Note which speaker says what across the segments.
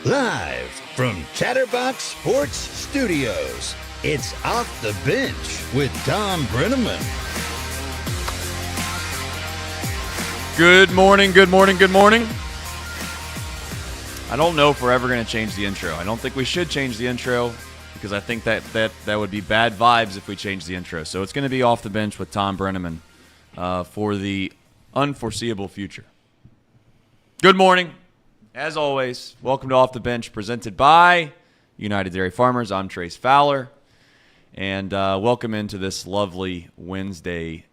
Speaker 1: Live from Chatterbox Sports Studios, it's Off the Bench with Tom Brenneman.
Speaker 2: Good morning, good morning, good morning. I don't know if we're ever going to change the intro. I don't think we should change the intro because I think that would be bad vibes if we change the intro. So it's going to be Off the Bench with Tom Brenneman for the unforeseeable future. Good morning. As always, welcome to Off the Bench, presented by United Dairy Farmers. I'm Trace Fowler, and welcome into this lovely Wednesday,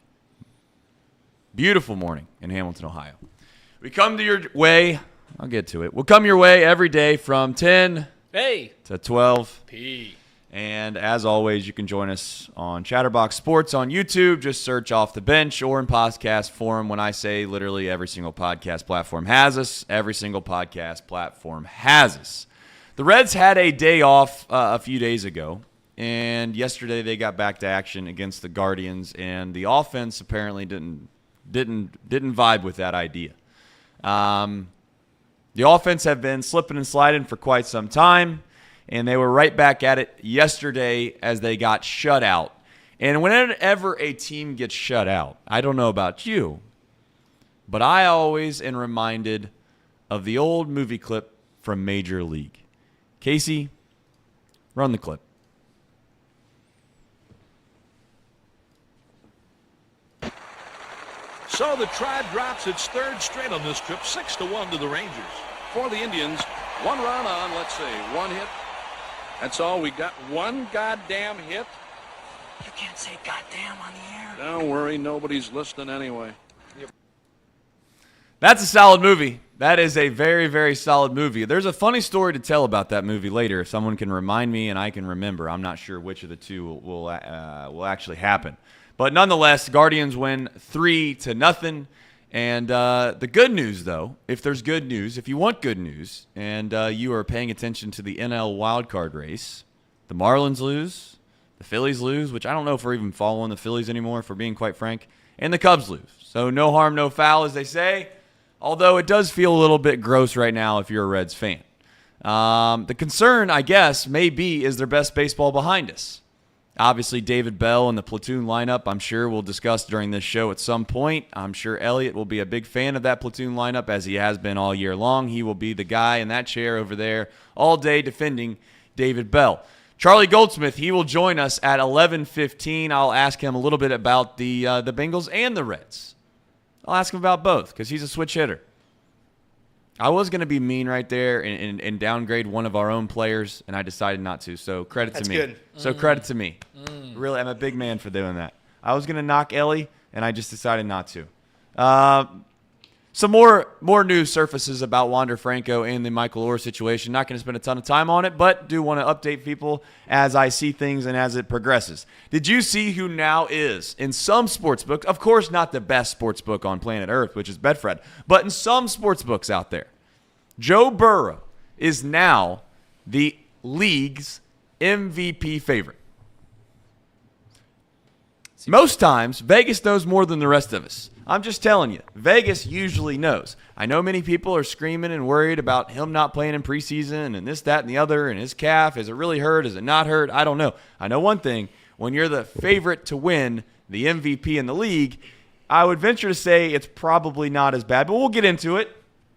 Speaker 2: beautiful morning in Hamilton, Ohio. We come to your way. I'll get to it. We'll come your way every day from 10 to 12 p. And as always, you can join us on Chatterbox Sports on YouTube. Just search Off the Bench, or in podcast form. When I say literally every single podcast platform has us, every single podcast platform has us. The Reds had a day off a few days ago, and yesterday they got back to action against the Guardians, and the offense apparently didn't vibe with that idea. The offense have been slipping and sliding for quite some time, and they were right back at it yesterday as they got shut out. And whenever a team gets shut out, I don't know about you, but I always am reminded of the old movie clip from Major League. Casey, run the clip.
Speaker 3: So the Tribe drops its third straight on this trip, 6-1 to the Rangers. For the Indians, one run on, let's see, one hit. That's all. We got one goddamn hit.
Speaker 4: You can't say goddamn on the air.
Speaker 3: Don't worry, nobody's listening anyway.
Speaker 2: That's a solid movie. That is a very, very solid movie. There's a funny story to tell about that movie later if someone can remind me and I can remember. I'm not sure which of the two will actually happen. But nonetheless, Guardians win 3-0. And the good news, though, if there's good news, if you want good news, and you are paying attention to the NL wildcard race, the Marlins lose, the Phillies lose, which I don't know if we're even following the Phillies anymore, if we're being quite frank, and the Cubs lose. So no harm, no foul, as they say, although it does feel a little bit gross right now if you're a Reds fan. The concern, I guess, maybe is their best baseball behind us. Obviously, David Bell and the platoon lineup, I'm sure we'll discuss during this show at some point. I'm sure Elliott will be a big fan of that platoon lineup, as he has been all year long. He will be the guy in that chair over there all day defending David Bell. Charlie Goldsmith, he will join us at 11:15. I'll ask him a little bit about the Bengals and the Reds. I'll ask him about both because he's a switch hitter. I was going to be mean right there and downgrade one of our own players, and I decided not to. So credit to me.
Speaker 5: Good.
Speaker 2: So credit to me. Really, I'm a big man for doing that. I was going to knock Ellie, and I just decided not to. Some more news surfaces about Wander Franco and the Michael Orr situation. Not going to spend a ton of time on it, but do want to update people as I see things and as it progresses. Did you see who now is in some sports books? Of course, not the best sports book on planet Earth, which is Betfred, but in some sports books out there, Joe Burrow is now the league's MVP favorite. Most times, Vegas knows more than the rest of us. I'm just telling you, Vegas usually knows. I know many people are screaming and worried about him not playing in preseason and this, that, and the other, and his calf. Is it really hurt? Is it not hurt? I don't know. I know one thing. When you're the favorite to win the MVP in the league, I would venture to say it's probably not as bad, but we'll get into it.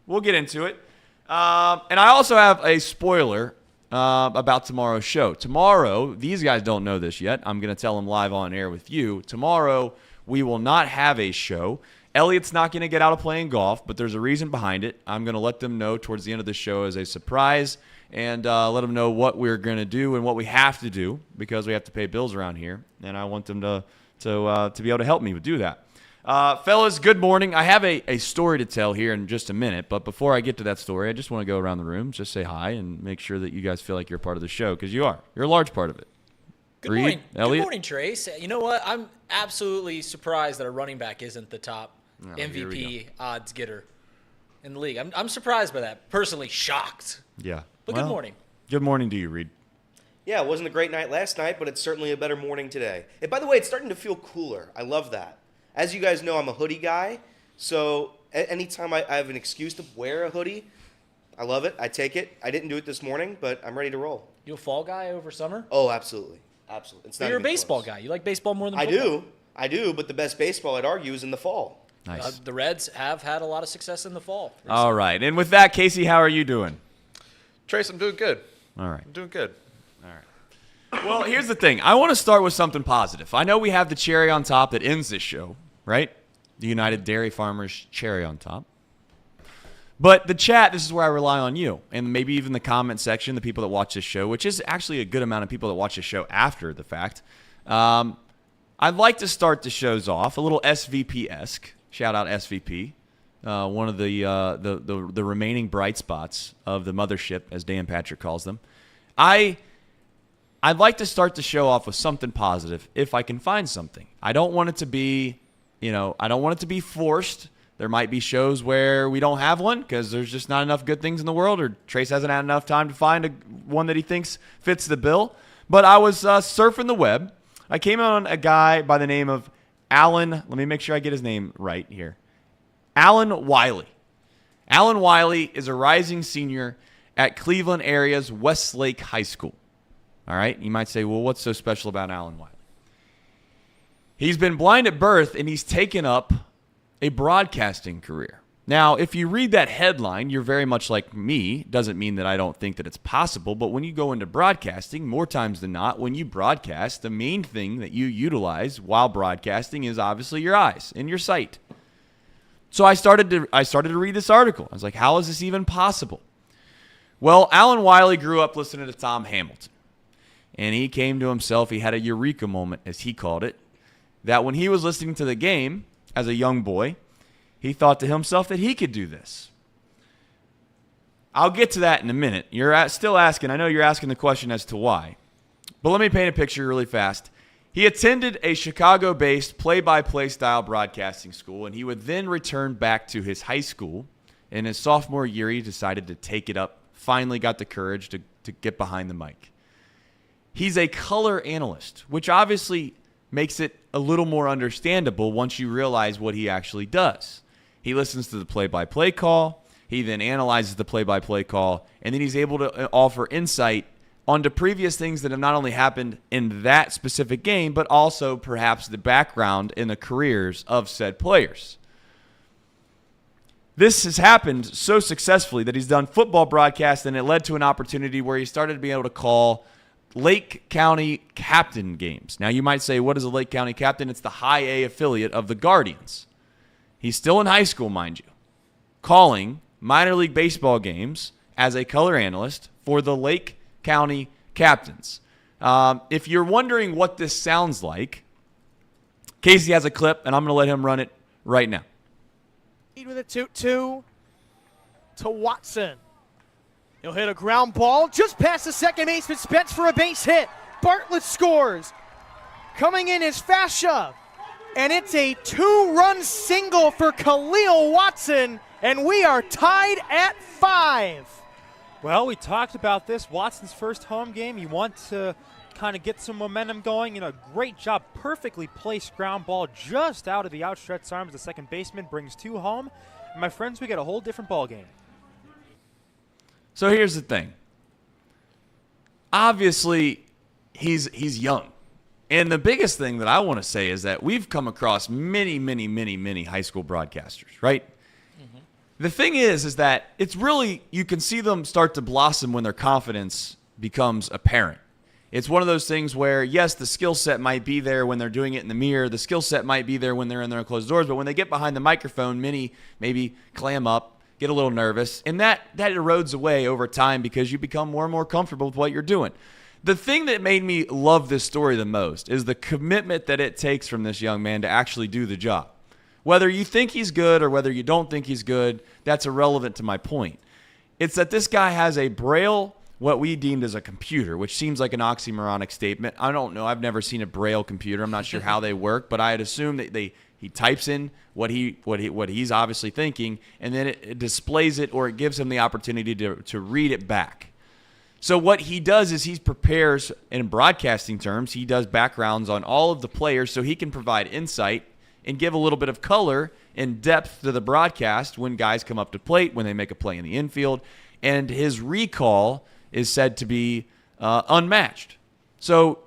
Speaker 2: And I also have a spoiler about tomorrow's show. Tomorrow, these guys don't know this yet. I'm going to tell them live on air with you. Tomorrow, we will not have a show. Elliott's not going to get out of playing golf, but there's a reason behind it. I'm going to let them know towards the end of the show as a surprise and let them know what we're going to do and what we have to do because we have to pay bills around here, and I want them to be able to help me do that. Fellas, good morning. I have a story to tell here in just a minute, but before I get to that story, I just want to go around the room, just say hi, and make sure that you guys feel like you're part of the show, because you are. You're a large part of it.
Speaker 4: Good morning.
Speaker 2: Elliott?
Speaker 4: Good morning, Trace. You know what? I'm absolutely surprised that a running back isn't the top MVP odds getter in the league. I'm surprised by that. Personally, shocked.
Speaker 2: Yeah.
Speaker 4: But good morning.
Speaker 2: Good morning to you, Reed.
Speaker 5: Yeah, it wasn't a great night last night, but it's certainly a better morning today. And by the way, it's starting to feel cooler. I love that. As you guys know, I'm a hoodie guy, so anytime I have an excuse to wear a hoodie, I love it. I take it. I didn't do it this morning, but I'm ready to roll.
Speaker 4: You a fall guy over summer?
Speaker 5: Oh, absolutely. Absolutely. It's not
Speaker 4: You're a
Speaker 5: even
Speaker 4: baseball
Speaker 5: close.
Speaker 4: guy. You like baseball more than
Speaker 5: I
Speaker 4: football?
Speaker 5: I do, but the best baseball, I'd argue, is in the fall.
Speaker 2: Nice.
Speaker 4: The Reds have had a lot of success in the fall. recently.
Speaker 2: All right. And with that, Casey, how are you doing?
Speaker 6: Trace, I'm doing good.
Speaker 2: All right.
Speaker 6: I'm doing good.
Speaker 2: Well, here's the thing. I want to start with something positive. I know we have the cherry on top that ends this show, right? The United Dairy Farmers cherry on top. But the chat, this is where I rely on you, and maybe even the comment section, the people that watch this show, which is actually a good amount of people that watch this show after the fact. I'd like to start the shows off a little SVP-esque. Shout out SVP, one of the remaining bright spots of the mothership, as Dan Patrick calls them. I'd like to start the show off with something positive if I can find something. I don't want it to be, I don't want it to be forced. There might be shows where we don't have one because there's just not enough good things in the world, or Trace hasn't had enough time to find one that he thinks fits the bill. But I was surfing the web. I came on a guy by the name of Allan. Let me make sure I get his name right here. Allan Wylie. Allan Wylie is a rising senior at Cleveland area's Westlake High School. All right? You might say, well, what's so special about Allan Wylie? He's been blind at birth, and he's taken up a broadcasting career. Now, if you read that headline, you're very much like me. Doesn't mean that I don't think that it's possible, but when you go into broadcasting, more times than not, when you broadcast, the main thing that you utilize while broadcasting is obviously your eyes and your sight. So I started to read this article. I was like, how is this even possible? Well, Allan Wylie grew up listening to Tom Hamilton, and he came to himself. He had a eureka moment, as he called it, that when he was listening to the game as a young boy, he thought to himself that he could do this. I'll get to that in a minute. You're still asking. I know you're asking the question as to why. But let me paint a picture really fast. He attended a Chicago-based play-by-play style broadcasting school, and he would then return back to his high school. In his sophomore year, he decided to take it up, finally got the courage to get behind the mic. He's a color analyst, which obviously makes it a little more understandable once you realize what he actually does. He listens to the play-by-play call. He then analyzes the play-by-play call, and then he's able to offer insight onto previous things that have not only happened in that specific game, but also perhaps the background in the careers of said players. This has happened so successfully that he's done football broadcasts, and it led to an opportunity where he started to be able to call Lake County Captain games. Now, you might say, what is a Lake County Captain? It's the high A affiliate of the Guardians. He's still in high school, mind you, calling minor league baseball games as a color analyst for the Lake County Captains. If you're wondering what this sounds like, Casey has a clip, and I'm going to let him run it right now.
Speaker 7: With a 2-2 to Watson. He'll hit a ground ball just past the second baseman Spence for a base hit. Bartlett scores. Coming in is fast shove. And it's a 2-run single for Khalil Watson. And we are tied at 5.
Speaker 8: Well, we talked about this. Watson's first home game. You want to kind of get some momentum going. A great job. Perfectly placed ground ball just out of the outstretched arms. The second baseman brings 2 home. And my friends, we get a whole different ball game.
Speaker 2: So here's the thing. Obviously, he's young. And the biggest thing that I want to say is that we've come across many high school broadcasters, right? Mm-hmm. The thing is that it's really, you can see them start to blossom when their confidence becomes apparent. It's one of those things where, yes, the skill set might be there when they're doing it in the mirror. The skill set might be there when they're in their closed doors. But when they get behind the microphone, many maybe clam up, get a little nervous. And that erodes away over time because you become more and more comfortable with what you're doing. The thing that made me love this story the most is the commitment that it takes from this young man to actually do the job. Whether you think he's good or whether you don't think he's good, that's irrelevant to my point. It's that this guy has a Braille, what we deemed as a computer, which seems like an oxymoronic statement. I don't know. I've never seen a Braille computer. I'm not sure how they work, but I'd assume that he types in what he's obviously thinking, and then it displays it, or it gives him the opportunity to read it back. So what he does is he prepares, in broadcasting terms, he does backgrounds on all of the players so he can provide insight and give a little bit of color and depth to the broadcast when guys come up to plate, when they make a play in the infield. and his recall is said to be unmatched. So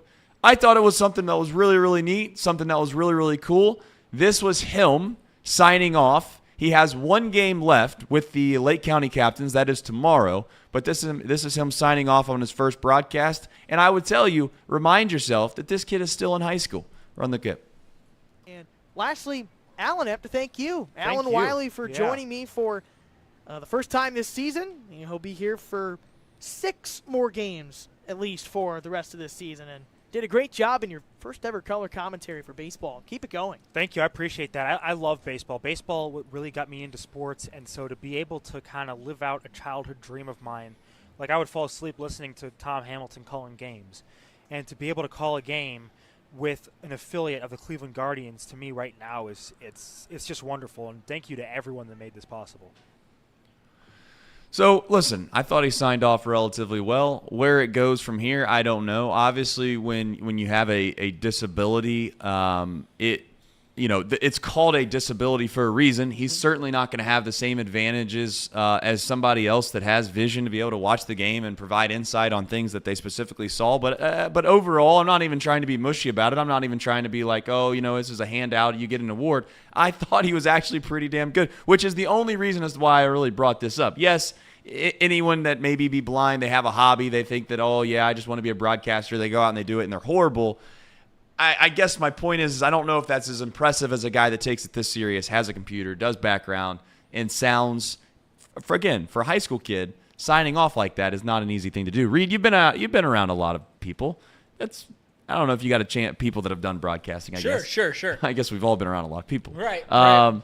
Speaker 2: I thought it was something that was really, really neat, something that was really, really cool. This was him signing off. He has one game left with the Lake County Captains. That is tomorrow. But this is him signing off on his first broadcast. And I would tell you, remind yourself that this kid is still in high school. Run the clip.
Speaker 7: And lastly, Allan, I have to thank you, Allan
Speaker 8: you.
Speaker 7: Wylie, for joining me for the first time this season. He'll be here for 6 more games, at least, for the rest of this season. And did a great job in your first ever color commentary for baseball. Keep it going.
Speaker 8: Thank you. I appreciate that. I love baseball. Baseball really got me into sports, and so to be able to kind of live out a childhood dream of mine, like I would fall asleep listening to Tom Hamilton calling games, and to be able to call a game with an affiliate of the Cleveland Guardians, to me right now it's just wonderful. And thank you to everyone that made this possible.
Speaker 2: So, listen, I thought he signed off relatively well. Where it goes from here, I don't know. Obviously, when you have a disability, it's called a disability for a reason. He's certainly not going to have the same advantages as somebody else that has vision to be able to watch the game and provide insight on things that they specifically saw. But overall, I'm not even trying to be mushy about it. I'm not even trying to be like, this is a handout, you get an award. I thought he was actually pretty damn good, which is the only reason as to why I really brought this up. Yes, anyone that maybe be blind, they have a hobby, they think that, I just want to be a broadcaster. They go out and they do it and they're horrible. I guess my point is I don't know if that's as impressive as a guy that takes it this serious, has a computer, does background, and sounds, for a high school kid, signing off like that is not an easy thing to do. Reed, you've been around a lot of people. I don't know if you got a chance, people that have done broadcasting, I guess.
Speaker 4: Sure.
Speaker 2: I guess we've all been around a lot of people.
Speaker 4: Right.
Speaker 2: Am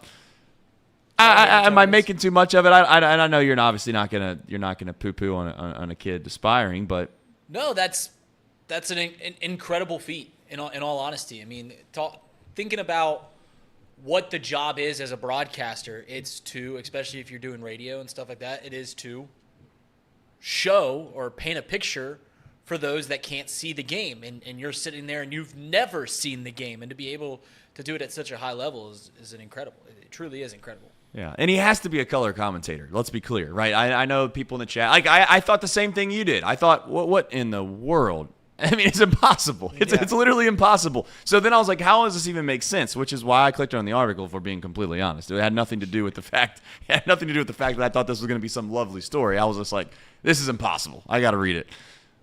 Speaker 2: I making too much of it? I know you're obviously not gonna poo-poo on a kid aspiring, but
Speaker 4: No, that's an incredible feat. In all honesty, I mean, thinking about what the job is as a broadcaster, it's to, especially if you're doing radio and stuff like that, it is to show or paint a picture for those that can't see the game. And you're sitting there and you've never seen the game. And to be able to do it at such a high level is an incredible. It truly is incredible.
Speaker 2: Yeah, and he has to be a color commentator. Let's be clear, right? I know people in the chat. Like I thought the same thing you did. I thought, what in the world? I mean, it's impossible. It's literally impossible. So then I was like, how does this even make sense? Which is why I clicked on the article, if we're being completely honest. It had nothing to do with the fact. That I thought this was going to be some lovely story. I was just like, this is impossible. I got to read it.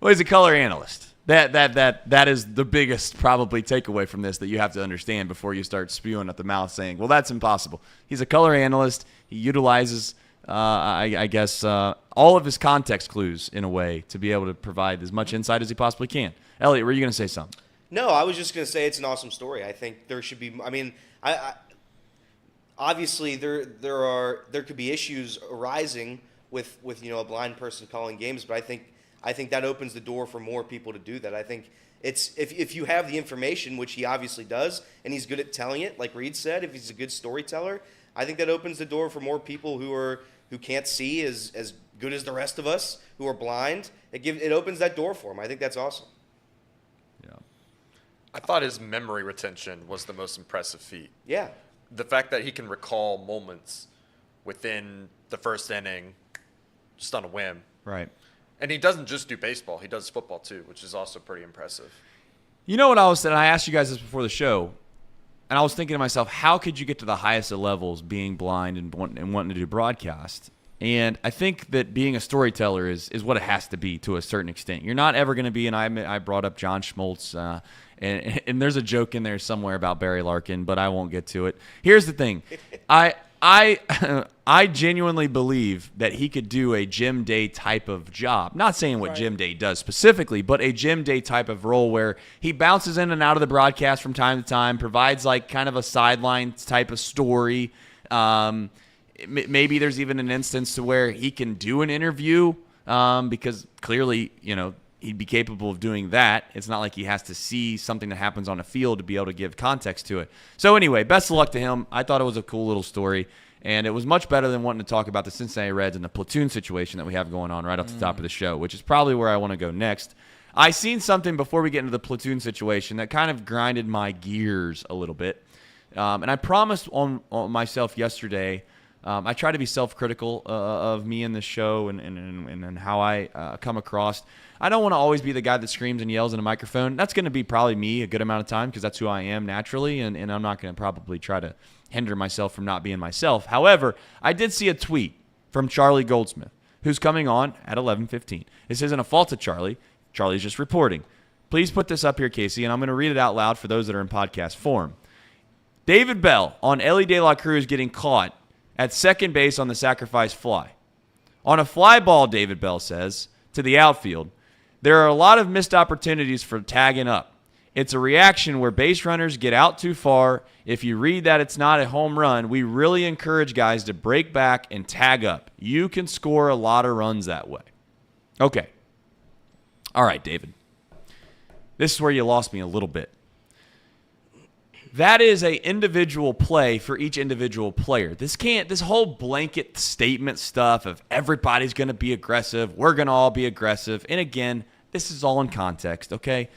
Speaker 2: Well, he's a color analyst. That is the biggest probably takeaway from this that you have to understand before you start spewing at the mouth saying, well, that's impossible. He's a color analyst. He utilizes I guess, all of his context clues in a way to be able to provide as much insight as he possibly can. Elliot, were you going to say something?
Speaker 5: No, I was just going to say it's an awesome story. I think there should be. I mean, obviously there could be issues arising with a blind person calling games, but I think that opens the door for more people to do that. I think it's if you have the information, which he obviously does, and he's good at telling it, like Reed said, if he's a good storyteller, I think that opens the door for more people who can't see as good as the rest of us, who are blind. It opens that door for him. I think that's awesome.
Speaker 2: Yeah.
Speaker 6: I thought his memory retention was the most impressive feat.
Speaker 5: Yeah.
Speaker 6: The fact that he can recall moments within the first inning just on a whim.
Speaker 2: Right.
Speaker 6: And he doesn't just do baseball. He does football too, which is also pretty impressive.
Speaker 2: You know what I was saying? I asked you guys this before the show, and I was thinking to myself, how could you get to the highest of levels being blind and wanting to do broadcast? And I think that being a storyteller is what it has to be to a certain extent. You're not ever going to be, and I brought up John Schmaltz, and there's a joke in there somewhere about Barry Larkin, but I won't get to it. Here's the thing. I genuinely believe that he could do a Jim Day type of job. Not saying what Jim Day does specifically, but a Jim Day type of role where he bounces in and out of the broadcast from time to time, provides like kind of a sideline type of story. Maybe there's even an instance to where he can do an interview because clearly, he'd be capable of doing that. It's not like he has to see something that happens on a field to be able to give context to it. So anyway, best of luck to him. I thought it was a cool little story, and it was much better than wanting to talk about the Cincinnati Reds and the platoon situation that we have going on right off the top of the show, which is probably where I want to go next. I seen something before we get into the platoon situation that kind of grinded my gears a little bit, and I promised on myself yesterday I try to be self-critical of me in this show and how I come across. I don't want to always be the guy that screams and yells in a microphone. That's going to be probably me a good amount of time because that's who I am naturally, and I'm not going to probably try to hinder myself from not being myself. However, I did see a tweet from Charlie Goldsmith, who's coming on at 11:15. This isn't a fault of Charlie. Charlie's just reporting. Please put this up here, Casey, and I'm going to read it out loud for those that are in podcast form. David Bell on Ellie De La Cruz getting caught at second base on the sacrifice fly. On a fly ball, David Bell says, to the outfield, there are a lot of missed opportunities for tagging up. It's a reaction where base runners get out too far. If you read that it's not a home run, we really encourage guys to break back and tag up. You can score a lot of runs that way. Okay. All right, David. This is where you lost me a little bit. That is a individual play for each individual player. This whole blanket statement stuff of everybody's going to be aggressive, we're going to all be aggressive. And again, this is all in context, okay?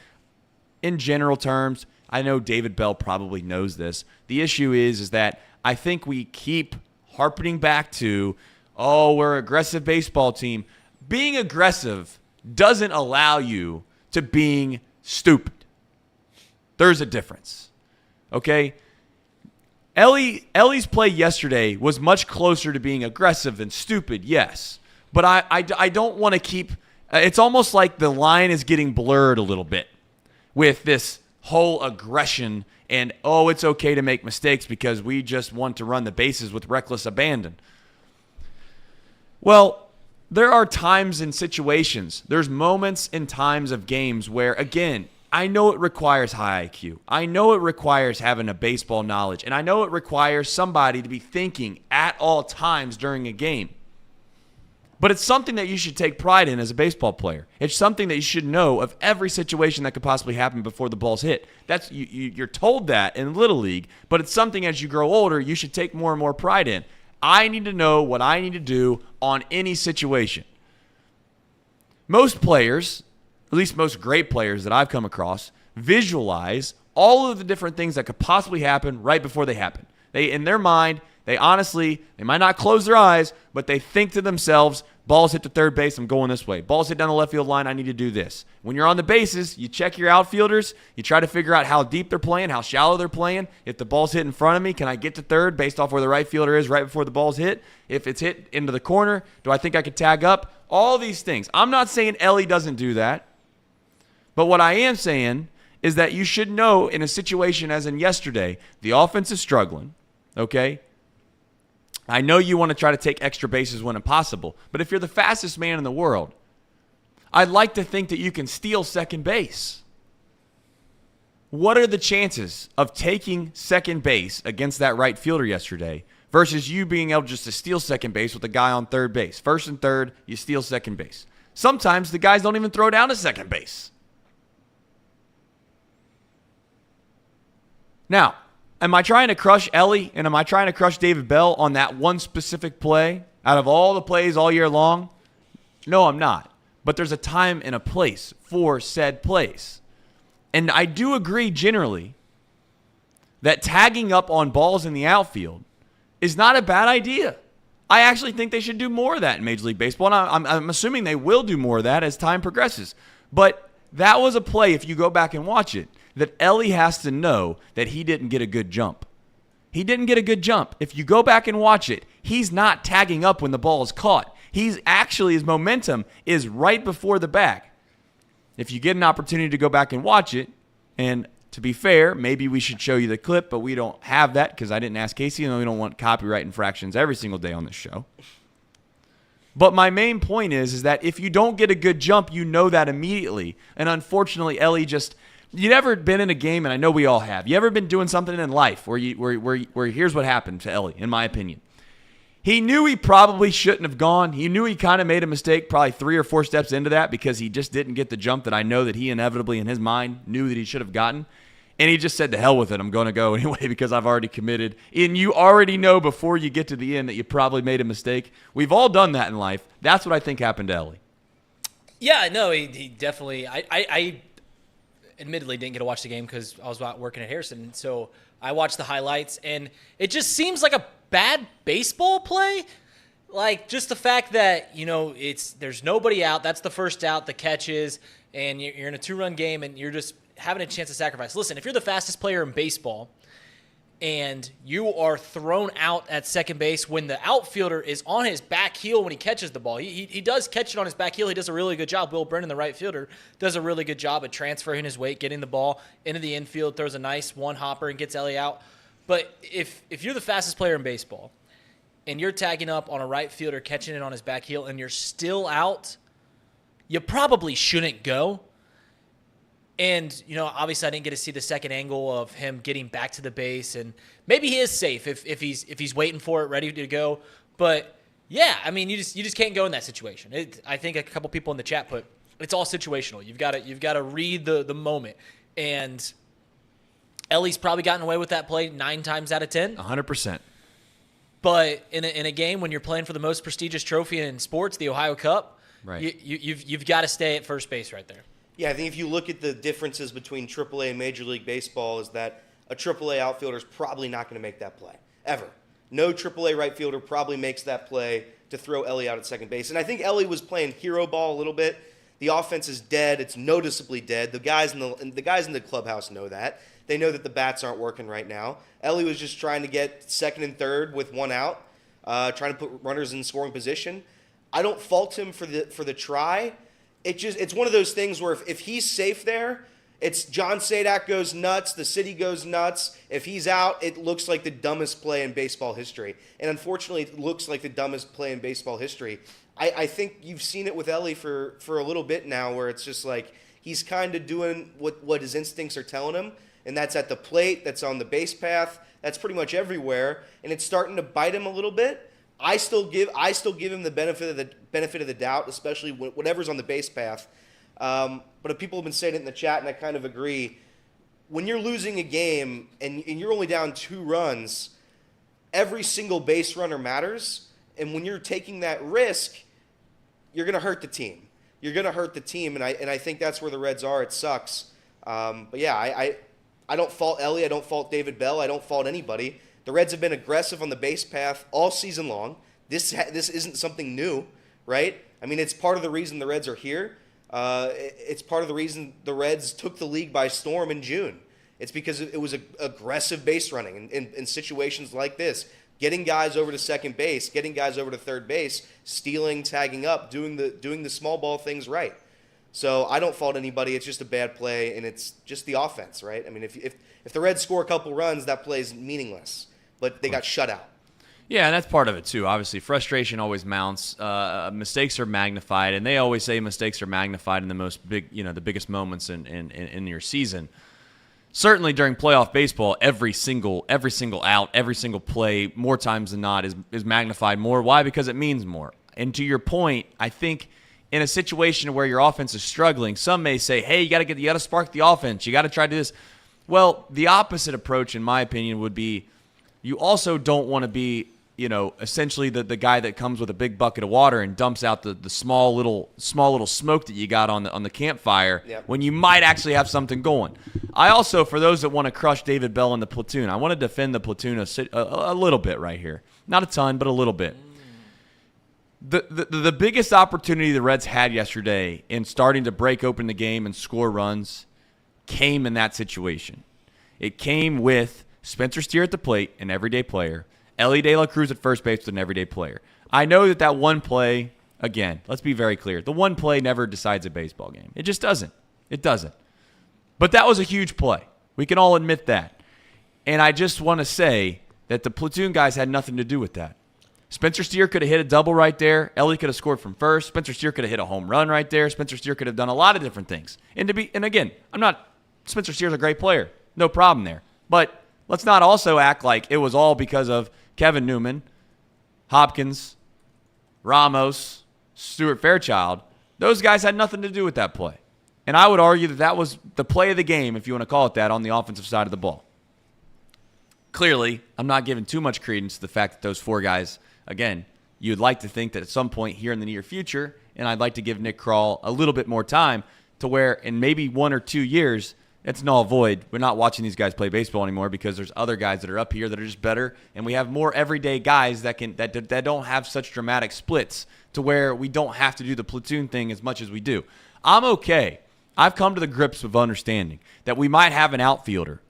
Speaker 2: In general terms, I know David Bell probably knows this. The issue is that I think we keep harping back to, oh, we're an aggressive baseball team. Being aggressive doesn't allow you to being stupid. There's a difference. Okay, Ellie's play yesterday was much closer to being aggressive than stupid, yes. But I don't want to keep – it's almost like the line is getting blurred a little bit with this whole aggression and, oh, it's okay to make mistakes because we just want to run the bases with reckless abandon. Well, there are times and situations, there's moments and times of games where, again – I know it requires high IQ. I know it requires having a baseball knowledge. And I know it requires somebody to be thinking at all times during a game. But it's something that you should take pride in as a baseball player. It's something that you should know of every situation that could possibly happen before the ball's hit. That's you're told that in Little League, but it's something as you grow older you should take more and more pride in. I need to know what I need to do on any situation. Most players, at least most great players that I've come across, visualize all of the different things that could possibly happen right before they happen. They, in their mind, they might not close their eyes, but they think to themselves, ball's hit to third base, I'm going this way. Ball's hit down the left field line, I need to do this. When you're on the bases, you check your outfielders, you try to figure out how deep they're playing, how shallow they're playing. If the ball's hit in front of me, can I get to third based off where the right fielder is right before the ball's hit? If it's hit into the corner, do I think I could tag up? All these things. I'm not saying Ellie doesn't do that. But what I am saying is that you should know in a situation as in yesterday, the offense is struggling, okay? I know you want to try to take extra bases when possible, but if you're the fastest man in the world, I'd like to think that you can steal second base. What are the chances of taking second base against that right fielder yesterday versus you being able just to steal second base with a guy on third base? First and third, you steal second base. Sometimes the guys don't even throw down to second base. Now, am I trying to crush Ellie and am I trying to crush David Bell on that one specific play out of all the plays all year long? No, I'm not. But there's a time and a place for said plays. And I do agree generally that tagging up on balls in the outfield is not a bad idea. I actually think they should do more of that in Major League Baseball, and I'm assuming they will do more of that as time progresses. But that was a play, if you go back and watch it, that Ellie has to know that he didn't get a good jump. He didn't get a good jump. If you go back and watch it, he's not tagging up when the ball is caught. He's actually, his momentum is right before the bag. If you get an opportunity to go back and watch it, and to be fair, maybe we should show you the clip, but we don't have that because I didn't ask Casey, and we don't want copyright infractions every single day on this show. But my main point is that if you don't get a good jump, you know that immediately. And unfortunately, Ellie just... You ever been in a game, and I know we all have. You ever been doing something in life where here's what happened to Ellie, in my opinion. He knew he probably shouldn't have gone. He knew he kind of made a mistake probably 3 or 4 steps into that because he just didn't get the jump that I know that he inevitably in his mind knew that he should have gotten. And he just said, to hell with it, I'm going to go anyway because I've already committed. And you already know before you get to the end that you probably made a mistake. We've all done that in life. That's what I think happened to Ellie.
Speaker 4: Yeah, no, he definitely – I admittedly didn't get to watch the game because I was out working at Harrison. So, I watched the highlights, and it just seems like a bad baseball play. Like, just the fact that, there's nobody out. That's the first out, the catches, and you're in a 2-run game, and you're just having a chance to sacrifice. Listen, if you're the fastest player in baseball and you are thrown out at second base when the outfielder is on his back heel when he catches the ball, he does catch it on his back heel. He does a really good job. Will Brennan, the right fielder, does a really good job at transferring his weight, getting the ball into the infield, throws a nice one-hopper and gets Ellie out. But if you're the fastest player in baseball and you're tagging up on a right fielder, catching it on his back heel, and you're still out, you probably shouldn't go. And, obviously I didn't get to see the second angle of him getting back to the base, and maybe he is safe if he's waiting for it, ready to go. But yeah, I mean, you just can't go in that situation. I think a couple people in the chat put it's all situational. You've got to read the moment. And Ellie's probably gotten away with that play 9 times out of 10.
Speaker 2: 100%.
Speaker 4: But in a game when you're playing for the most prestigious trophy in sports, the Ohio Cup,
Speaker 2: right,
Speaker 4: you've got to stay at first base right there.
Speaker 5: Yeah, I think if you look at the differences between AAA and Major League Baseball is that a AAA outfielder is probably not going to make that play, ever. No AAA right fielder probably makes that play to throw Ellie out at second base. And I think Ellie was playing hero ball a little bit. The offense is dead. It's noticeably dead. The guys in the clubhouse know that. They know that the bats aren't working right now. Ellie was just trying to get second and third with one out, trying to put runners in scoring position. I don't fault him for the try. It's one of those things where if he's safe there, it's John Sadak goes nuts, the city goes nuts. If he's out, it looks like the dumbest play in baseball history. And unfortunately, it looks like the dumbest play in baseball history. I think you've seen it with Ellie for a little bit now, where it's just like he's kind of doing what his instincts are telling him, and that's at the plate, that's on the base path, that's pretty much everywhere, and it's starting to bite him a little bit. I still give him the benefit of the doubt, especially whatever's on the base path. But if people have been saying it in the chat, and I kind of agree, when you're losing a game and you're only down 2 runs, every single base runner matters. And when you're taking that risk, you're going to hurt the team. You're going to hurt the team, and I think that's where the Reds are. It sucks. But yeah, I don't fault Ellie. I don't fault David Bell. I don't fault anybody. The Reds have been aggressive on the base path all season long. This isn't something new, right? I mean, it's part of the reason the Reds are here. It's part of the reason the Reds took the league by storm in June. It's because it was aggressive base running in situations like this. Getting guys over to second base, getting guys over to third base, stealing, tagging up, doing the small ball things right. So I don't fault anybody. It's just a bad play, and it's just the offense, right? I mean, if the Reds score a couple runs, that play is meaningless. But they got shut out.
Speaker 2: Yeah, and that's part of it too. Obviously, frustration always mounts. Mistakes are magnified, and they always say mistakes are magnified in the biggest moments in your season. Certainly during playoff baseball, every single out, every single play, more times than not, is magnified more. Why? Because it means more. And to your point, I think in a situation where your offense is struggling, some may say, "Hey, you got to spark the offense. You got to try to do this." Well, the opposite approach, in my opinion, would be you also don't want to be, essentially the guy that comes with a big bucket of water and dumps out the small little smoke that you got on the campfire. Yep. When you might actually have something going. I also, for those that want to crush David Bell in the platoon, I want to defend the platoon a little bit right here. Not a ton, but a little bit. The biggest opportunity the Reds had yesterday in starting to break open the game and score runs came in that situation. It came with Spencer Steer at the plate, an everyday player. Ellie De La Cruz at first base, an everyday player. I know that one play, again, let's be very clear. The one play never decides a baseball game. It just doesn't. It doesn't. But that was a huge play. We can all admit that. And I just want to say that the platoon guys had nothing to do with that. Spencer Steer could have hit a double right there. Ellie could have scored from first. Spencer Steer could have hit a home run right there. Spencer Steer could have done a lot of different things. And again, Spencer Steer's a great player. No problem there. But let's not also act like it was all because of Kevin Newman, Hopkins, Ramos, Stuart Fairchild. Those guys had nothing to do with that play. And I would argue that was the play of the game, if you want to call it that, on the offensive side of the ball. Clearly, I'm not giving too much credence to the fact that those 4 guys, again, you'd like to think that at some point here in the near future, and I'd like to give Nick Krall a little bit more time to where in maybe 1 or 2 years, It's null void. We're not watching these guys play baseball anymore because there's other guys that are up here that are just better, and we have more everyday guys that don't have such dramatic splits to where we don't have to do the platoon thing as much as we do. I'm okay. I've come to the grips of understanding that we might have an outfielder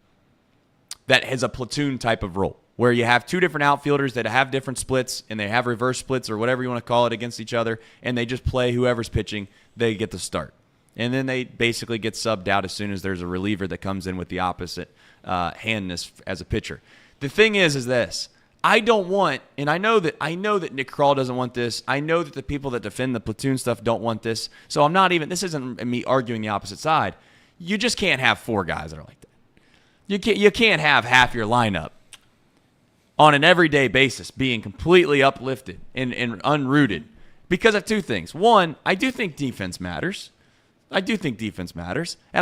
Speaker 2: that has a platoon type of role, where you have two different outfielders that have different splits, and they have reverse splits or whatever you want to call it against each other, and they just play whoever's pitching, they get the start. And then they basically get subbed out as soon as there's a reliever that comes in with the opposite handness as a pitcher. The thing is this. I don't want, and I know that Nick Krall doesn't want this. I know that the people that defend the platoon stuff don't want this. So I'm not even, this isn't me arguing the opposite side. You just can't have 4 guys that are like that. You can't have half your lineup on an everyday basis being completely uplifted and unrooted because of 2 things. One, I do think defense matters. And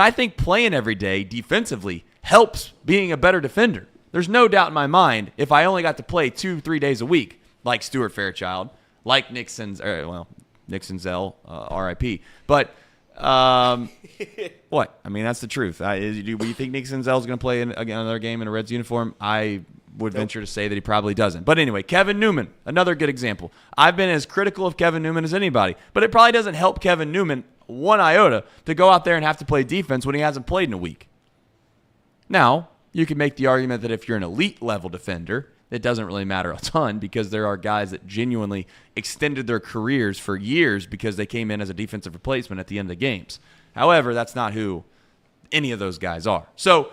Speaker 2: I think playing every day defensively helps being a better defender. There's no doubt in my mind if I only got to play 2-3 days a week, like Stuart Fairchild, like Nick Senzel, RIP. But what? I mean, that's the truth. Do you think Nick Senzel is going to play another game in a Reds uniform? I would venture to say that he probably doesn't. But anyway, Kevin Newman, another good example. I've been as critical of Kevin Newman as anybody, but it probably doesn't help Kevin Newman one iota to go out there and have to play defense when he hasn't played in a week. Now, you can make the argument that if you're an elite level defender, it doesn't really matter a ton because there are guys that genuinely extended their careers for years because they came in as a defensive replacement at the end of the games. However, that's not who any of those guys are. So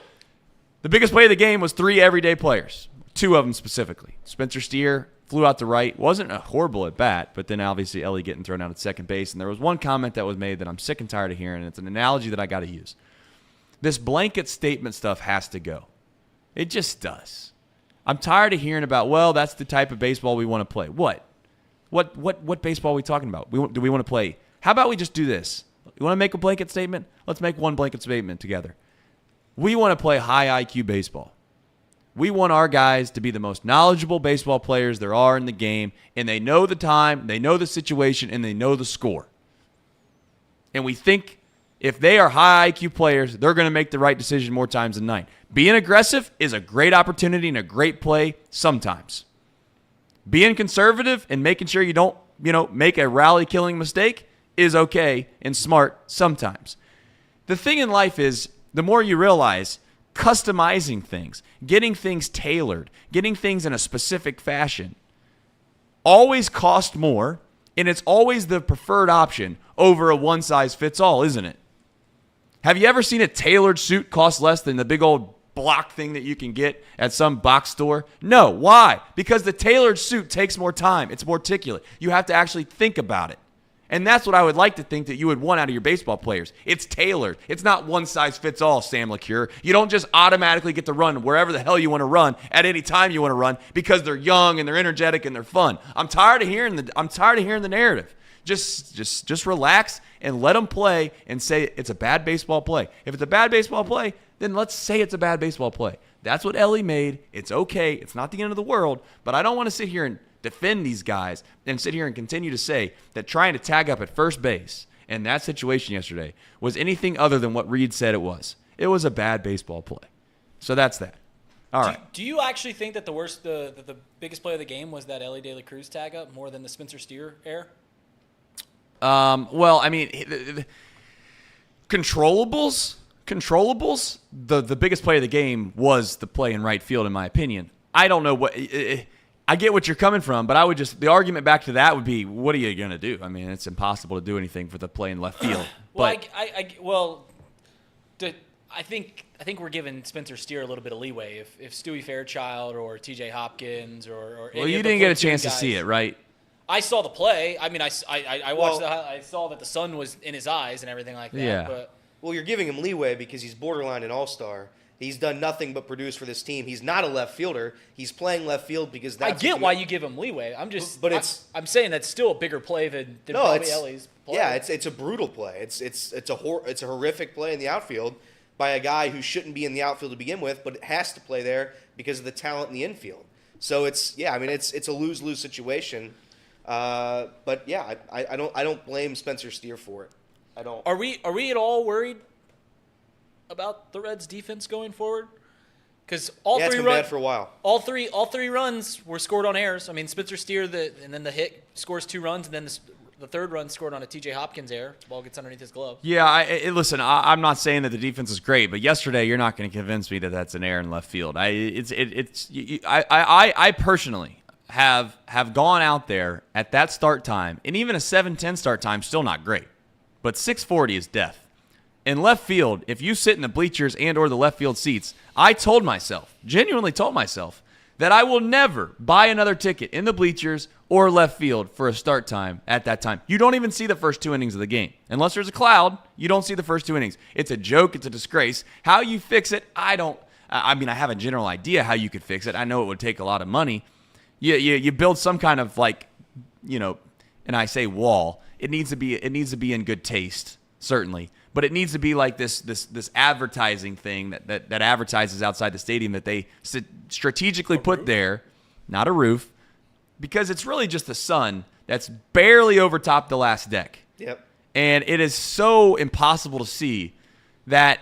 Speaker 2: the biggest play of the game was 3 everyday players, 2 of them specifically. Spencer Steer flew out to right. Wasn't a horrible at bat, but then obviously Ellie getting thrown out at second base. And there was one comment that was made that I'm sick and tired of hearing, and it's an analogy that I got to use. This blanket statement stuff has to go. It just does. I'm tired of hearing about, well, that's the type of baseball we want to play. What baseball are we talking about? Do we want to play? How about we just do this? You want to make a blanket statement? Let's make one blanket statement together. We want to play high IQ baseball. We want our guys to be the most knowledgeable baseball players there are in the game, and they know the time, they know the situation, and they know the score. And we think if they are high IQ players, they're going to make the right decision more times than not. Being aggressive is a great opportunity and a great play sometimes. Being conservative and making sure you don't, make a rally-killing mistake is okay and smart sometimes. The thing in life is, the more you realize, customizing things, getting things tailored, getting things in a specific fashion always cost more, and it's always the preferred option over a one-size-fits-all, isn't it? Have you ever seen a tailored suit cost less than the big old block thing that you can get at some box store? No. Why? Because the tailored suit takes more time. It's more articulate. You have to actually think about it. And that's what I would like to think that you would want out of your baseball players. It's tailored. It's not one size fits all, Sam LeCure. You don't just automatically get to run wherever the hell you want to run at any time you want to run because they're young and they're energetic and they're fun. I'm tired of hearing the narrative. Just relax and let them play and say it's a bad baseball play. If it's a bad baseball play, then let's say it's a bad baseball play. That's what Ellie made. It's okay. It's not the end of the world, but I don't want to sit here and defend these guys and sit here and continue to say that trying to tag up at first base in that situation yesterday was anything other than what Reed said it was. It was a bad baseball play. So that's that. All right.
Speaker 4: Do you actually think that the biggest play of the game was that Ellie De La Cruz tag up more than the Spencer Steer error?
Speaker 2: Well, I mean, controllables. The biggest play of the game was the play in right field, in my opinion. I don't know what. I get what you're coming from, but the argument back to that would be, what are you going to do? I mean, it's impossible to do anything for the play in left field.
Speaker 4: I think we're giving Spencer Steer a little bit of leeway. If Stewie Fairchild or T.J. Hopkins or
Speaker 2: well, you didn't get a chance to see it, right?
Speaker 4: I saw the play. I mean, I watched I saw that the sun was in his eyes and everything like that.
Speaker 2: Yeah.
Speaker 4: But
Speaker 5: well, you're giving him leeway because he's borderline an all-star. He's done nothing but produce for this team. He's not a left fielder. He's playing left field because that's.
Speaker 4: I get why you give him leeway. I'm saying that's still a bigger play than probably Ellie's play.
Speaker 5: Yeah, it's a brutal play. It's a horrific play in the outfield by a guy who shouldn't be in the outfield to begin with, but has to play there because of the talent in the infield. So it's a lose-lose situation. But yeah, I don't blame Spencer Steer for it. I don't.
Speaker 4: Are we at all worried about the Reds' defense going forward? Because all
Speaker 5: it's
Speaker 4: three
Speaker 5: been bad for a while.
Speaker 4: All three runs were scored on errors. I mean, Spencer Steer, and then the hit scores 2 runs, and then the third run scored on a T.J. Hopkins error. The ball gets underneath his glove.
Speaker 2: Yeah, listen, I'm not saying that the defense is great, but yesterday you're not going to convince me that that's an error in left field. I personally have gone out there at that start time, and even a 7:10 start time, still not great, but 6:40 is death. In left field, if you sit in the bleachers and or the left field seats, I genuinely told myself, that I will never buy another ticket in the bleachers or left field for a start time at that time. You don't even see the first 2 innings of the game. Unless there's a cloud, you don't see the first 2 innings. It's a joke. It's a disgrace. How you fix it, I have a general idea how you could fix it. I know it would take a lot of money. You build some kind of and I say wall. It needs to be in good taste, certainly. But it needs to be like this advertising thing that advertises outside the stadium that they strategically put there, not a roof, because it's really just the sun that's barely overtopped the last deck.
Speaker 5: Yep.
Speaker 2: And it is so impossible to see that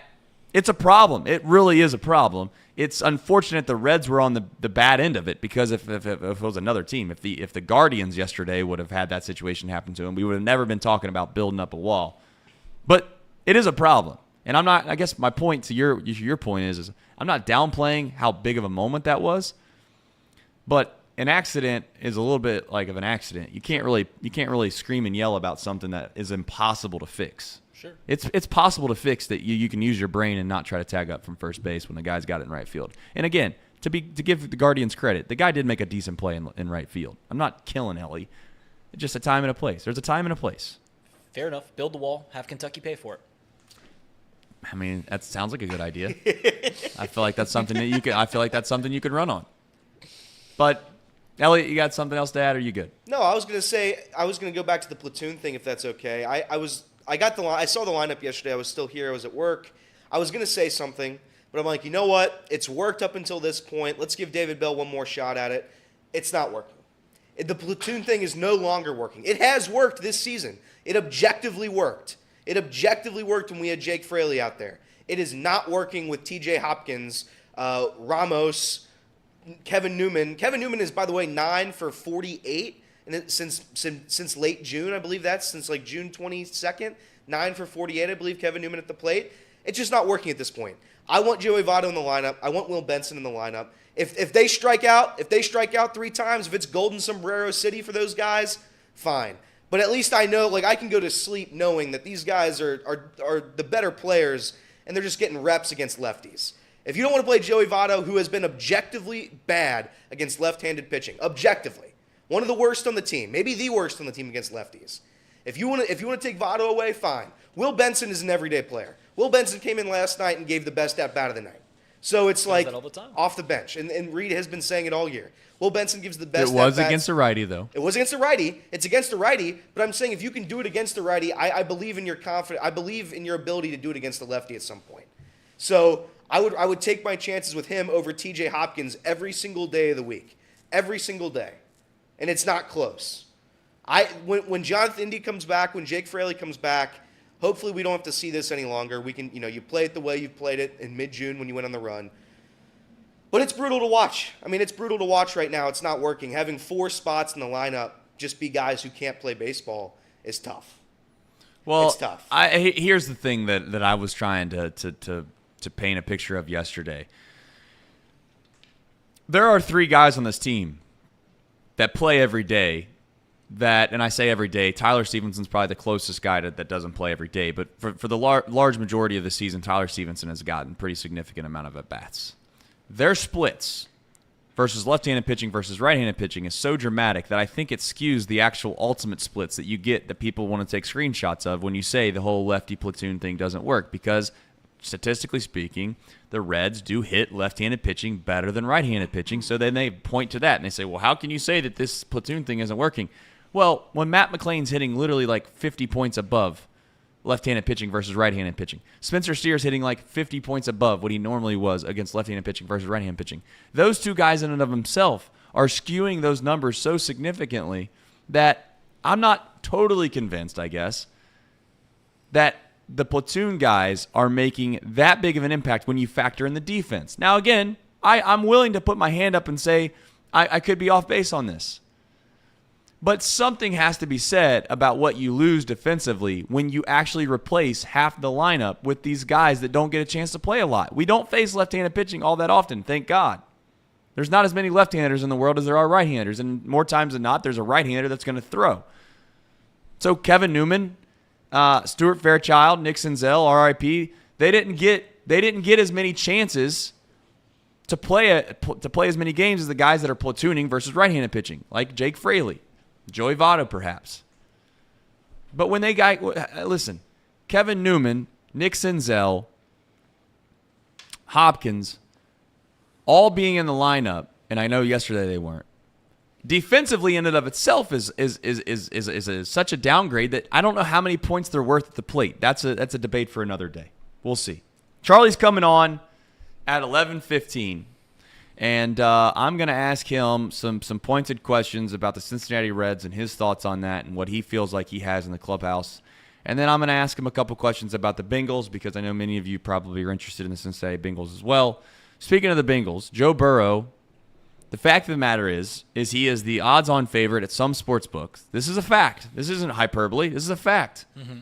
Speaker 2: it's a problem. It really is a problem. It's unfortunate the Reds were on the bad end of it, because if it was another team, if the Guardians yesterday would have had that situation happen to them, we would have never been talking about building up a wall. But it is a problem. And I'm not, I guess my point to your point is I'm not downplaying how big of a moment that was, but an accident is a little bit like of an accident. You can't really scream and yell about something that is impossible to fix.
Speaker 4: Sure.
Speaker 2: It's possible to fix that you can use your brain and not try to tag up from first base when the guy's got it in right field. And again, to give the Guardians credit, the guy did make a decent play in right field. I'm not killing Ellie. It's just a time and a place. There's a time and a place.
Speaker 4: Fair enough. Build the wall. Have Kentucky pay for it.
Speaker 2: I mean, that sounds like a good idea. I feel like that's something that you could run on. But Elliot, you got something else to add, or are you good?
Speaker 5: No, I was gonna go back to the platoon thing, if that's okay. I saw the lineup yesterday. I was still here. I was at work. I was gonna say something, but I'm like, you know what? It's worked up until this point. Let's give David Bell one more shot at it. It's not working. The platoon thing is no longer working. It has worked this season. It objectively worked. It objectively worked when we had Jake Fraley out there. It is not working with T.J. Hopkins, Ramos, Kevin Newman. Kevin Newman is, by the way, 9 for 48 and since late June, I believe that's since like June 22nd. 9 for 48, I believe, Kevin Newman at the plate. It's just not working at this point. I want Joey Votto in the lineup. I want Will Benson in the lineup. If they strike out 3 times, if it's Golden Sombrero City for those guys, fine. But at least I know, I can go to sleep knowing that these guys are the better players, and they're just getting reps against lefties. If you don't want to play Joey Votto, who has been objectively bad against left-handed pitching, objectively, one of the worst on the team, maybe the worst on the team against lefties. If you want to take Votto away, fine. Will Benson is an everyday player. Will Benson came in last night and gave the best at-bat of the night. So it's like off the bench, and Reed has been saying it all year. Will Benson gives the best.
Speaker 2: It was against a righty, though.
Speaker 5: It was against a righty. It's against a righty, but I'm saying if you can do it against a righty, I believe in your confidence. I believe in your ability to do it against a lefty at some point. So I would take my chances with him over T.J. Hopkins every single day of the week, every single day, and it's not close. When Jonathan Indy comes back, when Jake Fraley comes back, hopefully we don't have to see this any longer. We can, you play it the way you've played it in mid-June when you went on the run. But it's brutal to watch. I mean, it's brutal to watch right now. It's not working. Having 4 spots in the lineup just be guys who can't play baseball is tough.
Speaker 2: Well,
Speaker 5: it's tough.
Speaker 2: Here's the thing that I was trying to paint a picture of yesterday. There are 3 guys on this team that play every day. And I say every day, Tyler Stevenson's probably the closest guy that doesn't play every day. But for the large majority of the season, Tyler Stevenson has gotten a pretty significant amount of at-bats. Their splits versus left-handed pitching versus right-handed pitching is so dramatic that I think it skews the actual ultimate splits that you get that people want to take screenshots of when you say the whole lefty platoon thing doesn't work, because statistically speaking, the Reds do hit left-handed pitching better than right-handed pitching. So then they point to that and they say, well, how can you say that this platoon thing isn't working? Well, when Matt McLain's hitting literally like 50 points above left-handed pitching versus right-handed pitching, Spencer Steer's hitting like 50 points above what he normally was against left-handed pitching versus right-handed pitching. Those 2 guys in and of themselves are skewing those numbers so significantly that I'm not totally convinced, I guess, that the platoon guys are making that big of an impact when you factor in the defense. Now, again, I'm willing to put my hand up and say I could be off base on this. But something has to be said about what you lose defensively when you actually replace half the lineup with these guys that don't get a chance to play a lot. We don't face left-handed pitching all that often, thank God. There's not as many left-handers in the world as there are right-handers, and more times than not, there's a right-hander that's going to throw. So Kevin Newman, Stuart Fairchild, Nick Senzel, RIP, they didn't get as many chances to play as many games as the guys that are platooning versus right-handed pitching, like Jake Fraley. Joey Votto, perhaps. But when listen, Kevin Newman, Nick Senzel, Hopkins, all being in the lineup, and I know yesterday they weren't, defensively in and of itself is such a downgrade that I don't know how many points they're worth at the plate. That's a debate for another day. We'll see. Charlie's coming on at 11:15. And I'm going to ask him some pointed questions about the Cincinnati Reds and his thoughts on that and what he feels like he has in the clubhouse. And then I'm going to ask him a couple questions about the Bengals because I know many of you probably are interested in the Cincinnati Bengals as well. Speaking of the Bengals, Joe Burrow, the fact of the matter is he is the odds-on favorite at some sports books. This is a fact. This isn't hyperbole. This is a fact. Mm-hmm.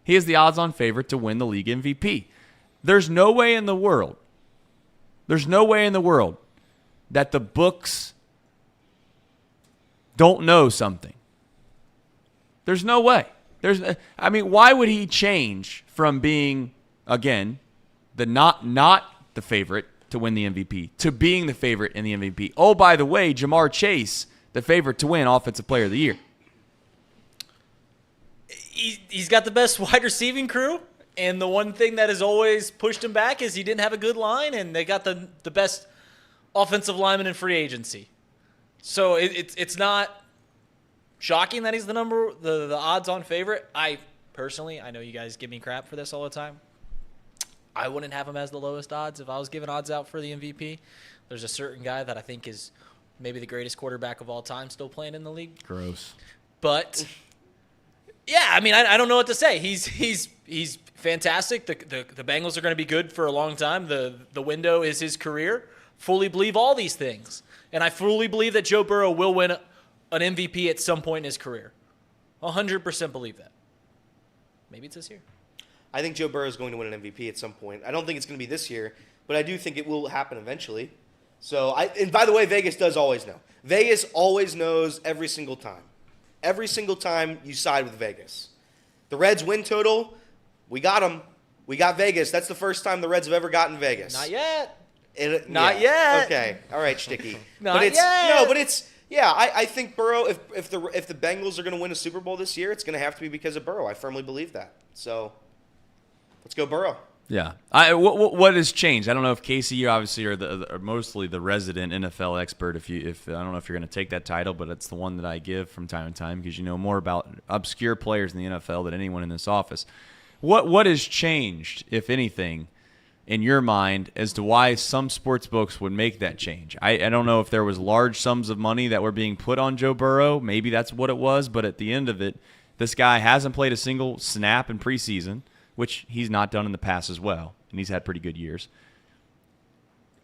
Speaker 2: He is the odds-on favorite to win the league MVP. There's no way in the world that the books don't know something. There's no way. Why would he change from being, again, the not the favorite to win the MVP to being the favorite in the MVP? Oh, by the way, Jamar Chase, the favorite to win Offensive Player of the Year.
Speaker 4: He's got the best wide receiving crew, and the one thing that has always pushed him back is he didn't have a good line, and they got the best offensive lineman in free agency. So it's not shocking that he's the odds-on favorite. I know you guys give me crap for this all the time. I wouldn't have him as the lowest odds if I was giving odds out for the MVP. There's a certain guy that I think is maybe the greatest quarterback of all time still playing in the league.
Speaker 2: Gross.
Speaker 4: But yeah, I don't know what to say. He's fantastic. The Bengals are going to be good for a long time. The window is his career. Fully believe all these things. And I fully believe that Joe Burrow will win an MVP at some point in his career. 100% believe that. Maybe it's this year.
Speaker 5: I think Joe Burrow is going to win an MVP at some point. I don't think it's going to be this year, but I do think it will happen eventually. And by the way, Vegas does always know. Vegas always knows every single time. Every single time you side with Vegas. The Reds win total, we got them. We got Vegas. That's the first time the Reds have ever gotten Vegas.
Speaker 4: Not yet.
Speaker 5: Not yet. Okay. All right, Shticky. I think Burrow, if the Bengals are going to win a Super Bowl this year, it's going to have to be because of Burrow. I firmly believe that. So let's go Burrow.
Speaker 2: Yeah. What has changed? I don't know if Casey, you obviously are mostly the resident NFL expert. If I don't know if you're going to take that title, but it's the one that I give from time to time because you know more about obscure players in the NFL than anyone in this office. What has changed, if anything, in your mind as to why some sports books would make that change? I don't know if there was large sums of money that were being put on Joe Burrow. Maybe that's what it was, but at the end of it, this guy hasn't played a single snap in preseason, which he's not done in the past as well, and he's had pretty good years.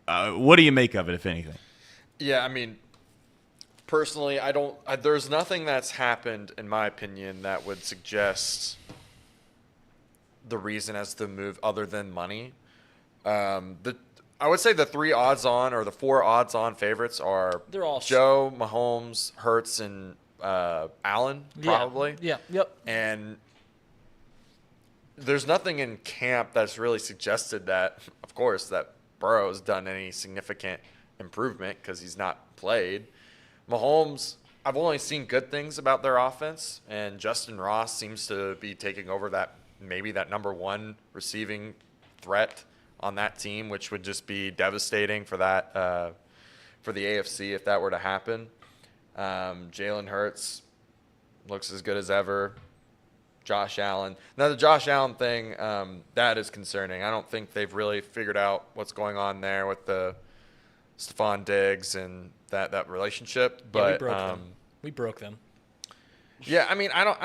Speaker 2: What do you make of it, if anything?
Speaker 6: Yeah, personally, there's nothing that's happened, in my opinion, that would suggest the reason as the move other than money. I would say the three odds-on or the four odds-on favorites are Joe, Mahomes, Hurts, and Allen, probably.
Speaker 4: Yeah. Yep.
Speaker 6: And there's nothing in camp that's really suggested that, of course, that Burrow's done any significant improvement because he's not played. Mahomes, I've only seen good things about their offense, and Justin Ross seems to be taking over that number one receiving threat on that team, which would just be devastating for that for the AFC if that were to happen. Jalen Hurts looks as good as ever. Josh Allen. Now, the Josh Allen thing, that is concerning. I don't think they've really figured out what's going on there with the Stephon Diggs and that relationship. But
Speaker 4: we broke them.
Speaker 6: Yeah, I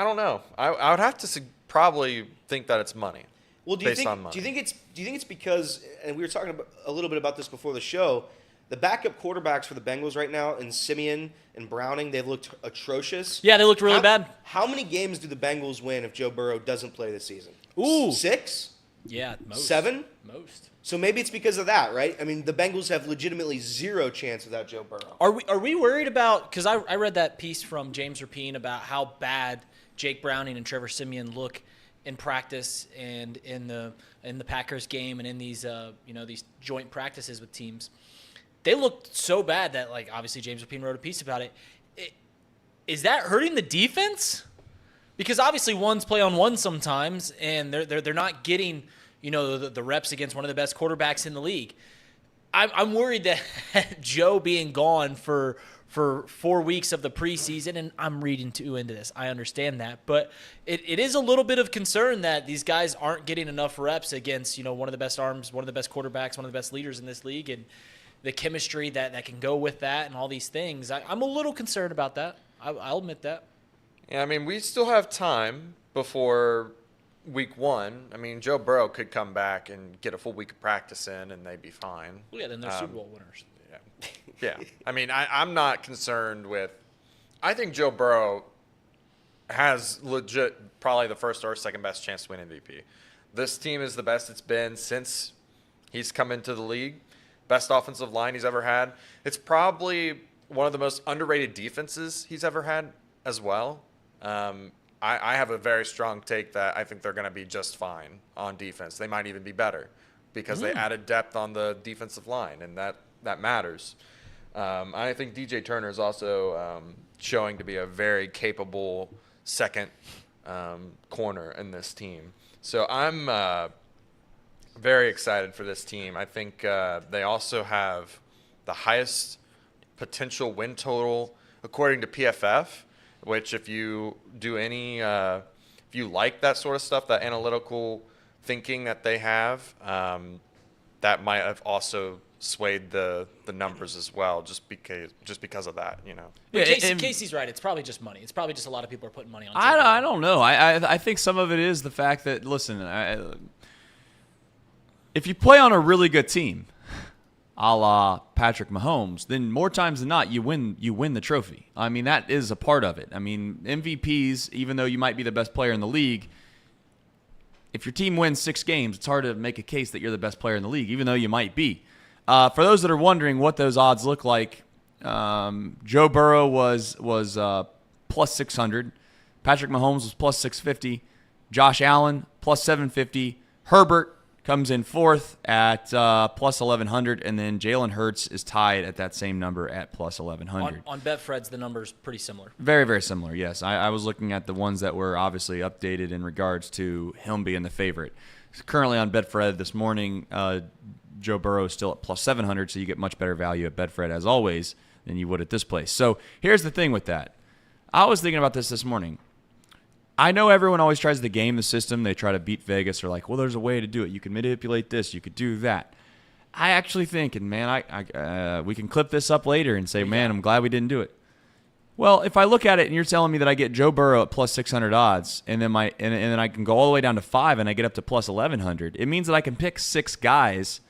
Speaker 6: don't know. I would have to probably think that it's money.
Speaker 5: Well, do you
Speaker 6: based on money.
Speaker 5: think it's because, and we were talking a little bit about this before the show, the backup quarterbacks for the Bengals right now, and Simeon and Browning, they've looked atrocious.
Speaker 4: Yeah, they looked really bad.
Speaker 5: How many games do the Bengals win if Joe Burrow doesn't play this season?
Speaker 4: Ooh.
Speaker 5: 6?
Speaker 4: Yeah, most.
Speaker 5: 7?
Speaker 4: Most.
Speaker 5: So maybe it's because of that, right? I mean, the Bengals have legitimately zero chance without Joe Burrow.
Speaker 4: Are we worried about, because I read that piece from James Rapine about how bad Jake Browning and Trevor Simeon look in practice and in the Packers game and in these these joint practices with teams. They looked so bad that, like, obviously James Rapine wrote a piece about it. Is that hurting the defense? Because obviously one's play on one sometimes, and they're not getting the reps against one of the best quarterbacks in the league. I'm worried that Joe being gone for 4 weeks of the preseason, and I'm reading into this. I understand that, but it is a little bit of concern that these guys aren't getting enough reps against one of the best arms, one of the best quarterbacks, one of the best leaders in this league, and the chemistry that can go with that and all these things. I'm a little concerned about that. I'll admit that.
Speaker 6: Yeah, I mean, we still have time before week 1. I mean, Joe Burrow could come back and get a full week of practice in, and they'd be fine.
Speaker 4: Well, yeah, then they're Super Bowl winners.
Speaker 6: Yeah. I mean, I'm not concerned with – I think Joe Burrow has legit probably the first or second best chance to win MVP. This team is the best it's been since he's come into the league. Best offensive line he's ever had. It's probably one of the most underrated defenses he's ever had as well. I have a very strong take that I think they're going to be just fine on defense. They might even be better because they added depth on the defensive line, and that matters. I think DJ Turner is also showing to be a very capable second corner in this team. So I'm very excited for this team. I think they also have the highest potential win total according to PFF, which if you do any if you like that sort of stuff, that analytical thinking that they have, that might have also swayed the numbers as well, just because of that,
Speaker 4: Yeah, Casey's right. It's probably just money. It's probably just a lot of people are putting money on.
Speaker 2: I don't know. I think some of it is the fact that, listen, if you play on a really good team, a la Patrick Mahomes, then more times than not you win the trophy. I mean, that is a part of it. I mean, MVPs, even though you might be the best player in the league, if your team wins 6 games, it's hard to make a case that you're the best player in the league, even though you might be. For those that are wondering what those odds look like, Joe Burrow was plus 600. Patrick Mahomes was plus 650. Josh Allen plus 750. Herbert comes in 4th at plus 1,100, and then Jalen Hurts is tied at that same number at plus 1,100.
Speaker 4: On Betfred's, the number's pretty similar.
Speaker 2: Very, very similar, yes. I was looking at the ones that were obviously updated in regards to him being the favorite. Currently on Betfred this morning, Joe Burrow is still at plus 700, so you get much better value at Betfred, as always, than you would at this place. So here's the thing with that. I was thinking about this morning. I know everyone always tries to game the system. They try to beat Vegas. They're like, well, there's a way to do it. You can manipulate this. You could do that. I actually think, and man, we can clip this up later and say, man, I'm glad we didn't do it. Well, if I look at it and you're telling me that I get Joe Burrow at plus 600 odds, and then then I can go all the way down to 5 and I get up to plus 1,100, it means that I can pick 6 guys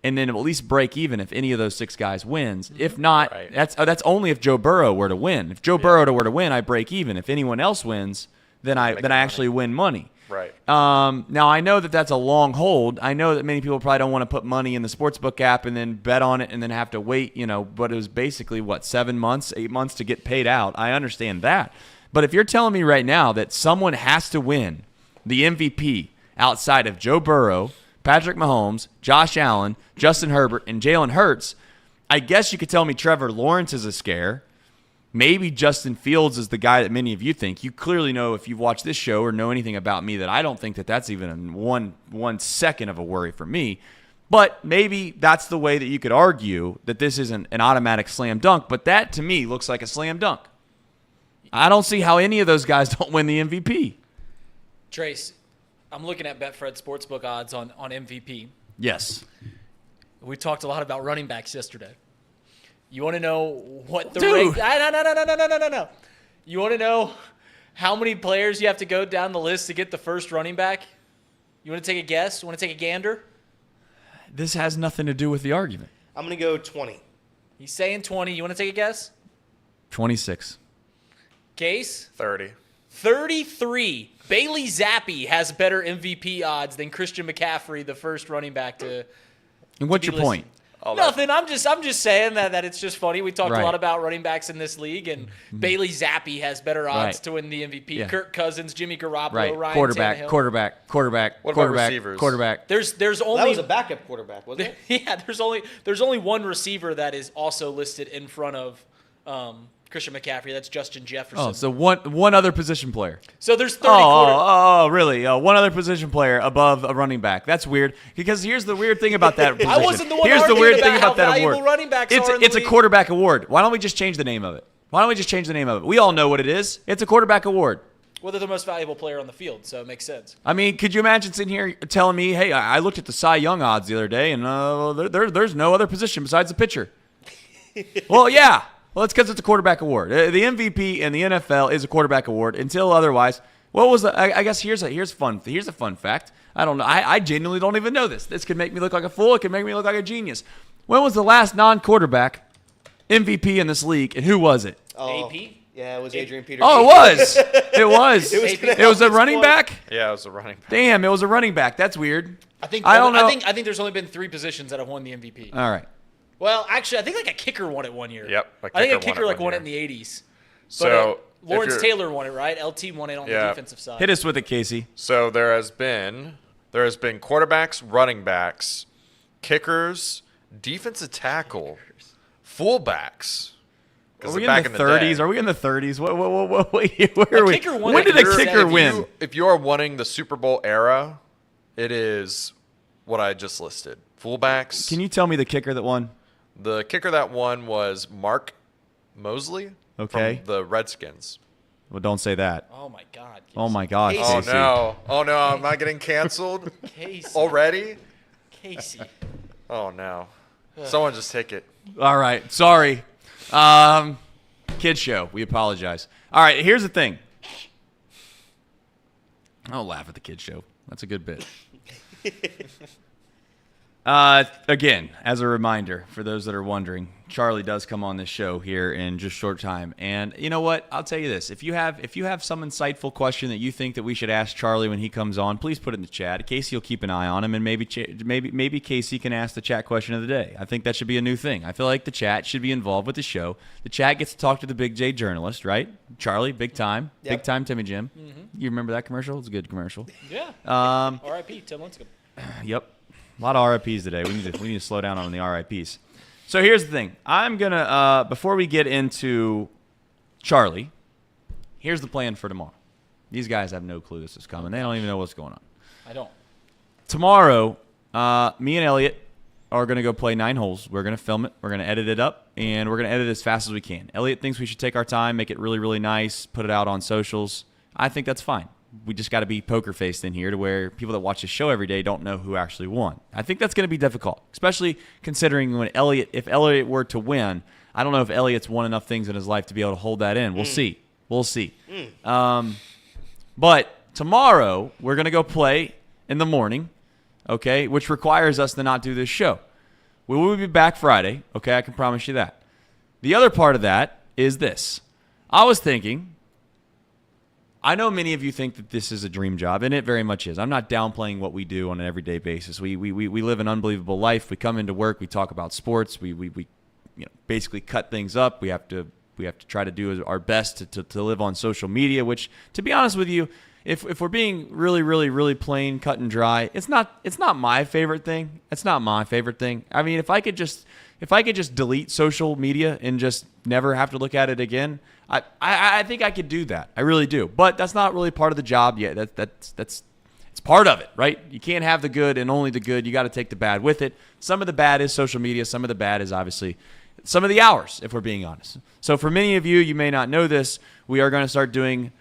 Speaker 2: and then at least break even if any of those 6 guys wins. If not,
Speaker 6: Right.
Speaker 2: that's only if Joe Burrow were to win. If Joe Burrow were to win, I break even. If anyone else wins, then I actually win money.
Speaker 6: Right.
Speaker 2: Now, I know that that's a long hold. I know that many people probably don't want to put money in the sportsbook app and then bet on it and then have to wait, but it was basically, 7 months, 8 months to get paid out. I understand that. But if you're telling me right now that someone has to win the MVP outside of Joe Burrow, Patrick Mahomes, Josh Allen, Justin Herbert, and Jalen Hurts, I guess you could tell me Trevor Lawrence is a scare. Maybe Justin Fields is the guy that many of you think. You clearly know, if you've watched this show or know anything about me, that I don't think that that's even one second of a worry for me. But maybe that's the way that you could argue that this isn't an automatic slam dunk. But that, to me, looks like a slam dunk. I don't see how any of those guys don't win the MVP.
Speaker 4: Trace, I'm looking at Betfred Sportsbook odds on MVP.
Speaker 2: Yes.
Speaker 4: We talked a lot about running backs yesterday. You want to know what the
Speaker 2: Dude.
Speaker 4: rank? No. You want to know how many players you have to go down the list to get the first running back? You want to take a guess? You want to take a gander?
Speaker 2: This has nothing to do with the argument.
Speaker 5: I'm going to go 20.
Speaker 4: He's saying 20. You want to take a guess?
Speaker 2: 26.
Speaker 4: Case?
Speaker 6: 30.
Speaker 4: 33. Bailey Zappi has better MVP odds than Christian McCaffrey, the first running back to.
Speaker 2: And what's
Speaker 4: to be
Speaker 2: your point?
Speaker 6: Oh,
Speaker 4: Nothing. I'm just saying that it's just funny. We talked
Speaker 2: Right.
Speaker 4: a lot about running backs in this league, and Bailey Zappi has better odds
Speaker 2: Right.
Speaker 4: to win the MVP.
Speaker 2: Yeah.
Speaker 4: Kirk Cousins, Jimmy Garoppolo,
Speaker 2: Right.
Speaker 4: Ryan
Speaker 2: Quarterback.
Speaker 4: Tannehill.
Speaker 6: What about receivers?
Speaker 2: Quarterback.
Speaker 4: There's
Speaker 5: Well, that
Speaker 4: only
Speaker 5: was a backup quarterback, wasn't it?
Speaker 4: yeah. There's only one receiver that is also listed in front of Christian McCaffrey. That's Justin Jefferson.
Speaker 2: Oh, so one other position player.
Speaker 4: So there's 30
Speaker 2: Really? One other position player above a running back. That's weird. Because here's the weird thing about that position.
Speaker 4: wasn't the one
Speaker 2: Here's the
Speaker 4: arguing
Speaker 2: weird
Speaker 4: about
Speaker 2: thing
Speaker 4: how
Speaker 2: about that
Speaker 4: valuable
Speaker 2: award.
Speaker 4: running backs are in the
Speaker 2: It's a
Speaker 4: league.
Speaker 2: quarterback award. Why don't we just change the name of it? We all know what it is. It's a quarterback award.
Speaker 4: Well, they're the most valuable player on the field, so it makes sense.
Speaker 2: I mean, could you imagine sitting here telling me, hey, I looked at the Cy Young odds the other day, and there's no other position besides the pitcher. Well, yeah. Well, it's because it's a quarterback award. The MVP in the NFL is a quarterback award until otherwise. What was the? I guess here's a fun fact. I don't know. I genuinely don't even know this. This could make me look like a fool. It could make me look like a genius. When was the last non-quarterback MVP in this league, and who was it?
Speaker 5: Oh,
Speaker 4: AP?
Speaker 5: Yeah, it was Adrian Peterson.
Speaker 2: Oh, it was. It was. It was a running
Speaker 5: point.
Speaker 2: back.
Speaker 6: Yeah, it was a running back.
Speaker 2: Damn, it was a running back. That's weird.
Speaker 4: I think
Speaker 2: I don't know.
Speaker 4: I think there's only been 3 positions that have won the MVP.
Speaker 2: All right.
Speaker 4: Well, actually, I think like a kicker won it one year.
Speaker 6: Yep,
Speaker 4: I think a kicker won it in the 80s.
Speaker 6: So if
Speaker 4: Lawrence
Speaker 6: you're-
Speaker 4: Taylor won it, right? LT won it on the
Speaker 6: Yeah.
Speaker 4: defensive side.
Speaker 2: Hit us with it, Casey.
Speaker 6: So there has been quarterbacks, running backs, kickers, defensive tackle, fullbacks.
Speaker 2: Are we
Speaker 6: back
Speaker 2: in the 30s?
Speaker 6: day-
Speaker 2: Are we in the 30s? What where are we?
Speaker 4: kicker won
Speaker 2: When
Speaker 4: it
Speaker 2: did a
Speaker 4: in the
Speaker 2: kicker
Speaker 4: 70s.
Speaker 2: win?
Speaker 6: If you are wanting the Super Bowl era, it is what I just listed. Fullbacks.
Speaker 2: Can you tell me the kicker that won?
Speaker 6: The kicker that won was Mark Mosley
Speaker 2: Okay.
Speaker 6: from the Redskins.
Speaker 2: Well, don't say that.
Speaker 4: Oh my God.
Speaker 2: Oh my God,
Speaker 4: Casey.
Speaker 6: Oh
Speaker 2: Casey.
Speaker 6: no! Oh no! Am I getting canceled
Speaker 4: Casey.
Speaker 6: already?
Speaker 4: Casey.
Speaker 6: Oh no! Someone just take it.
Speaker 2: All right, sorry. Kid show. We apologize. All right, here's the thing. I'll laugh at the kid show. That's a good bit. Again, as a reminder, for those that are wondering, Charlie does come on this show here in just short time. And you know what? I'll tell you this. If you have some insightful question that you think that we should ask Charlie when he comes on, please put it in the chat. Casey will keep an eye on him, and maybe Casey can ask the chat question of the day. I think that should be a new thing. I feel like the chat should be involved with the show. The chat gets to talk to the Big J journalist, right? Charlie, big time.
Speaker 5: Yep.
Speaker 2: Big time Timmy Jim. You remember that commercial? It's a good commercial.
Speaker 4: Yeah. R.I.P. 10 months ago.
Speaker 2: Yep. A lot of RIPs today. We need to slow down on the RIPs. So here's the thing. I'm gonna before we get into Charlie, here's the plan for tomorrow. These guys have no clue this is coming. They don't even know what's going on.
Speaker 4: I don't.
Speaker 2: Tomorrow, me and Elliot are gonna go play 9 holes. We're gonna film it. We're gonna edit it up, and we're gonna edit it as fast as we can. Elliot thinks we should take our time, make it really, really nice, put it out on socials. I think that's fine. We just got to be poker-faced in here to where people that watch the show every day don't know who actually won. I think that's going to be difficult, especially considering if Elliot were to win, I don't know if Elliot's won enough things in his life to be able to hold that in. We'll see. We'll see. But tomorrow, we're going to go play in the morning, okay, which requires us to not do this show. We will be back Friday, okay? I can promise you that. The other part of that is this. I was thinking, I know many of you think that this is a dream job, and it very much is. I'm not downplaying what we do on an everyday basis. We live an unbelievable life. We come into work. We talk about sports. We basically cut things up. We have to try to do our best to live on social media, which, to be honest with you, if we're being really, really, really plain, cut and dry, it's not my favorite thing. It's not my favorite thing. I mean, if I could just delete social media and just never have to look at it again, I think I could do that. I really do. But that's not really part of the job yet. It's part of it, right? You can't have the good and only the good. You got to take the bad with it. Some of the bad is social media. Some of the bad is obviously some of the hours, if we're being honest. So for many of you, you may not know this, we are going to start doing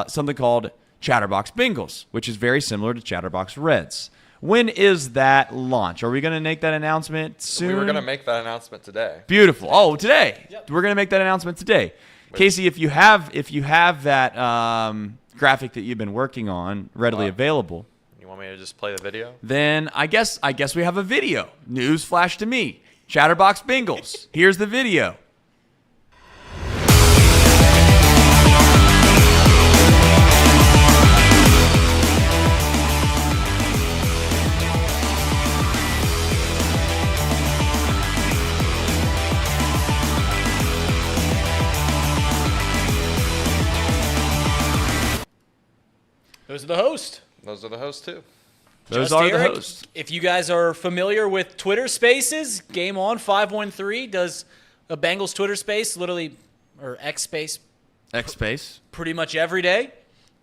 Speaker 2: something called Chatterbox Bengals, which is very similar to Chatterbox Reds. When is that launch? Are we going to make that announcement soon?
Speaker 6: We were going to make that announcement today.
Speaker 2: Beautiful. Oh, today. Yep. We're going to make that announcement today. Casey, if you have that graphic that you've been working on readily available,
Speaker 6: You want me to just play the video?
Speaker 2: then I guess we have a video. News flash to me. Chatterbox Bengals. Here's the video.
Speaker 4: Those are the hosts.
Speaker 6: Those are the hosts, too.
Speaker 2: Those
Speaker 4: Just
Speaker 2: are
Speaker 4: Eric,
Speaker 2: the hosts.
Speaker 4: If you guys are familiar with Twitter Spaces, Game On 513 does a Bengals Twitter Space, literally, or X Space,
Speaker 2: X Space.
Speaker 4: pretty much every day.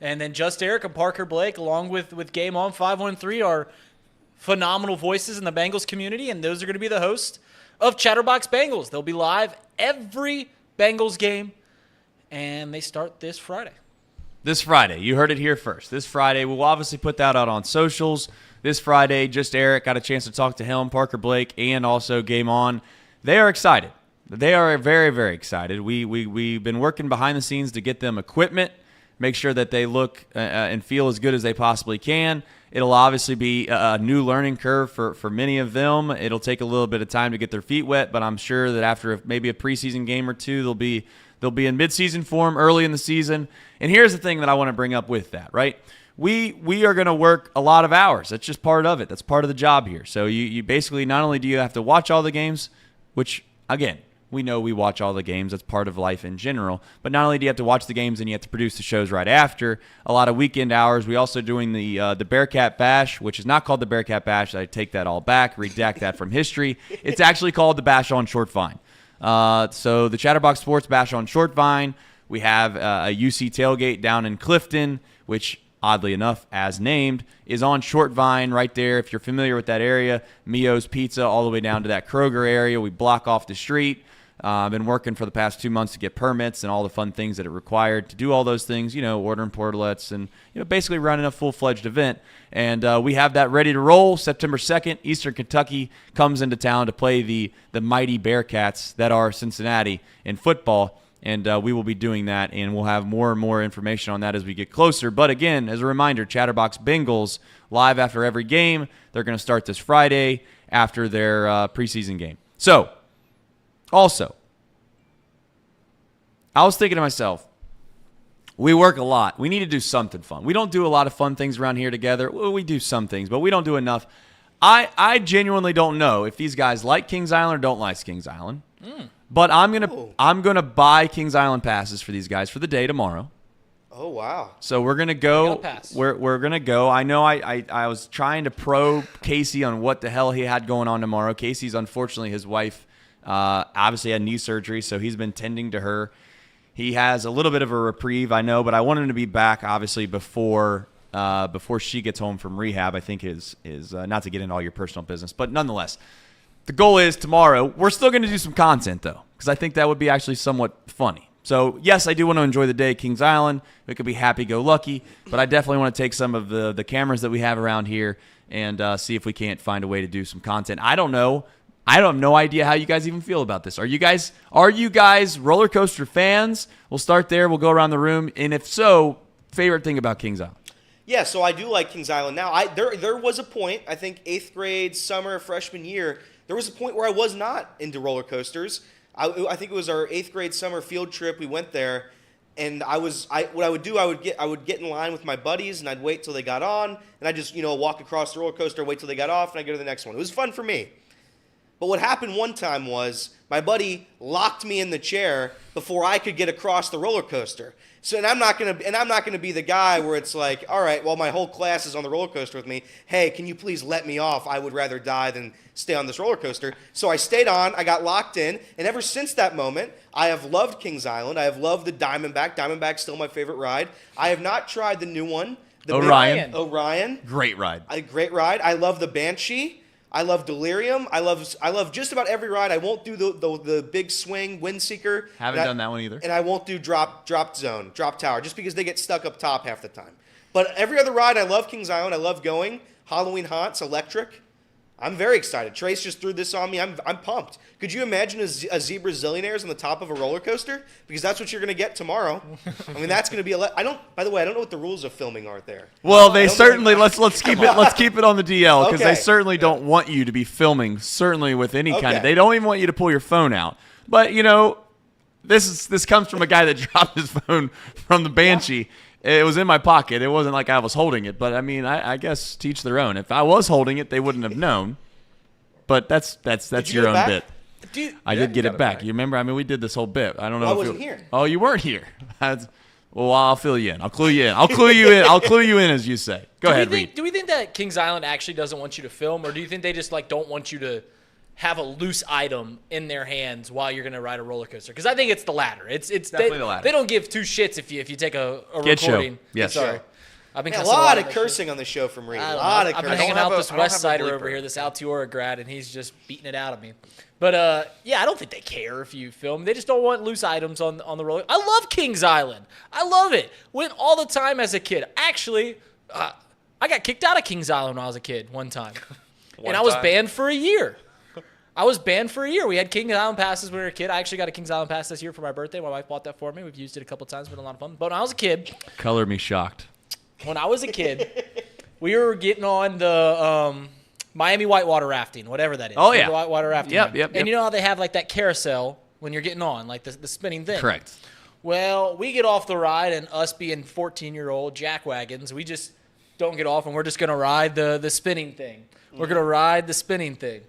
Speaker 4: And then Just Eric and Parker Blake, along with Game On 513, are phenomenal voices in the Bengals community, and those are going to be the hosts of Chatterbox Bengals. They'll be live every Bengals game, and they start this Friday.
Speaker 2: This Friday. You heard it here first. This Friday. We'll obviously put that out on socials. This Friday, Just Eric got a chance to talk to him, Parker Blake, and also Game On. They are excited. They are very, very excited. We've been working behind the scenes to get them equipment, make sure that they look and feel as good as they possibly can. It'll obviously be a new learning curve for many of them. It'll take a little bit of time to get their feet wet, but I'm sure that after maybe a preseason game or two, they'll be in midseason form early in the season. And here's the thing that I want to bring up with that, right? We are going to work a lot of hours. That's just part of it. That's part of the job here. So you basically, not only do you have to watch all the games, which, again, we know we watch all the games. That's part of life in general. But not only do you have to watch the games and you have to produce the shows right after, a lot of weekend hours. We also doing the Bearcat Bash, which is not called the Bearcat Bash. I take that all back, redact that from history. It's actually called the Bash on Short Vine. So the Chatterbox Sports Bash on Short Vine. We have a UC tailgate down in Clifton, which, oddly enough, as named, is on Short Vine right there. If you're familiar with that area, Mio's Pizza all the way down to that Kroger area. We block off the street. I've been working for the past 2 months to get permits and all the fun things that are required to do all those things, ordering portlets and, basically running a full-fledged event. And we have that ready to roll. September 2nd, Eastern Kentucky comes into town to play the mighty Bearcats that are Cincinnati in football. And we will be doing that, and we'll have more and more information on that as we get closer. But again, as a reminder, Chatterbox Bengals live after every game. They're going to start this Friday after their preseason game. So, also, I was thinking to myself, we work a lot. We need to do something fun. We don't do a lot of fun things around here together. Well, we do some things, but we don't do enough. I genuinely don't know if these guys like Kings Island or don't like Kings Island. But I'm gonna buy Kings Island passes for these guys for the day tomorrow.
Speaker 5: Oh wow!
Speaker 2: So we're gonna go. We're gonna go. I know. I was trying to probe Casey on what the hell he had going on tomorrow. Casey's unfortunately his wife obviously had knee surgery, so he's been tending to her. He has a little bit of a reprieve, I know, but I want him to be back obviously before she gets home from rehab. I think is not to get into all your personal business, but nonetheless. The goal is tomorrow, we're still going to do some content, though, because I think that would be actually somewhat funny. So, yes, I do want to enjoy the day at Kings Island. We could be happy-go-lucky, but I definitely want to take some of the cameras that we have around here and see if we can't find a way to do some content. I don't know. I have no idea how you guys even feel about this. Are you guys roller coaster fans? We'll start there. We'll go around the room. And if so, favorite thing about Kings Island?
Speaker 5: Yeah, so I do like Kings Island now. There was a point, I think 8th grade, summer, freshman year, there was a point where I was not into roller coasters. I think it was our 8th grade summer field trip. We went there, and I would get in line with my buddies, and I'd wait till they got on, and I'd just walk across the roller coaster, wait till they got off, and I'd go to the next one. It was fun for me. But what happened one time was my buddy locked me in the chair before I could get across the roller coaster. So I'm not gonna be the guy where it's like, all right, well my whole class is on the roller coaster with me. Hey, can you please let me off? I would rather die than stay on this roller coaster. So I stayed on. I got locked in, and ever since that moment, I have loved Kings Island. I have loved the Diamondback. Diamondback's still my favorite ride. I have not tried the new one, the Orion.
Speaker 2: Great ride.
Speaker 5: Great ride. I love the Banshee. I love Delirium. I love just about every ride. I won't do the big swing, Windseeker.
Speaker 2: Haven't done that one either.
Speaker 5: And I won't do drop tower, just because they get stuck up top half the time. But every other ride, I love Kings Island. I love going. Halloween Haunts, Electric. I'm very excited. Trace just threw this on me. I'm pumped. Could you imagine a zebra zillionaires on the top of a roller coaster? Because that's what you're going to get tomorrow. I mean, that's going to be by the way, I don't know what the rules of filming are there.
Speaker 2: Well, they certainly let's keep it on the DL because
Speaker 5: Okay.
Speaker 2: they certainly don't want you to be filming. Certainly with any kind of,
Speaker 5: Okay.
Speaker 2: they don't even want you to pull your phone out. But this comes from a guy that dropped his phone from the Banshee. It was in my pocket. It wasn't like I was holding it. But I mean, I guess teach their own. If I was holding it, they wouldn't have known. But that's
Speaker 5: you
Speaker 2: your
Speaker 5: get it
Speaker 2: own
Speaker 5: back?
Speaker 2: bit.
Speaker 4: Dude,
Speaker 2: I did get it back. You remember? I mean, we did this whole bit. I don't know.
Speaker 5: I
Speaker 2: if
Speaker 5: wasn't here.
Speaker 2: Oh, you weren't here. Well, I'll fill you in. I'll clue you in. I'll clue you in, as you say. Go ahead, Reed.
Speaker 4: Do we think that Kings Island actually doesn't want you to film, or do you think they just don't want you to have a loose item in their hands while you're going to ride a roller coaster? Because I think it's the latter. It's
Speaker 2: definitely the latter.
Speaker 4: They don't give two shits if you take a
Speaker 2: Kid show.
Speaker 4: recording.
Speaker 2: Yes.
Speaker 4: Sorry. I've been
Speaker 5: Man, a
Speaker 4: cussing
Speaker 5: lot of
Speaker 4: that
Speaker 5: cursing
Speaker 4: shit.
Speaker 5: on the show from Reed.
Speaker 4: I
Speaker 5: A
Speaker 4: don't
Speaker 5: lot
Speaker 4: know.
Speaker 5: of
Speaker 4: I've been
Speaker 5: cursing.
Speaker 4: hanging out with this
Speaker 6: I don't
Speaker 4: West
Speaker 6: have a
Speaker 4: Sider over
Speaker 6: bleeper.
Speaker 4: here, this Altiora grad, and he's just beating it out of me. But yeah, I don't think they care if you film. They just don't want loose items on the roller. I love Kings Island. I love it. Went all the time as a kid. Actually, I got kicked out of Kings Island when I was a kid one time, and I was banned for a year. We had Kings Island passes when we were a kid. I actually got a Kings Island pass this year for my birthday. My wife bought that for me. We've used it a couple times. It's been a lot of fun. But when I was a kid,
Speaker 2: Color me shocked.
Speaker 4: when I was a kid, we were getting on the Miami whitewater rafting, whatever that is.
Speaker 2: Oh, yeah.
Speaker 4: The whitewater rafting.
Speaker 2: Yep.
Speaker 4: And you know how they have that carousel when you're getting on, the spinning thing.
Speaker 2: Correct.
Speaker 4: Well, we get off the ride, and us being 14-year-old jackwagons, we just don't get off, and we're just going to ride the spinning thing. We're going to ride the spinning thing.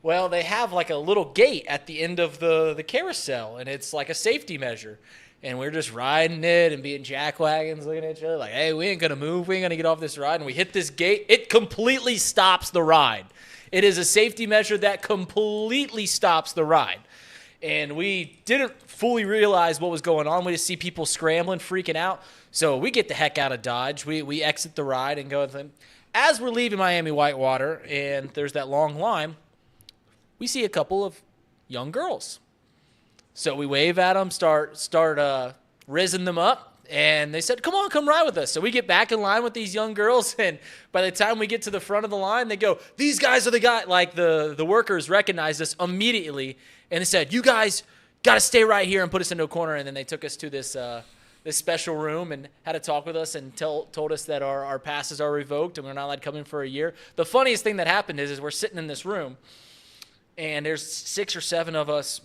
Speaker 4: Well, they have a little gate at the end of the carousel, and it's like a safety measure. And we're just riding it and being jackwagons, looking at each other hey, we ain't going to move. We ain't going to get off this ride. And we hit this gate. It completely stops the ride. It is a safety measure that completely stops the ride. And we didn't fully realize what was going on. We just see people scrambling, freaking out. So we get the heck out of Dodge. We exit the ride and go. As we're leaving Miami Whitewater and there's that long line, we see a couple of young girls. So we wave at them, start rizzing them up, and they said, come ride with us. So we get back in line with these young girls, and by the time we get to the front of the line, they go, these guys are the guys. The workers recognized us immediately, and they said, you guys got to stay right here and put us into a corner. And then they took us to this special room and had to talk with us and told us that our passes are revoked and we're not allowed to come in for a year. The funniest thing that happened is we're sitting in this room, and there's 6 or 7 of us.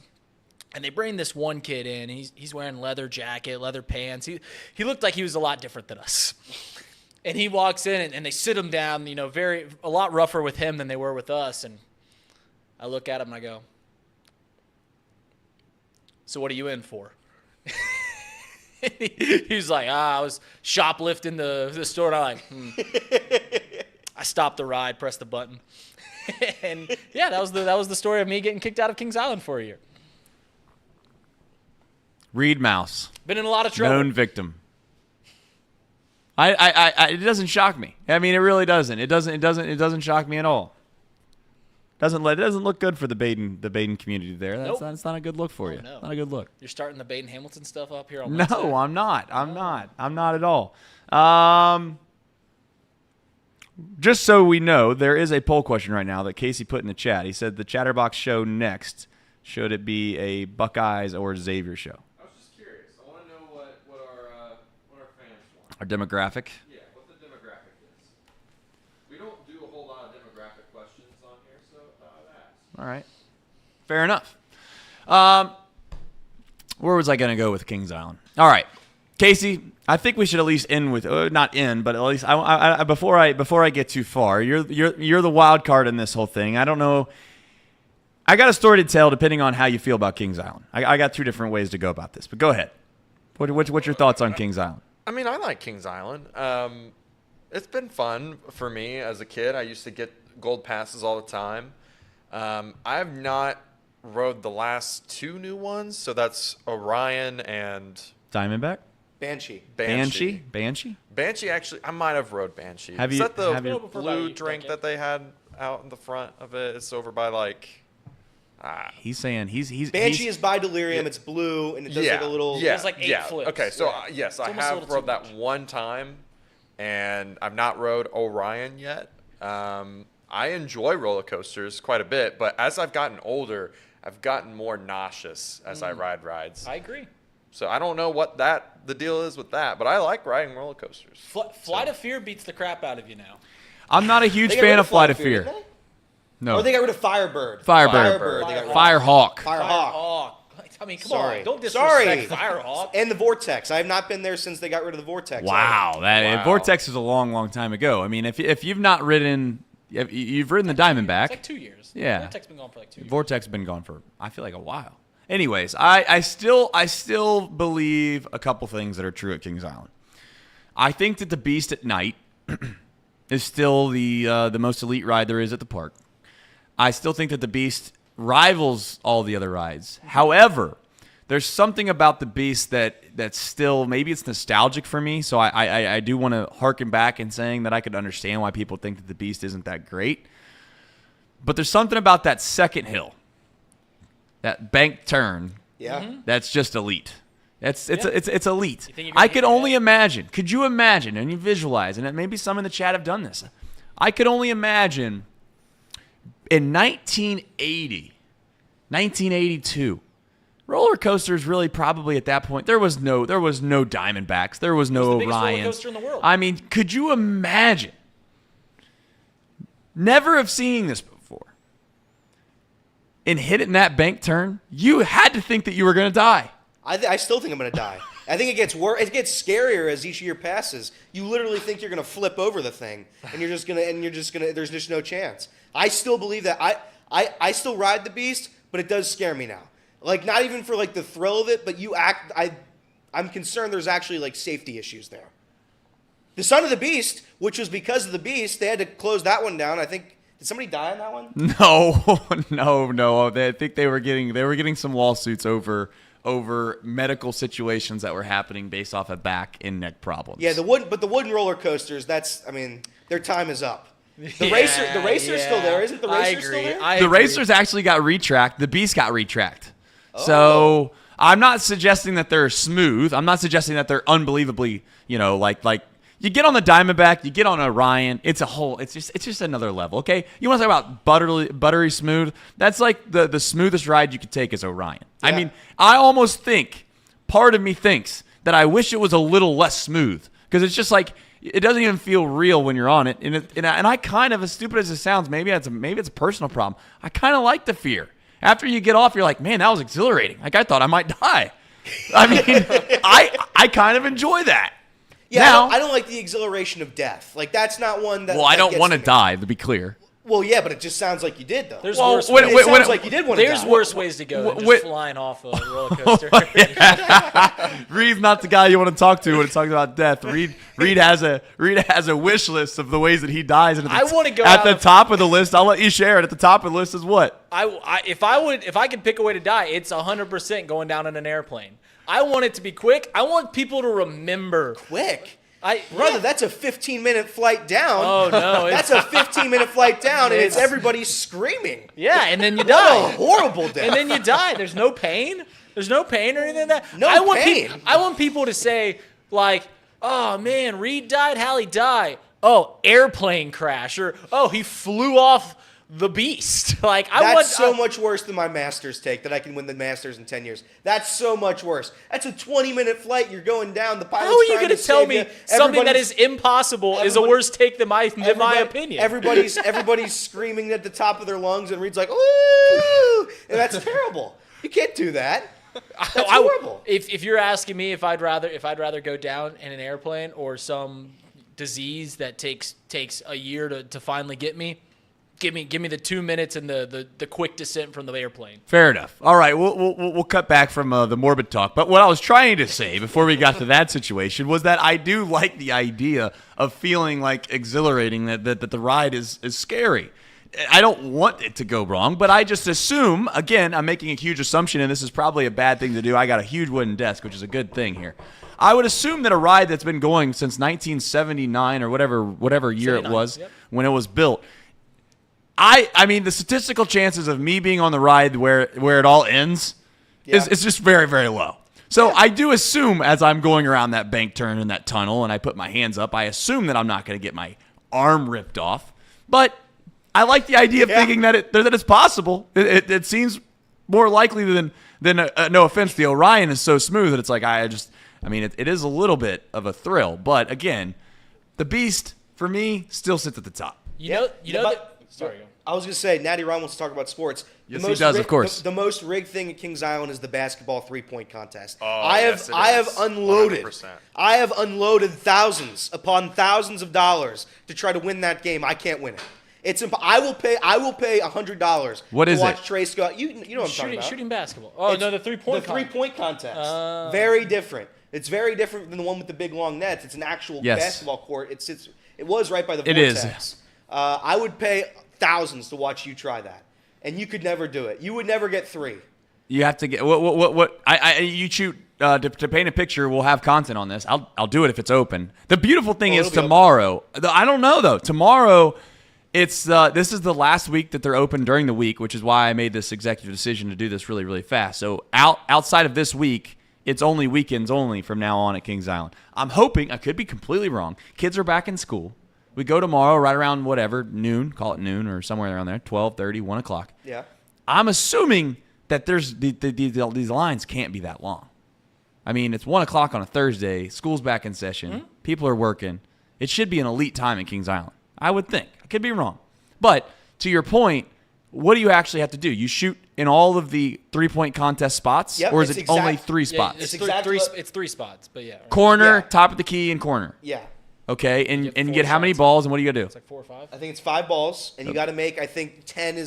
Speaker 4: And they bring this one kid in. He's wearing leather jacket, leather pants. He looked like he was a lot different than us. And he walks in, and they sit him down, a lot rougher with him than they were with us. And I look at him, and I go, so what are you in for? He's like, I was shoplifting the store. And I'm like, I stopped the ride, pressed the button. And, yeah, that was the story of me getting kicked out of Kings Island for a year.
Speaker 2: Reed Mouse.
Speaker 4: Been in a lot of trouble.
Speaker 2: Known victim. It doesn't shock me. I mean, it really doesn't. It doesn't shock me at all. It doesn't look good for the Baden community there. That's not a good look for you.
Speaker 4: No.
Speaker 2: Not a good look.
Speaker 4: You're starting the Baden Hamilton stuff up here on
Speaker 2: No,
Speaker 4: Wednesday?
Speaker 2: I'm not. I'm not at all. Just so we know, there is a poll question right now that Casey put in the chat. He said the Chatterbox show next, should it be a Buckeyes or Xavier show?
Speaker 6: I was just curious. I want to know what our fans want.
Speaker 2: Our demographic?
Speaker 6: Yeah, what the demographic is. We don't do a whole lot of demographic questions on here, so I've asked.
Speaker 2: All right. Fair enough. Where was I going to go with Kings Island? All right. Casey, I think we should at least end with not end, but at least I before I get too far. You're the wild card in this whole thing. I don't know. I got a story to tell depending on how you feel about Kings Island. I got 2 different ways to go about this, but go ahead. What's your thoughts on Kings Island?
Speaker 6: I mean, I like Kings Island. It's been fun for me as a kid. I used to get gold passes all the time. I have not rode the last 2 new ones, so that's Orion and
Speaker 2: Diamondback?
Speaker 5: Banshee.
Speaker 6: Banshee.
Speaker 2: Banshee?
Speaker 6: Actually, I might have rode Banshee.
Speaker 2: Have
Speaker 6: Is
Speaker 2: you-
Speaker 6: that the
Speaker 2: have you-
Speaker 6: blue drink that they had out in the front of it? It's over by
Speaker 2: He's saying he's
Speaker 5: Banshee is by Delirium. It's blue, and it does like a little.
Speaker 6: Yeah,
Speaker 4: It's like 8 flips.
Speaker 6: Okay, so
Speaker 4: Yeah.
Speaker 6: yes,
Speaker 4: It's
Speaker 6: I
Speaker 4: almost a
Speaker 6: have
Speaker 4: little
Speaker 6: rode
Speaker 4: too
Speaker 6: that
Speaker 4: much.
Speaker 6: one time, and I've not rode Orion yet. I enjoy roller coasters quite a bit, but as I've gotten older, I've gotten more nauseous as I ride rides.
Speaker 4: I agree.
Speaker 6: So I don't know what the deal is with that, but I like riding roller coasters.
Speaker 4: Flight of Fear beats the crap out of you now.
Speaker 2: I'm not a huge fan of Flight of Fear.
Speaker 5: didn't they?
Speaker 2: No.
Speaker 5: Or they got rid of Firebird.
Speaker 2: Firebird.
Speaker 5: They got rid of
Speaker 2: Firehawk.
Speaker 5: Firehawk.
Speaker 4: I mean, come
Speaker 5: Sorry.
Speaker 4: on. Don't
Speaker 5: Sorry.
Speaker 4: disrespect Firehawk.
Speaker 5: And the Vortex. I have not been there since they got rid of the Vortex.
Speaker 2: Wow,
Speaker 6: Wow.
Speaker 2: Vortex is a long, long time ago. I mean, if you've not ridden, you've ridden the Diamondback.
Speaker 4: It's like 2 years.
Speaker 2: Yeah.
Speaker 4: Vortex been gone for like 2 years.
Speaker 2: Vortex has been gone for, I feel like, a while. Anyways, I still believe a couple things that are true at Kings Island. I think that the Beast at night is still the most elite ride there is at the park. I still think that the Beast rivals all the other rides. However, there's something about the Beast that's still, maybe it's nostalgic for me, so I do want to harken back and saying that I could understand why people think that the Beast isn't that great. But there's something about that second hill, that bank turn, that's just elite. It's elite. I could only imagine. Could you imagine? And you visualize, and maybe some in the chat have done this. I could only imagine in 1980, 1982, roller coasters really probably at that point there was no Diamondbacks, there was no
Speaker 4: It was the biggest roller
Speaker 2: Orions.
Speaker 4: coaster in the world.
Speaker 2: I mean, could you imagine? Never have seen this before. And hit it in that bank turn, you had to think that you were going to die.
Speaker 5: I still think I'm going to die. I think it gets worse. It gets scarier as each year passes. You literally think you're going to flip over the thing, and you're just going to. There's just no chance. I still believe that. I still ride the Beast, but it does scare me now. Like, not even for like the thrill of it, but I'm concerned there's actually like safety issues there. The Son of the Beast, which was because of the Beast, they had to close that one down. I think. Did somebody die on that one?
Speaker 2: No. I think they were getting some lawsuits over medical situations that were happening based off of back and neck problems.
Speaker 5: Yeah, the wooden roller coasters. Their time is up. The racer's still there, isn't the racer still there?
Speaker 2: The racers actually got retracked. The Beast got retracked. So I'm not suggesting that they're smooth. I'm not suggesting that they're unbelievably, like you get on the Diamondback, you get on Orion. It's just another level. Okay, you want to talk about buttery smooth? That's like the smoothest ride you could take is Orion. Yeah. I mean, I almost think part of me thinks that I wish it was a little less smooth because it's just like it doesn't even feel real when you're on it. And I kind of, as stupid as it sounds, maybe it's a personal problem. I kind of like the fear. After you get off, you're like, man, that was exhilarating. Like I thought I might die. I mean, I kind of enjoy that.
Speaker 5: Yeah,
Speaker 2: now,
Speaker 5: I don't like the exhilaration of death. Like that's not one that.
Speaker 2: Well, I don't want to die, to be clear.
Speaker 5: Well, yeah, but it just sounds like you did, though.
Speaker 4: It sounds like you did want to die. There's worse ways to go than just flying off a roller coaster.
Speaker 2: Reed's not the guy you want to talk to when it's talking about death. Reed has a wish list of the ways that he dies. And
Speaker 4: I want to go
Speaker 2: at the top of the list. I'll let you share it. At the top of the list is what?
Speaker 4: If I could pick a way to die, it's 100% going down in an airplane. I want it to be quick. I want people to remember.
Speaker 5: Quick? Brother, that's a 15-minute flight down.
Speaker 4: Oh, no.
Speaker 5: That's a 15-minute flight down, and it's everybody screaming.
Speaker 4: Yeah, and then you die.
Speaker 5: What a horrible death.
Speaker 4: And then you die. There's no pain. There's no pain or anything like that.
Speaker 5: No pain.
Speaker 4: I want people to say, like, oh, man, Reed died, Hallie died. Oh, airplane crash. Or, oh, he flew off the Beast. Like
Speaker 5: that's so much worse than my Masters take that I can win the Masters in 10 years. That's so much worse. That's a 20-minute flight. You're going down. The pilot's
Speaker 4: How are you
Speaker 5: going to
Speaker 4: tell me something that is impossible is a worse take than my opinion?
Speaker 5: Everybody's screaming at the top of their lungs, and Reed's like, ooh, and that's terrible. You can't do that. That's horrible.
Speaker 4: If you're asking me if I'd rather go down in an airplane or some disease that takes a year to finally get me. Give me the 2 minutes and the quick descent from the airplane.
Speaker 2: Fair enough. All right, we'll cut back from the morbid talk. But what I was trying to say before we got to that situation was that I do like the idea of feeling like exhilarating that the ride is scary. I don't want it to go wrong, but I just assume, again, I'm making a huge assumption, and this is probably a bad thing to do. I got a huge wooden desk, which is a good thing here. I would assume that a ride that's been going since 1979 or whatever year it was when it was built. I mean, the statistical chances of me being on the ride where it all ends is just very, very low. So I do assume as I'm going around that bank turn in that tunnel and I put my hands up, I assume that I'm not going to get my arm ripped off. But I like the idea of thinking that it's possible. It seems more likely than no offense, the Orion is so smooth that it's like it is a little bit of a thrill. But again, the Beast for me still sits at the top.
Speaker 4: Sorry.
Speaker 5: I was going to say, Natty Ron wants to talk about sports.
Speaker 2: Yes, he does, of course.
Speaker 5: The most rigged thing at Kings Island is the basketball three-point contest.
Speaker 6: Oh,
Speaker 5: I have unloaded.
Speaker 6: 100%.
Speaker 5: I have unloaded thousands upon thousands of dollars to try to win that game. I can't win it. I will pay $100.
Speaker 2: What is
Speaker 5: to watch
Speaker 2: it?
Speaker 5: Trace go. You know what I'm talking about?
Speaker 4: Shooting basketball. Oh, no, the three-point
Speaker 5: The three-point contest. Very different. It's very different than the one with the big long nets. It's an actual basketball court. It was right by the vortex.
Speaker 2: It is.
Speaker 5: I would pay thousands to watch you try that, and you could never do it. You would never get 3.
Speaker 2: You have to get what you shoot to paint a picture. We'll have content on this. I'll do it if it's open. The beautiful thing is tomorrow. I don't know though. Tomorrow, it's this is the last week that they're open during the week, which is why I made this executive decision to do this really, really fast. So outside of this week, it's only weekends only from now on at Kings Island. I'm hoping, I could be completely wrong. Kids are back in school. We go tomorrow right around noon, call it noon or somewhere around there, 12:30, 1 o'clock.
Speaker 5: Yeah.
Speaker 2: I'm assuming that there's these lines can't be that long. I mean, it's 1 o'clock on a Thursday. School's back in session. Mm-hmm. People are working. It should be an elite time at Kings Island. I would think. I could be wrong. But to your point, what do you actually have to do? You shoot in all of the three-point contest spots?
Speaker 5: Yep,
Speaker 2: or is it only 3 spots?
Speaker 4: It's three spots, but yeah. Right.
Speaker 2: Corner, top of the key, and corner.
Speaker 5: Yeah.
Speaker 2: Okay, and you get how many balls, and what do you got to do?
Speaker 4: It's like 4 or 5.
Speaker 5: I think it's 5 balls, and you got to make, I think 10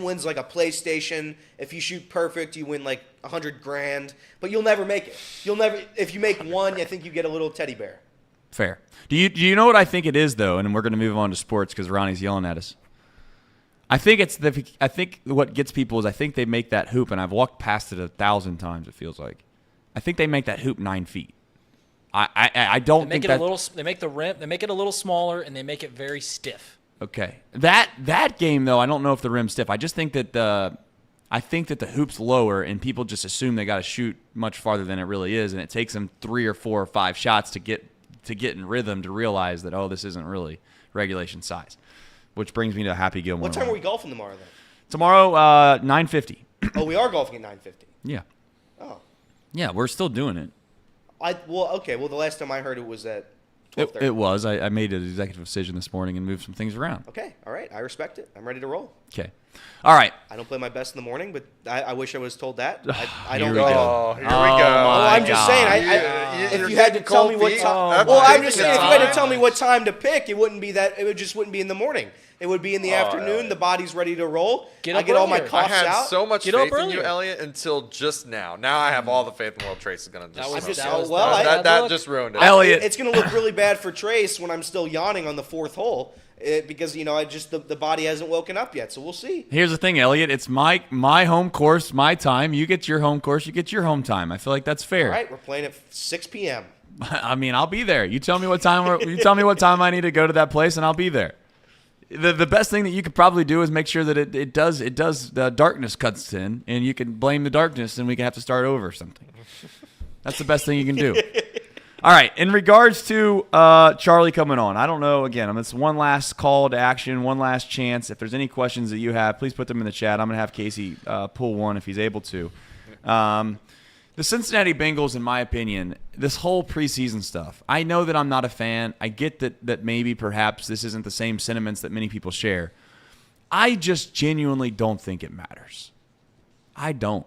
Speaker 5: wins like a PlayStation. If you shoot perfect, you win like $100,000, but you'll never make it. If you make 1, I think you get a little teddy bear.
Speaker 2: Fair. Do you know what I think it is though? And we're going to move on to sports because Ronnie's yelling at us. I think what gets people is I think they make that hoop, and I've walked past it 1,000 times. It feels like I think they make that hoop 9 feet. I don't think that
Speaker 4: they make the rim. They make it a little smaller, and they make it very stiff.
Speaker 2: Okay, that game though, I don't know if the rim's stiff. I just think that the hoop's lower, and people just assume they got to shoot much farther than it really is, and it takes them 3 or 4 or 5 shots to get in rhythm to realize that this isn't really regulation size. Which brings me to Happy Gilmore.
Speaker 5: What time are we golfing tomorrow then?
Speaker 2: Tomorrow, 9:50.
Speaker 5: Oh, we are golfing at 9:50.
Speaker 2: Yeah.
Speaker 5: Oh.
Speaker 2: Yeah, we're still doing it.
Speaker 5: Okay. Well, the last time I heard it was at 12:30.
Speaker 2: It was. I made an executive decision this morning and moved some things around.
Speaker 5: Okay. All right. I respect it. I'm ready to roll.
Speaker 2: Okay. All right.
Speaker 5: I don't play my best in the morning, but I wish I was told that. I
Speaker 2: Here
Speaker 5: don't.
Speaker 2: we go.
Speaker 6: Here we go.
Speaker 5: I'm just saying. If you had to tell me what time, I'm just saying if you had to tell me what time to pick, it wouldn't be that. It just wouldn't be in the morning. It would be in the afternoon. The body's ready to roll. I get all my coughs out.
Speaker 6: I had so much faith in you, Elliot, until just now. Now I have all the faith in the world. Trace is going to that just ruined it.
Speaker 2: Elliot,
Speaker 5: it's going to look really bad for Trace when I'm still yawning on the 4th hole. Because the body hasn't woken up yet, so we'll see.
Speaker 2: Here's the thing, Elliot. It's my home course, my time. You get your home course, you get your home time. I feel like that's fair.
Speaker 5: All right, we're playing at 6 p.m.
Speaker 2: I mean, I'll be there. You tell me what time. You tell me what time I need to go to that place, and I'll be there. The best thing that you could probably do is make sure that it does the darkness cuts in, and you can blame the darkness, and we can have to start over or something. That's the best thing you can do. All right, in regards to Charlie coming on, I don't know, again, it's one last call to action, one last chance. If there's any questions that you have, please put them in the chat. I'm going to have Casey pull one if he's able to. The Cincinnati Bengals, in my opinion, this whole preseason stuff, I know that I'm not a fan. I get that maybe perhaps this isn't the same sentiments that many people share. I just genuinely don't think it matters. I don't.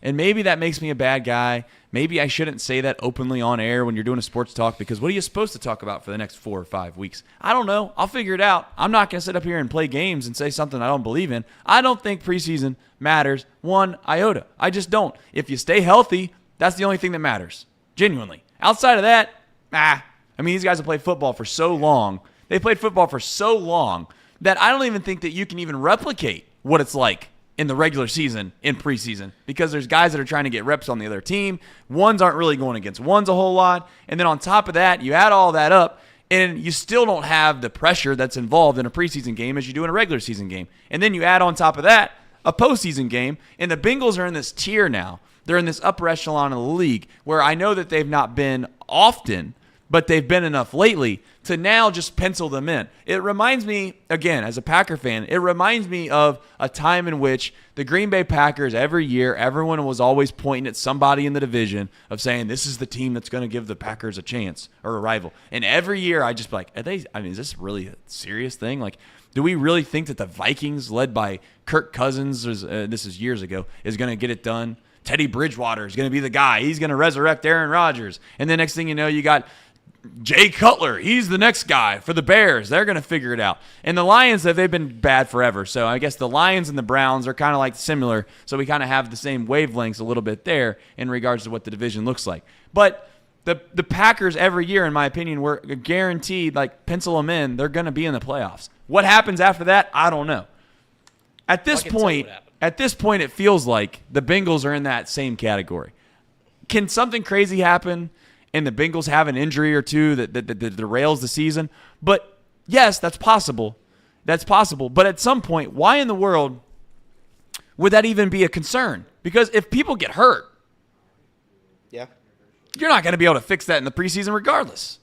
Speaker 2: And maybe that makes me a bad guy. Maybe I shouldn't say that openly on air when you're doing a sports talk, because what are you supposed to talk about for the next 4 or 5 weeks? I don't know. I'll figure it out. I'm not going to sit up here and play games and say something I don't believe in. I don't think preseason matters 1 iota. I just don't. If you stay healthy, that's the only thing that matters. Genuinely. Outside of that, I mean, these guys have played football for so long. They played football for so long that I don't even think that you can even replicate what it's like in the regular season, in preseason, because there's guys that are trying to get reps on the other team. Ones aren't really going against ones a whole lot. And then on top of that, you add all that up, and you still don't have the pressure that's involved in a preseason game as you do in a regular season game. And then you add on top of that a postseason game, and the Bengals are in this tier now. They're in this upper echelon of the league where I know that they've not been often, but they've been enough lately to now just pencil them in. It reminds me, again, as a Packer fan, it reminds me of a time in which the Green Bay Packers, every year, everyone was always pointing at somebody in the division of saying, this is the team that's going to give the Packers a chance or a rival. And every year I just be like, is this really a serious thing? Like, do we really think that the Vikings, led by Kirk Cousins, this is years ago, is going to get it done? Teddy Bridgewater is going to be the guy. He's going to resurrect Aaron Rodgers. And the next thing you know, you got Jay Cutler. He's the next guy for the Bears. They're going to figure it out. And the Lions, they've been bad forever. So I guess the Lions and the Browns are kind of like similar. So we kind of have the same wavelengths a little bit there in regards to what the division looks like. But the Packers every year, in my opinion, were guaranteed, like, pencil them in. They're going to be in the playoffs. What happens after that, I don't know. At this point, it feels like the Bengals are in that same category. Can something crazy happen and the Bengals have an injury or two that derails the season? But yes, that's possible. That's possible. But at some point, why in the world would that even be a concern? Because if people get hurt,
Speaker 5: Yeah.
Speaker 2: you're not going to be able to fix that in the preseason regardless.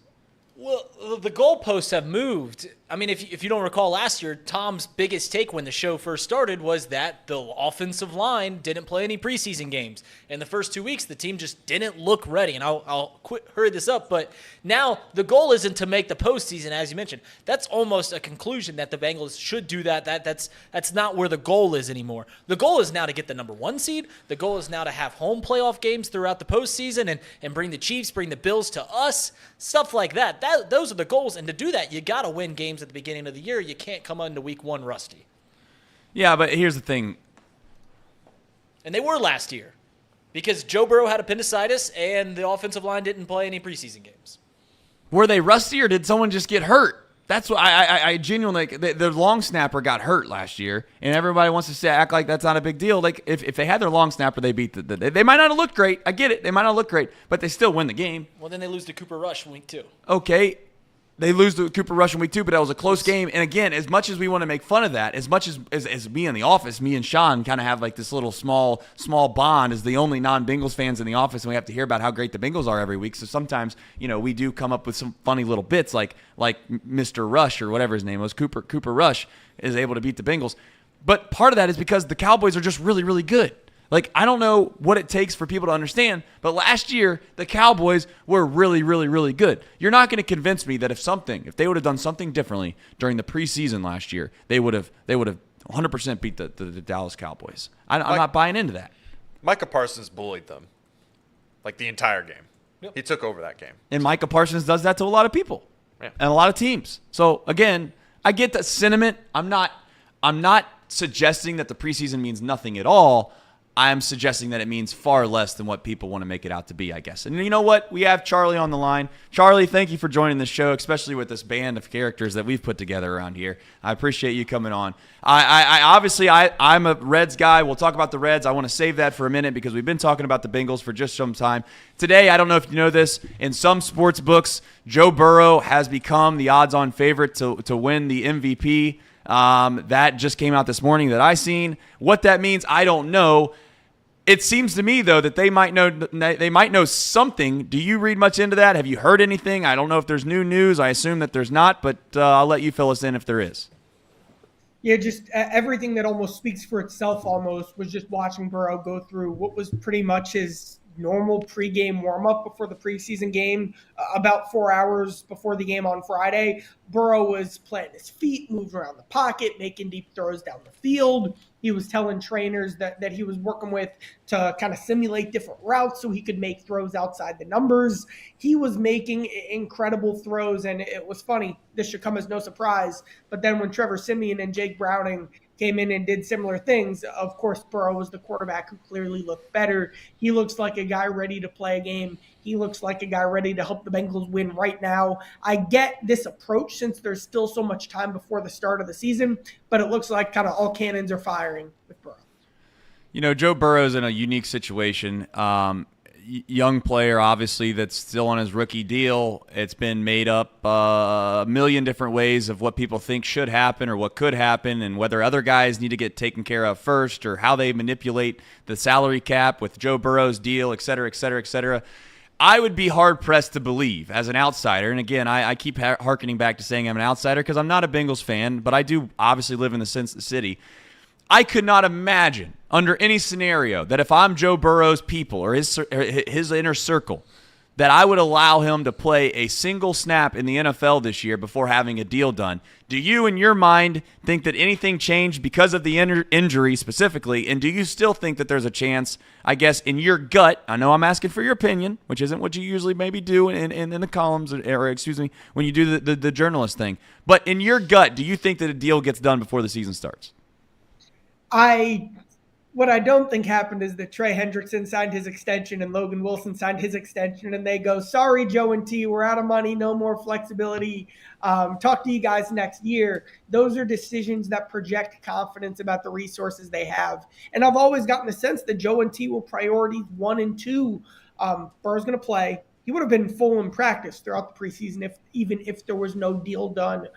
Speaker 4: Well, the goalposts have moved. I mean, if you don't recall last year, Tom's biggest take when the show first started was that the offensive line didn't play any preseason games. In the first 2 weeks, the team just didn't look ready. And I'll hurry this up, but now the goal isn't to make the postseason, as you mentioned. That's almost a conclusion that the Bengals should do that. That's not where the goal is anymore. The goal is now to get the number 1 seed. The goal is now to have home playoff games throughout the postseason and bring the Chiefs, bring the Bills to us, stuff like that. Those are the goals. And to do that, you got to win games at the beginning of the year. You can't come into week 1 rusty.
Speaker 2: Yeah, but here's the thing.
Speaker 4: And they were last year because Joe Burrow had appendicitis and the offensive line didn't play any preseason games.
Speaker 2: Were they rusty or did someone just get hurt? That's what I genuinely, their long snapper got hurt last year, and everybody wants to act like that's not a big deal. Like, if they had their long snapper, they beat they might not have looked great. I get it. They might not look great, but they still win the game.
Speaker 4: Well, then they lose to Cooper Rush in week 2.
Speaker 2: Okay. They lose to Cooper Rush in week 2, but that was a close game. And again, as much as we want to make fun of that, as much as me in the office, me and Sean kind of have like this little small bond as the only non-Bengals fans in the office, and we have to hear about how great the Bengals are every week. So sometimes, we do come up with some funny little bits like Mr. Rush or whatever his name was, Cooper Rush is able to beat the Bengals. But part of that is because the Cowboys are just really, really good. Like, I don't know what it takes for people to understand, but last year, the Cowboys were really, really, really good. You're not going to convince me that if they would have done something differently during the preseason last year, they would have 100% beat the Dallas Cowboys. I'm not buying into that.
Speaker 6: Micah Parsons bullied them, like, the entire game.
Speaker 4: Yep.
Speaker 6: He took over that game.
Speaker 2: And Micah Parsons does that to a lot of people and a lot of teams. So, again, I get that sentiment. I'm not suggesting that the preseason means nothing at all. I'm suggesting that it means far less than what people want to make it out to be, I guess. And you know what? We have Charlie on the line. Charlie, thank you for joining the show, especially with this band of characters that we've put together around here. I appreciate you coming on. I'm a Reds guy. We'll talk about the Reds. I want to save that for a minute because we've been talking about the Bengals for just some time. Today, I don't know if you know this, in some sports books, Joe Burrow has become the odds-on favorite to win the MVP. That just came out this morning that I seen. What that means, I don't know. It seems to me, though, that they might know something. Do you read much into that? Have you heard anything? I don't know if there's new news. I assume that there's not, but I'll let you fill us in if there is.
Speaker 9: Yeah, just everything that almost speaks for itself almost was just watching Burrow go through what was pretty much his normal pregame warm-up before the preseason game. About 4 hours before the game on Friday, Burrow was planting his feet, moving around the pocket, making deep throws down the field. He was telling trainers that he was working with to kind of simulate different routes so he could make throws outside the numbers. He was making incredible throws, and it was funny. This should come as no surprise. But then when Trevor Siemian and Jake Browning came in and did similar things, of course, Burrow was the quarterback who clearly looked better. He looks like a guy ready to play a game. He looks like a guy ready to help the Bengals win right now. I get this approach since there's still so much time before the start of the season, but it looks like kind of all cannons are firing with Burrow.
Speaker 2: Joe Burrow's in a unique situation. Young player, obviously, that's still on his rookie deal. It's been made up a million different ways of what people think should happen or what could happen and whether other guys need to get taken care of first or how they manipulate the salary cap with Joe Burrow's deal, et cetera, et cetera, et cetera. I would be hard-pressed to believe as an outsider, and again, I keep hearkening back to saying I'm an outsider because I'm not a Bengals fan, but I do obviously live in the city. I could not imagine under any scenario that if I'm Joe Burrow's people or his inner circle, that I would allow him to play a single snap in the NFL this year before having a deal done. Do you, in your mind, think that anything changed because of the injury specifically, and do you still think that there's a chance, I guess, in your gut, I know I'm asking for your opinion, which isn't what you usually maybe do in the columns, or excuse me, when you do the journalist thing, but in your gut, do you think that a deal gets done before the season starts?
Speaker 9: What I don't think happened is that Trey Hendrickson signed his extension and Logan Wilson signed his extension, and they go, sorry, Joe and T, we're out of money, no more flexibility. Talk to you guys next year. Those are decisions that project confidence about the resources they have. And I've always gotten the sense that Joe and T were priorities 1 and 2. Burrow's going to play. He would have been full in practice throughout the preseason even if there was no deal done.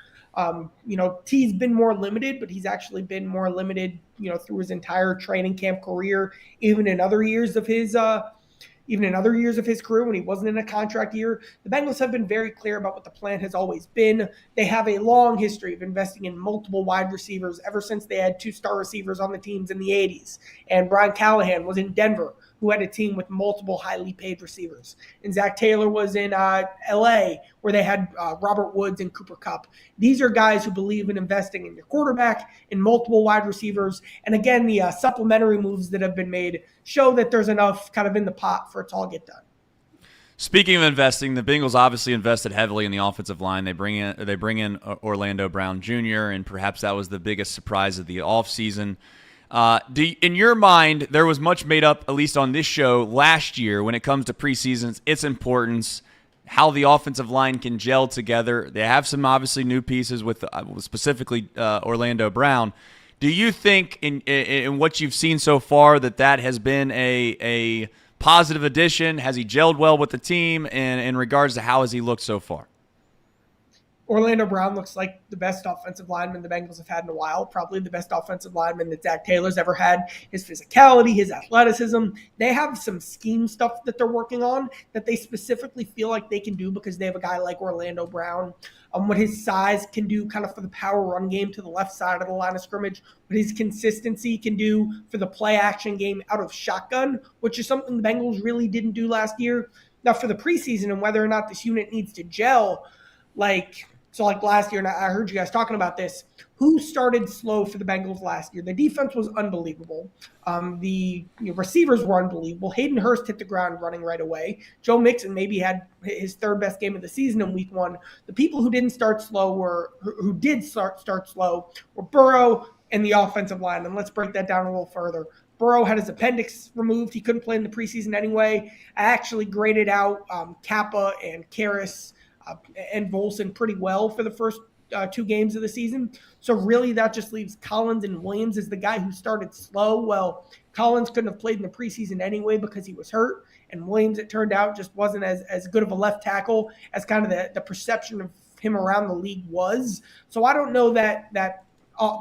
Speaker 9: T's been more limited, but he's actually been more limited, through his entire training camp career, even in other years of his career when he wasn't in a contract year. The Bengals have been very clear about what the plan has always been. They have a long history of investing in multiple wide receivers ever since they had 2-star receivers on the teams in the 80s. And Brian Callahan was in Denver, who had a team with multiple highly paid receivers. And Zach Taylor was in L.A., where they had Robert Woods and Cooper Kupp. These are guys who believe in investing in your quarterback, in multiple wide receivers. And again, the supplementary moves that have been made show that there's enough kind of in the pot for it to all get done.
Speaker 2: Speaking of investing, the Bengals obviously invested heavily in the offensive line. They bring in Orlando Brown Jr., and perhaps that was the biggest surprise of the offseason. In your mind, there was much made up, at least on this show last year, when it comes to preseasons, its importance, how the offensive line can gel together. They have some obviously new pieces with specifically Orlando Brown. Do you think in what you've seen so far that has been a positive addition? Has he gelled well with the team? And in regards to how has he looked so far?
Speaker 9: Orlando Brown looks like the best offensive lineman the Bengals have had in a while, probably the best offensive lineman that Zach Taylor's ever had. His physicality, his athleticism, they have some scheme stuff that they're working on that they specifically feel like they can do because they have a guy like Orlando Brown. What his size can do kind of for the power run game to the left side of the line of scrimmage, what his consistency can do for the play action game out of shotgun, which is something the Bengals really didn't do last year. Now for the preseason and whether or not this unit needs to gel, like last year, and I heard you guys talking about this, who started slow for the Bengals last year? The defense was unbelievable. The receivers were unbelievable. Hayden Hurst hit the ground running right away. Joe Mixon maybe had his third best game of the season in week 1. The people who didn't start slow who did start slow were Burrow and the offensive line. And let's break that down a little further. Burrow had his appendix removed. He couldn't play in the preseason anyway. I actually graded out Kappa and Karras and Volson pretty well for the first 2 games of the season. So really that just leaves Collins and Williams as the guy who started slow. Well, Collins couldn't have played in the preseason anyway because he was hurt, and Williams, it turned out, just wasn't as good of a left tackle as kind of the perception of him around the league was. So I don't know that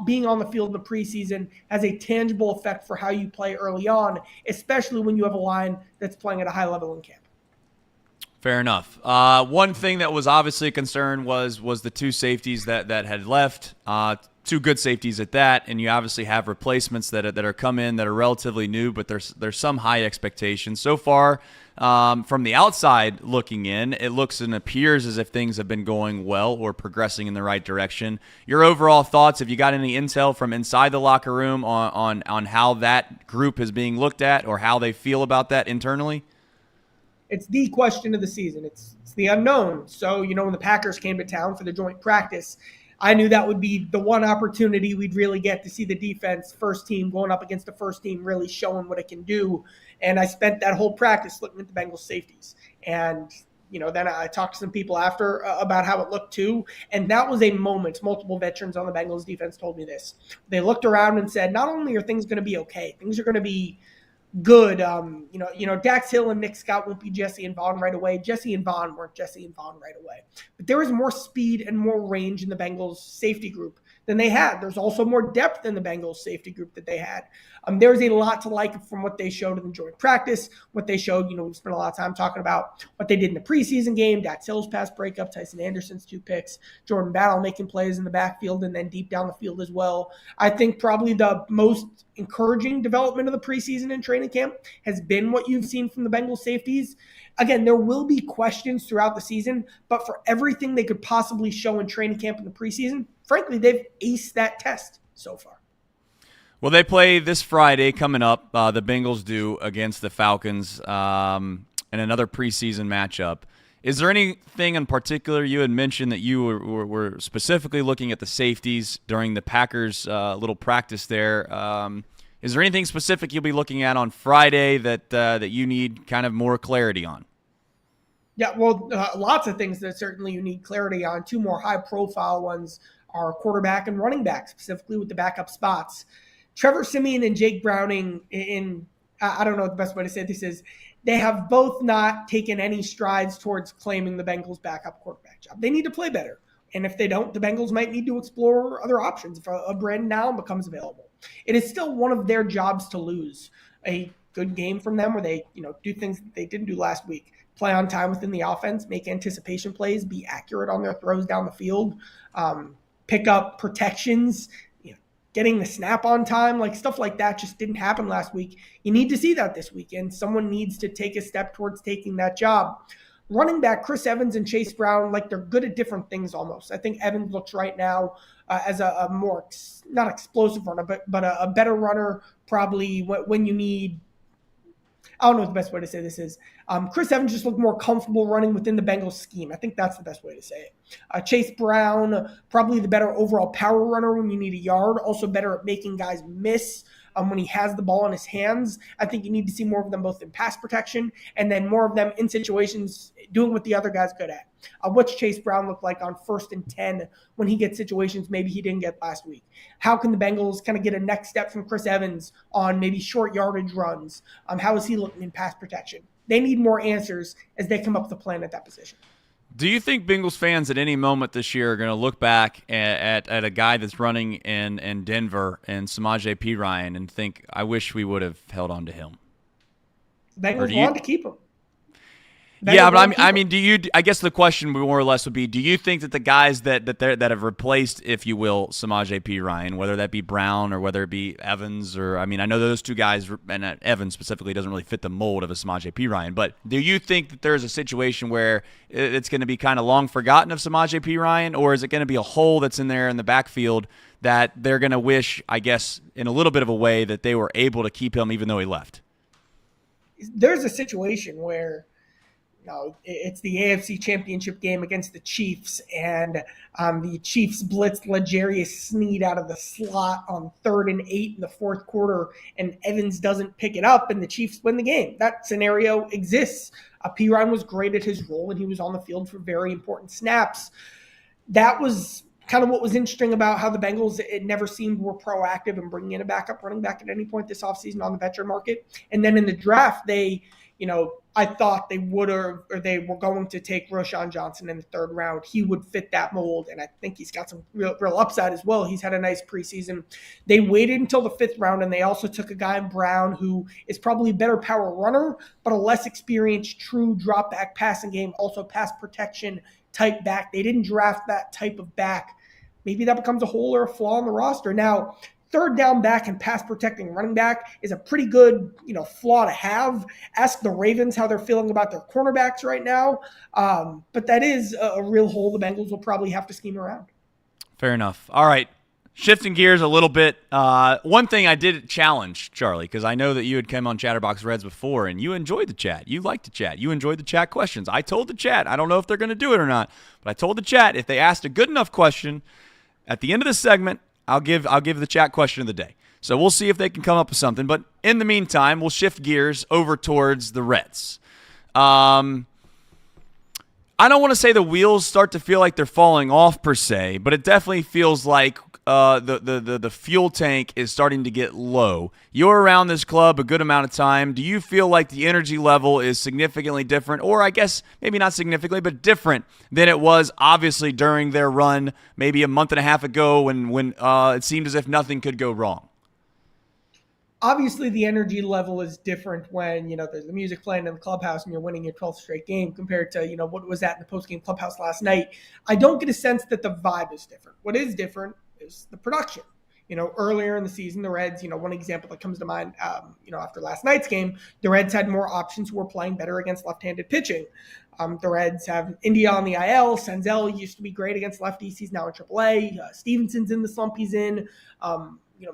Speaker 9: being on the field in the preseason has a tangible effect for how you play early on, especially when you have a line that's playing at a high level in camp.
Speaker 2: Fair enough. One thing that was obviously a concern was the 2 safeties that had left, 2 good safeties at that, and you obviously have replacements that are come in that are relatively new, but there's some high expectations. So far, from the outside looking in, it looks and appears as if things have been going well or progressing in the right direction. Your overall thoughts, have you got any intel from inside the locker room on how that group is being looked at or how they feel about that internally?
Speaker 9: It's the question of the season. It's the unknown. So, when the Packers came to town for the joint practice, I knew that would be the one opportunity we'd really get to see the defense, first team, going up against the first team, really showing what it can do. And I spent that whole practice looking at the Bengals safeties. And, then I talked to some people after about how it looked too. And that was a moment. Multiple veterans on the Bengals defense told me this. They looked around and said, not only are things going to be okay, things are going to be good. Dax Hill and Nick Scott won't be Jesse and Vaughn right away. Jesse and Vaughn weren't Jesse and Vaughn right away. But there was more speed and more range in the Bengals safety group than they had. There's also more depth in the Bengals safety group that they had. There's a lot to like from what they showed in the joint practice, what they showed, we spent a lot of time talking about what they did in the preseason game, Dax Hill's pass breakup, Tyson Anderson's 2 picks, Jordan Battle making plays in the backfield and then deep down the field as well. I think probably the most encouraging development of the preseason and training camp has been what you've seen from the Bengals safeties. Again, there will be questions throughout the season, but for everything they could possibly show in training camp in the preseason, frankly, they've aced that test so far.
Speaker 2: Well, they play this Friday coming up. The Bengals do against the Falcons in another preseason matchup. Is there anything in particular you had mentioned that you were specifically looking at the safeties during the Packers' little practice there? Is there anything specific you'll be looking at on Friday that you need kind of more clarity on?
Speaker 9: Yeah, well, lots of things that certainly you need clarity on. 2 more high-profile ones are quarterback and running back, specifically with the backup spots. Trevor Siemian and Jake Browning, I don't know what the best way to say this is, they have both not taken any strides towards claiming the Bengals' backup quarterback job. They need to play better. And if they don't, the Bengals might need to explore other options if a Brandon Allen becomes available. It is still one of their jobs to lose. A good game from them where they, do things that they didn't do last week. Play on time within the offense, make anticipation plays, be accurate on their throws down the field, pick up protections, getting the snap on time, like stuff like that just didn't happen last week. You need to see that this weekend. Someone needs to take a step towards taking that job. Running back Chris Evans and Chase Brown, like they're good at different things almost. I think Evans looks right now as a more, not explosive runner, but a better runner probably when you need, I don't know what the best way to say this is. Chris Evans just looked more comfortable running within the Bengals scheme. I think that's the best way to say it. Chase Brown, probably the better overall power runner when you need a yard. Also better at making guys miss when he has the ball in his hands. I think you need to see more of them both in pass protection and then more of them in situations doing what the other guy's good at. What's Chase Brown look like on 1st and 10 when he gets situations maybe he didn't get last week? How can the Bengals kind of get a next step from Chris Evans on maybe short yardage runs? How is he looking in pass protection? They need more answers as they come up with a plan at that position.
Speaker 2: Do you think Bengals fans at any moment this year are going to look back at a guy that's running in Denver and Samaje Perine and think, I wish we would have held on to him?
Speaker 9: Bengals want to keep him.
Speaker 2: Yeah, but I mean, do you? I guess the question more or less would be: do you think that the guys that have replaced, if you will, Samaje Perine, whether that be Brown or whether it be Evans, or I mean, I know those 2 guys, and Evans specifically doesn't really fit the mold of a Samaje Perine, but do you think that there's a situation where it's going to be kind of long forgotten of Samaje Perine, or is it going to be a hole that's in there in the backfield that they're going to wish, I guess, in a little bit of a way, that they were able to keep him even though he left?
Speaker 9: There's a situation where it's the AFC Championship game against the Chiefs, and the Chiefs blitzed L'Jarius Sneed out of the slot on 3rd and 8 in the 4th quarter, and Evans doesn't pick it up, and the Chiefs win the game. That scenario exists. Perine was great at his role, and he was on the field for very important snaps. That was kind of what was interesting about how the Bengals, it never seemed were proactive in bringing in a backup running back at any point this offseason on the veteran market. And then in the draft, they I thought they would have, or they were going to take Roschon Johnson in the 3rd round. He would fit that mold, and I think he's got some real upside as well. He's had a nice preseason. They waited until the 5th round, and they also took a guy in Brown who is probably a better power runner, but a less experienced true drop-back passing game, also pass protection type back. They didn't draft that type of back. Maybe that becomes a hole or a flaw in the roster. Now, 3rd down back and pass protecting running back is a pretty good, flaw to have. Ask the Ravens how they're feeling about their cornerbacks right now. But that is a real hole the Bengals will probably have to scheme around.
Speaker 2: Fair enough. All right. Shifting gears a little bit. One thing I did challenge, Charlie, because I know that you had come on Chatterbox Reds before and you enjoyed the chat. You liked the chat. You enjoyed the chat questions. I told the chat, I don't know if they're going to do it or not, but I told the chat if they asked a good enough question at the end of the segment, I'll give the chat question of the day. So we'll see if they can come up with something. But in the meantime, we'll shift gears over towards the Reds. I I don't want to say the wheels start to feel like they're falling off per se, but it definitely feels like the fuel tank is starting to get low. You're around this club a good amount of time. Do you feel like the energy level is significantly different, or I guess maybe not significantly, but different than it was obviously during their run maybe a month and a half ago when it seemed as if nothing could go wrong?
Speaker 9: Obviously, the energy level is different when, there's the music playing in the clubhouse and you're winning your 12th straight game compared to, what was that in the post-game clubhouse last night. I don't get a sense that the vibe is different. What is different is the production. Earlier in the season, the Reds, one example that comes to mind, after last night's game, the Reds had more options who were playing better against left-handed pitching. The Reds have India on the IL. Senzel used to be great against lefties. He's now in AAA. Stevenson's in the slump he's in.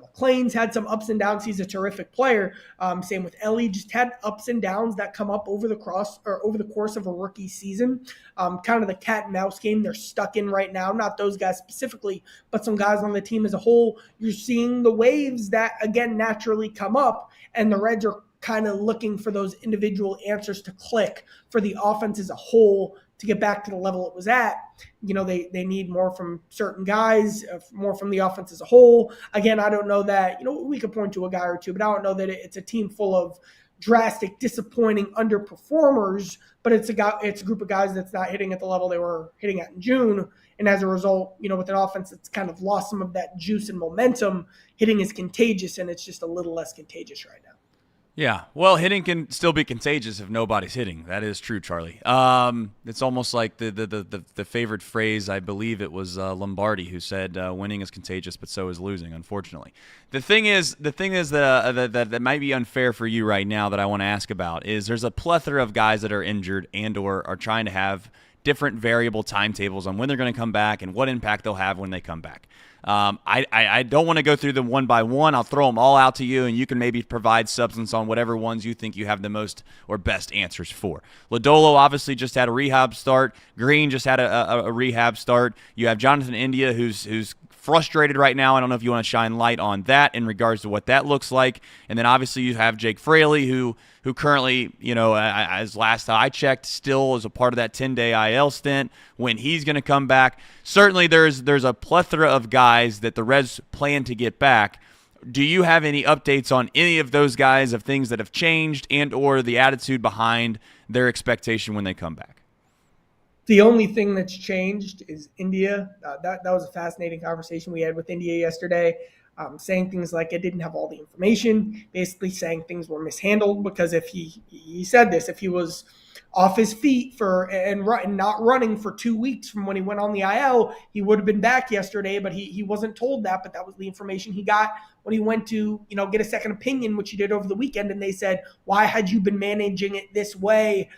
Speaker 9: McLean's had some ups and downs. He's a terrific player. Same with Ellie. Just had ups and downs that come up over the course of a rookie season. Kind of the cat and mouse game they're stuck in right now. Not those guys specifically, but some guys on the team as a whole. You're seeing the waves that, again, naturally come up, and the Reds are kind of looking for those individual answers to click for the offense as a whole to get back to the level it was at. They need more from certain guys, more from the offense as a whole. Again, I don't know that, we could point to a guy or two, but I don't know that it's a team full of drastic, disappointing underperformers, but it's a group of guys that's not hitting at the level they were hitting at in June. And as a result, with an offense that's kind of lost some of that juice and momentum, hitting is contagious, and it's just a little less contagious right now.
Speaker 2: Yeah, well, hitting can still be contagious if nobody's hitting. That is true, Charlie. It's almost like the favorite phrase, I believe it was Lombardi who said, "Winning is contagious, but so is losing." Unfortunately, the thing is that might be unfair for you right now that I want to ask about is there's a plethora of guys that are injured and/or are trying to have different variable timetables on when they're going to come back and what impact they'll have when they come back. I don't want to go through them one by one. I'll throw them all out to you, and you can maybe provide substance on whatever ones you think you have the most or best answers for. Lodolo obviously just had a rehab start. Green just had a rehab start. You have Jonathan India, who's frustrated right now. I don't know if you want to shine light on that in regards to what that looks like. And then obviously you have Jake Fraley, who currently, as last I checked, still is a part of that 10-day IL stint. When he's going to come back, certainly there's a plethora of guys that the Reds plan to get back. Do you have any updates on any of those guys, of things that have changed and or the attitude behind their expectation when they come back?
Speaker 9: The only thing that's changed is India. That was a fascinating conversation we had with India yesterday, saying things like it didn't have all the information, basically saying things were mishandled because if he said this, if he was off his feet and not running for 2 weeks from when he went on the IL, he would have been back yesterday, but he wasn't told that, but that was the information he got when he went to, get a second opinion, which he did over the weekend, and they said, why had you been managing it this way?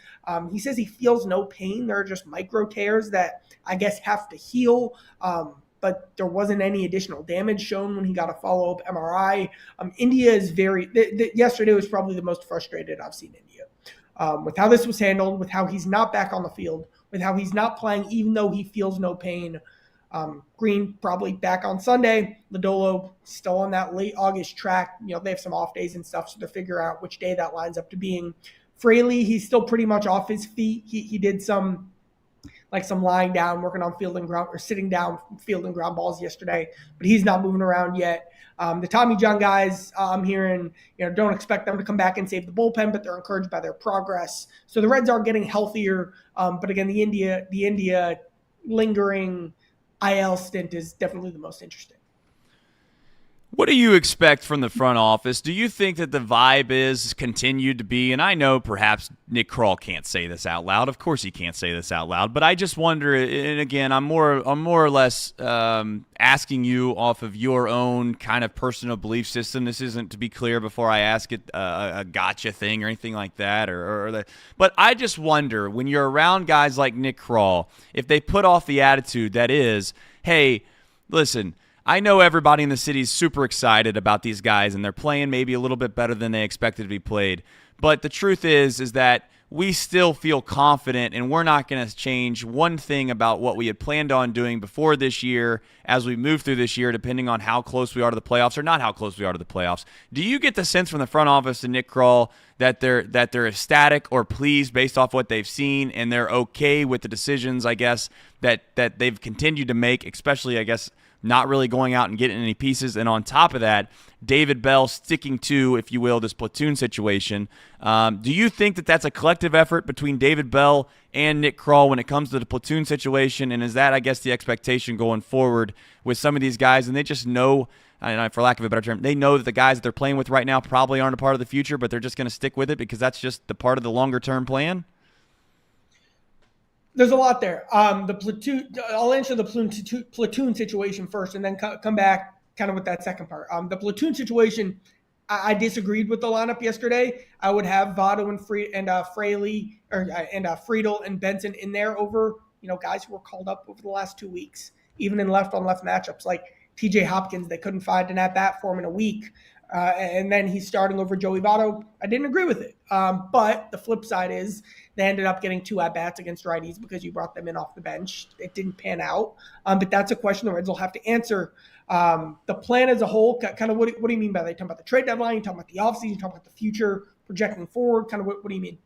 Speaker 9: He says he feels no pain. There are just micro tears that I guess have to heal, but there wasn't any additional damage shown when he got a follow-up MRI. India is yesterday was probably the most frustrated I've seen India. With how this was handled, with how he's not back on the field, with how he's not playing even though he feels no pain. Green probably back on Sunday. Lodolo still on that late August track. They have some off days and stuff, so they'll figure out which day that lines up to being. Fraley, he's still pretty much off his feet. He did some lying down, working on field and ground, or sitting down field and ground balls yesterday, but he's not moving around yet. The Tommy John guys, I'm hearing, don't expect them to come back and save the bullpen, but they're encouraged by their progress. So the Reds are getting healthier, but again, the India lingering IL stint is definitely the most interesting.
Speaker 2: What do you expect from the front office? Do you think that the vibe is continued to be, and I know perhaps Nick Krall can't say this out loud. Of course he can't say this out loud, but I just wonder, and again, I'm more or less asking you off of your own kind of personal belief system. This isn't, to be clear before I ask it, a gotcha thing or anything like that. But I just wonder, when you're around guys like Nick Krall, if they put off the attitude that is, hey, listen, I know everybody in the city is super excited about these guys, and they're playing maybe a little bit better than they expected to be played. But the truth is that we still feel confident and we're not going to change one thing about what we had planned on doing before this year as we move through this year, depending on how close we are to the playoffs or not how close we are to the playoffs. Do you get the sense from the front office and Nick Kroll that they're ecstatic or pleased based off what they've seen, and they're okay with the decisions, I guess, that they've continued to make, especially, I guess, not really going out and getting any pieces? And on top of that, David Bell sticking to, if you will, this platoon situation. Do you think that that's a collective effort between David Bell and Nick Kroll when it comes to the platoon situation? And is that, I guess, the expectation going forward with some of these guys? And they just know, for lack of a better term, they know that the guys that they're playing with right now probably aren't a part of the future, but they're just going to stick with it because that's just the part of the longer-term plan?
Speaker 9: There's a lot there. The platoon. I'll answer the platoon situation first, and then come back kind of with that second part. The platoon situation, I disagreed with the lineup yesterday. I would have Votto and Fraley and Friedel and Benson in there over guys who were called up over the last 2 weeks, even in left-on-left matchups like T.J. Hopkins. They couldn't find an at-bat for him in a week. And then he's starting over Joey Votto. I didn't agree with it. But the flip side is they ended up getting 2 at-bats against righties because you brought them in off the bench. It didn't pan out. But that's a question the Reds will have to answer. The plan as a whole, kind of what do you mean by that? You talking about the trade deadline? You talking about the offseason? You talking about the future, projecting forward? Kind of what do you mean?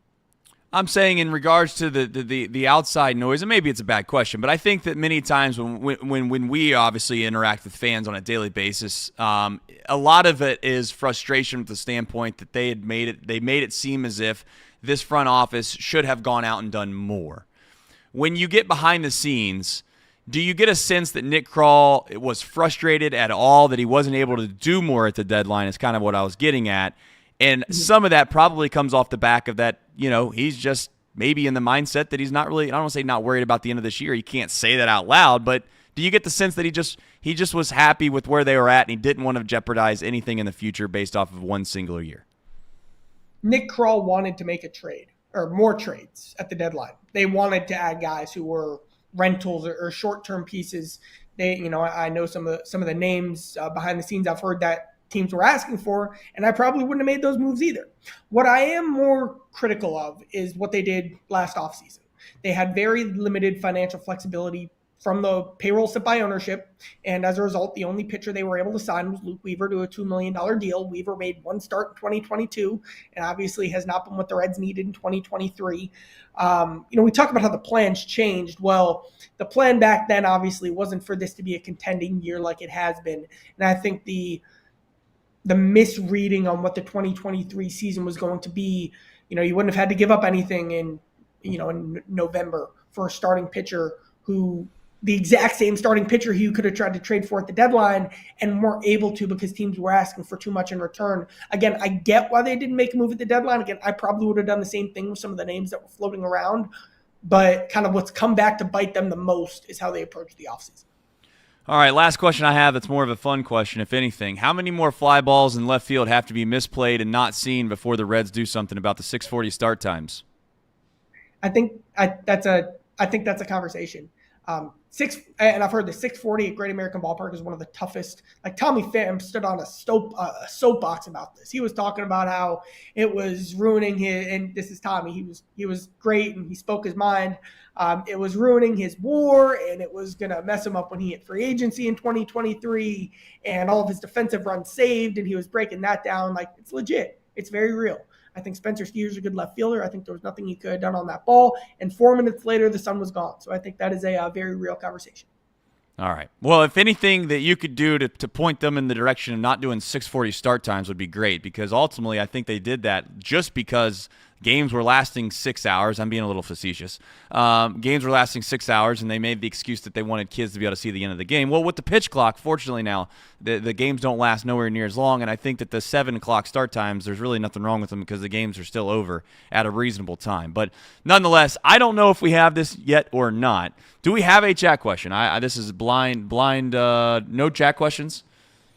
Speaker 2: I'm saying in regards to the outside noise, and maybe it's a bad question, but I think that many times when we obviously interact with fans on a daily basis, a lot of it is frustration with the standpoint that they made it seem as if this front office should have gone out and done more. When you get behind the scenes, do you get a sense that Nick Kroll was frustrated at all that he wasn't able to do more at the deadline? Is kind of what I was getting at. And some of that probably comes off the back of that, he's just maybe in the mindset that he's not really, I don't want to say not worried about the end of this year. He can't say that out loud, but do you get the sense that he just was happy with where they were at and he didn't want to jeopardize anything in the future based off of one singular year? Nick
Speaker 9: Kroll wanted to make a trade or more trades at the deadline. They wanted to add guys who were rentals or short-term pieces. They, I know some of the names behind the scenes. I've heard that teams were asking for, and I probably wouldn't have made those moves either. What I am more critical of is what they did last offseason. They had very limited financial flexibility from the payroll set by ownership, and as a result, the only pitcher they were able to sign was Luke Weaver to a $2 million deal. Weaver made one start in 2022, and obviously has not been what the Reds needed in 2023. We talk about how the plans changed. Well, the plan back then obviously wasn't for this to be a contending year like it has been, and I think the misreading on what the 2023 season was going to be, you wouldn't have had to give up anything in November for a starting pitcher who the exact same starting pitcher who you could have tried to trade for at the deadline and weren't able to because teams were asking for too much in return. Again, I get why they didn't make a move at the deadline. Again, I probably would have done the same thing with some of the names that were floating around, but kind of what's come back to bite them the most is how they approach the offseason.
Speaker 2: All right, last question I have that's more of a fun question, if anything. How many more fly balls in left field have to be misplayed and not seen before the Reds do something about the 6:40 start times?
Speaker 9: I think that's a conversation. And I've heard the 6:40 at Great American Ballpark is one of the toughest. Like Tommy Pham stood on a soapbox about this. He was talking about how it was ruining his. And this is Tommy. He was great and he spoke his mind. It was ruining his WAR and it was gonna mess him up when he hit free agency in 2023 and all of his defensive runs saved. And he was breaking that down. Like it's legit. It's very real. I think Spencer Steer's a good left fielder. I think there was nothing he could have done on that ball. And 4 minutes later, the sun was gone. So I think that is a very real conversation.
Speaker 2: All right. Well, if anything that you could do to point them in the direction of not doing 6:40 start times would be great, because ultimately I think they did that just because games were lasting 6 hours. I'm being a little facetious. Games were lasting 6 hours, and they made the excuse that they wanted kids to be able to see the end of the game. Well, with the pitch clock, fortunately now, the games don't last nowhere near as long, and I think that the 7 o'clock start times, there's really nothing wrong with them because the games are still over at a reasonable time. But nonetheless, I don't know if we have this yet or not. Do we have a chat question? This is blind, no chat questions?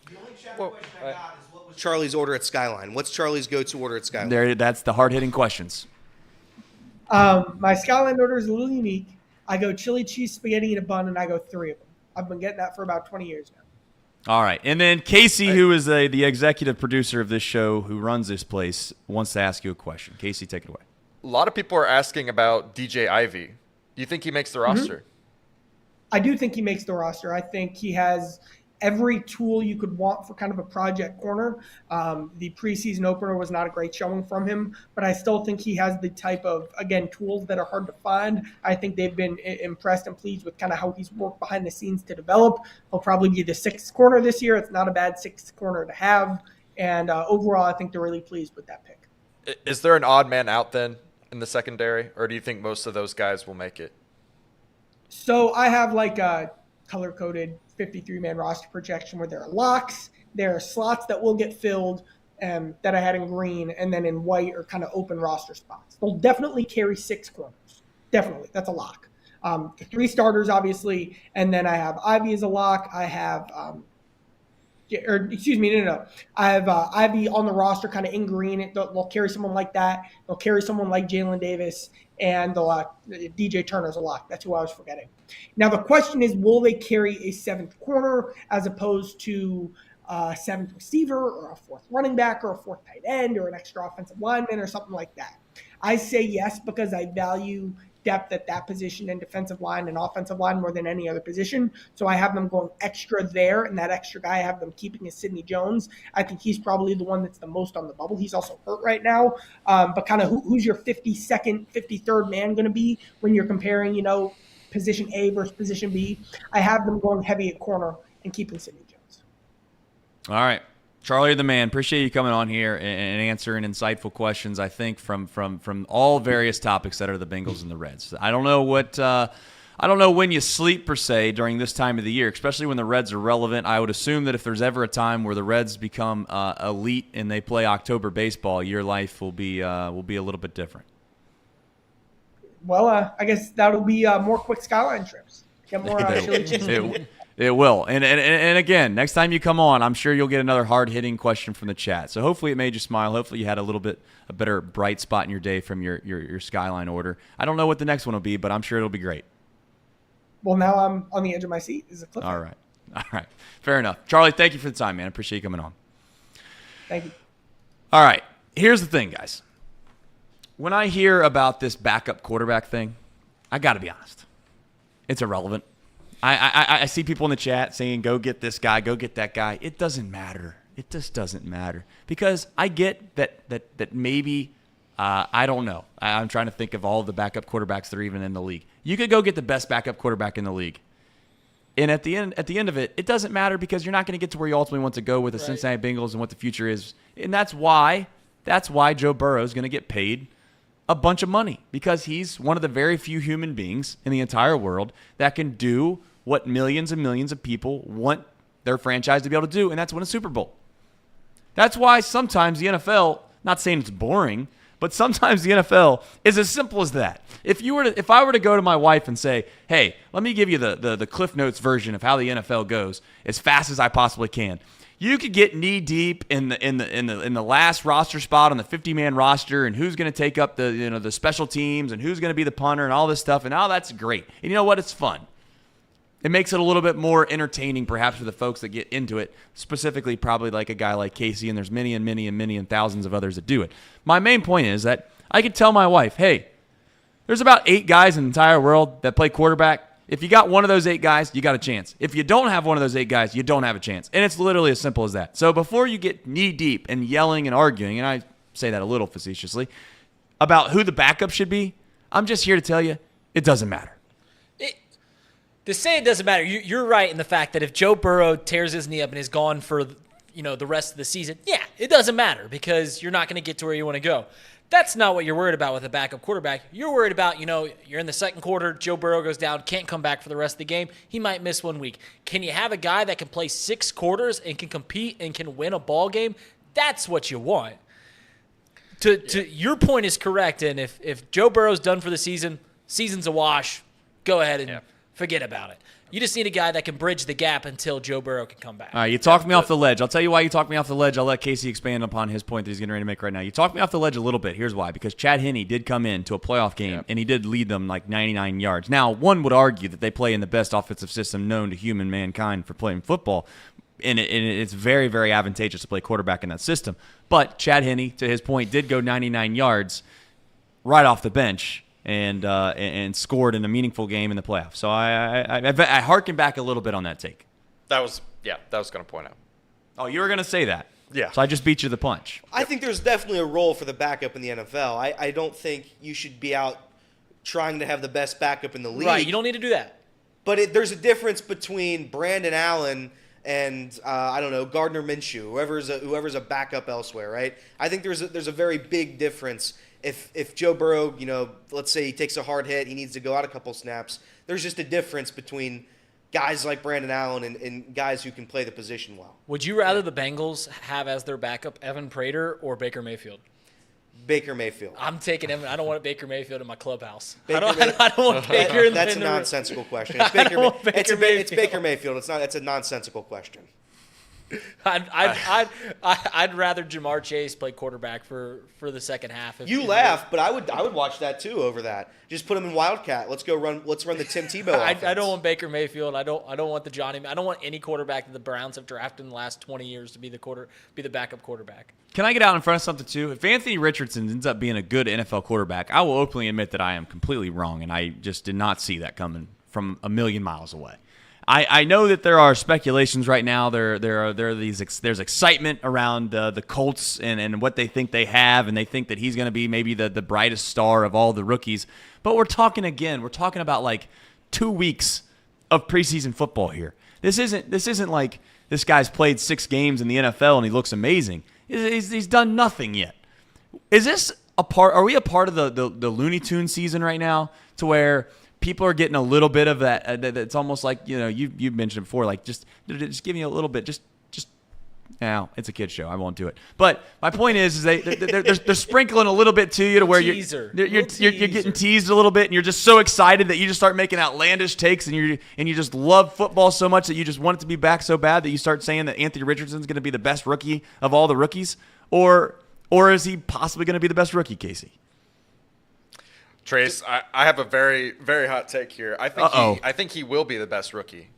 Speaker 5: The only chat question I got is what was Charlie's order at Skyline? What's Charlie's go-to order at Skyline?
Speaker 2: That's the hard-hitting questions.
Speaker 9: My Skyline order is a little unique. I go chili cheese spaghetti in a bun, and I go 3 of them. I've been getting that for about 20 years now.
Speaker 2: All right. And then Casey, who is the executive producer of this show, who runs this place, wants to ask you a question. Casey, take it away.
Speaker 6: A lot of people are asking about DJ Ivey. Do you think he makes the roster?
Speaker 9: I do think he makes the roster. I think he has every tool you could want for kind of a project corner. The preseason opener was not a great showing from him, but I still think he has the type of, again, tools that are hard to find. I think they've been impressed and pleased with kind of how he's worked behind the scenes to develop. He'll probably be the sixth corner this year. It's not a bad sixth corner to have. And overall, I think they're really pleased with that pick.
Speaker 6: Is there an odd man out then in the secondary, or do you think most of those guys will make it?
Speaker 9: So I have like a color-coded 53-man roster projection where there are locks, there are slots that will get filled that I had in green, and then in white are kind of open roster spots. They'll definitely carry 6 corners. Definitely. That's a lock. 3 starters, obviously, and then I have Ivy as a lock. I have I have Ivy on the roster kind of in green. They'll carry someone like that. They'll carry someone like Jalen Davis, and DJ Turner's a lock. That's who I was forgetting. Now the question is, will they carry a 7th corner as opposed to a 7th receiver or a 4th running back or a 4th tight end or an extra offensive lineman or something like that? I say yes because I value depth at that position in defensive line and offensive line more than any other position. So I have them going extra there, and that extra guy I have them keeping is Sidney Jones. I think he's probably the one that's the most on the bubble. He's also hurt right now. But kind of who's your 52nd, 53rd man going to be when you're comparing, position A versus position B? I have them going heavy at corner and keeping Sidney Jones.
Speaker 2: All right. Charlie the man, appreciate you coming on here and answering insightful questions, I think, from all various topics that are the Bengals and the Reds. I don't know when you sleep, per se, during this time of the year, especially when the Reds are relevant. I would assume that if there's ever a time where the Reds become elite and they play October baseball, your life will be a little bit different.
Speaker 9: Well, I guess that'll be more quick skyline trips. Get more chili cheese.
Speaker 2: It will. And again, next time you come on, I'm sure you'll get another hard-hitting question from the chat. So hopefully it made you smile. Hopefully you had a better bright spot in your day from your skyline order. I don't know what the next one will be, but I'm sure it'll be great.
Speaker 9: Well, now I'm on the edge of my seat. Is a clip.
Speaker 2: All right. Fair enough. Charlie, thank you for the time, man. I appreciate you coming on.
Speaker 9: Thank you.
Speaker 2: All right. Here's the thing, guys. When I hear about this backup quarterback thing, I got to be honest. It's irrelevant. I see people in the chat saying, go get this guy, go get that guy. It doesn't matter. It just doesn't matter. Because I get that maybe, I don't know. I'm trying to think of all the backup quarterbacks that are even in the league. You could go get the best backup quarterback in the league. And at the end of it, it doesn't matter because you're not going to get to where you ultimately want to go with the Cincinnati Bengals and what the future is. And that's why Joe Burrow is going to get paid a bunch of money, because he's one of the very few human beings in the entire world that can do what millions and millions of people want their franchise to be able to do, and that's win a Super Bowl. That's why sometimes the NFL, not saying it's boring, but sometimes the NFL is as simple as that. If I were to go to my wife and say, hey, let me give you the Cliff Notes version of how the NFL goes as fast as I possibly can. You could get knee deep in the last roster spot on the 50-man roster, and who's going to take up the special teams, and who's going to be the punter, and all this stuff, and all that's great. And you know what? It's fun. It makes it a little bit more entertaining, perhaps, for the folks that get into it. Specifically, probably like a guy like Casey, and there's many and thousands of others that do it. My main point is that I could tell my wife, hey, there's about 8 guys in the entire world that play quarterback. If you got one of those 8 guys, you got a chance. If you don't have one of those 8 guys, you don't have a chance. And it's literally as simple as that. So before you get knee-deep and yelling and arguing, and I say that a little facetiously, about who the backup should be, I'm just here to tell you it doesn't matter.
Speaker 4: To say it doesn't matter, you're right in the fact that if Joe Burrow tears his knee up and is gone for the rest of the season, yeah, it doesn't matter because you're not going to get to where you want to go. That's not what you're worried about with a backup quarterback. You're worried about, you're in the second quarter, Joe Burrow goes down, can't come back for the rest of the game. He might miss 1 week. Can you have a guy that can play 6 quarters and can compete and can win a ball game? That's what you want. Your point is correct, and if Joe Burrow's done for the season, season's a wash, go ahead and forget about it. You just need a guy that can bridge the gap until Joe Burrow can come back.
Speaker 2: All right, you talked me off the ledge. I'll tell you why you talked me off the ledge. I'll let Casey expand upon his point that he's getting ready to make right now. You talked me off the ledge a little bit. Here's why. Because Chad Henne did come in to a playoff game, and he did lead them like 99 yards. Now, one would argue that they play in the best offensive system known to human mankind for playing football, and it's very, very advantageous to play quarterback in that system. But Chad Henne, to his point, did go 99 yards right off the bench and scored in a meaningful game in the playoffs. So I harken back a little bit on that take.
Speaker 6: That was going to point out.
Speaker 2: Oh, you were going to say that.
Speaker 6: Yeah.
Speaker 2: So I just beat you to the punch.
Speaker 5: I think there's definitely a role for the backup in the NFL. I don't think you should be out trying to have the best backup in the league.
Speaker 4: Right, you don't need to do that.
Speaker 5: But there's a difference between Brandon Allen and I don't know, Gardner Minshew, whoever's a backup elsewhere, right? I think there's a very big difference. If Joe Burrow, let's say he takes a hard hit, he needs to go out a couple snaps. There's just a difference between guys like Brandon Allen and guys who can play the position well.
Speaker 4: Would you rather the Bengals have as their backup Evan Prater or Baker Mayfield?
Speaker 5: Baker Mayfield.
Speaker 4: I'm taking him. I don't want Baker Mayfield in my clubhouse.
Speaker 5: I
Speaker 4: don't want Baker in
Speaker 5: That's
Speaker 4: the
Speaker 5: a nonsensical question. It's
Speaker 4: Baker Mayfield.
Speaker 5: It's Baker Mayfield. It's a nonsensical question.
Speaker 4: I'd rather Jamar Chase play quarterback for the second half.
Speaker 5: You laugh, but I would watch that too over that. Just put him in Wildcat. Let's run the Tim Tebow offense.
Speaker 4: I don't want Baker Mayfield. I don't want the Johnny. I don't want any quarterback that the Browns have drafted in the last 20 years to be the backup quarterback.
Speaker 2: Can I get out in front of something too? If Anthony Richardson ends up being a good NFL quarterback, I will openly admit that I am completely wrong, and I just did not see that coming from a million miles away. I know that there are speculations right now. There's excitement around the Colts and what they think they have, and they think that he's going to be maybe the brightest star of all the rookies. But we're talking about like 2 weeks of preseason football here. This isn't like this guy's played 6 games in the NFL and he looks amazing. He's done nothing yet. Is this a part? Are we a part of the Looney Tunes season right now to where people are getting a little bit of that? It's almost like, you mentioned it before, like just give me a little bit, just. Now it's a kid's show. I won't do it. But my point is they're sprinkling a little bit to you to where you're getting teased a little bit, and you're just so excited that you just start making outlandish takes, and you just love football so much that you just want it to be back so bad that you start saying that Anthony Richardson's going to be the best rookie of all the rookies, or is he possibly going to be the best rookie, Casey?
Speaker 6: Trace, I have a very, very hot take here. I think he will be the best rookie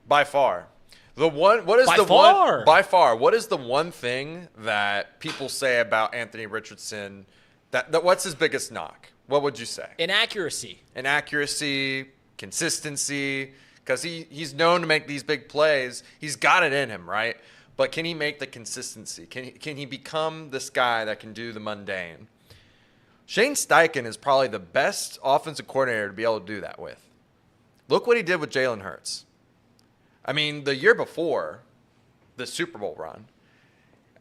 Speaker 6: by far. What is the one thing that people say about Anthony Richardson that what's his biggest knock? What would you say?
Speaker 4: Inaccuracy,
Speaker 6: consistency, because he's known to make these big plays. He's got it in him, right? But can he make the consistency? Can he become this guy that can do the mundane? Shane Steichen is probably the best offensive coordinator to be able to do that with. Look what he did with Jalen Hurts. I mean, the year before the Super Bowl run,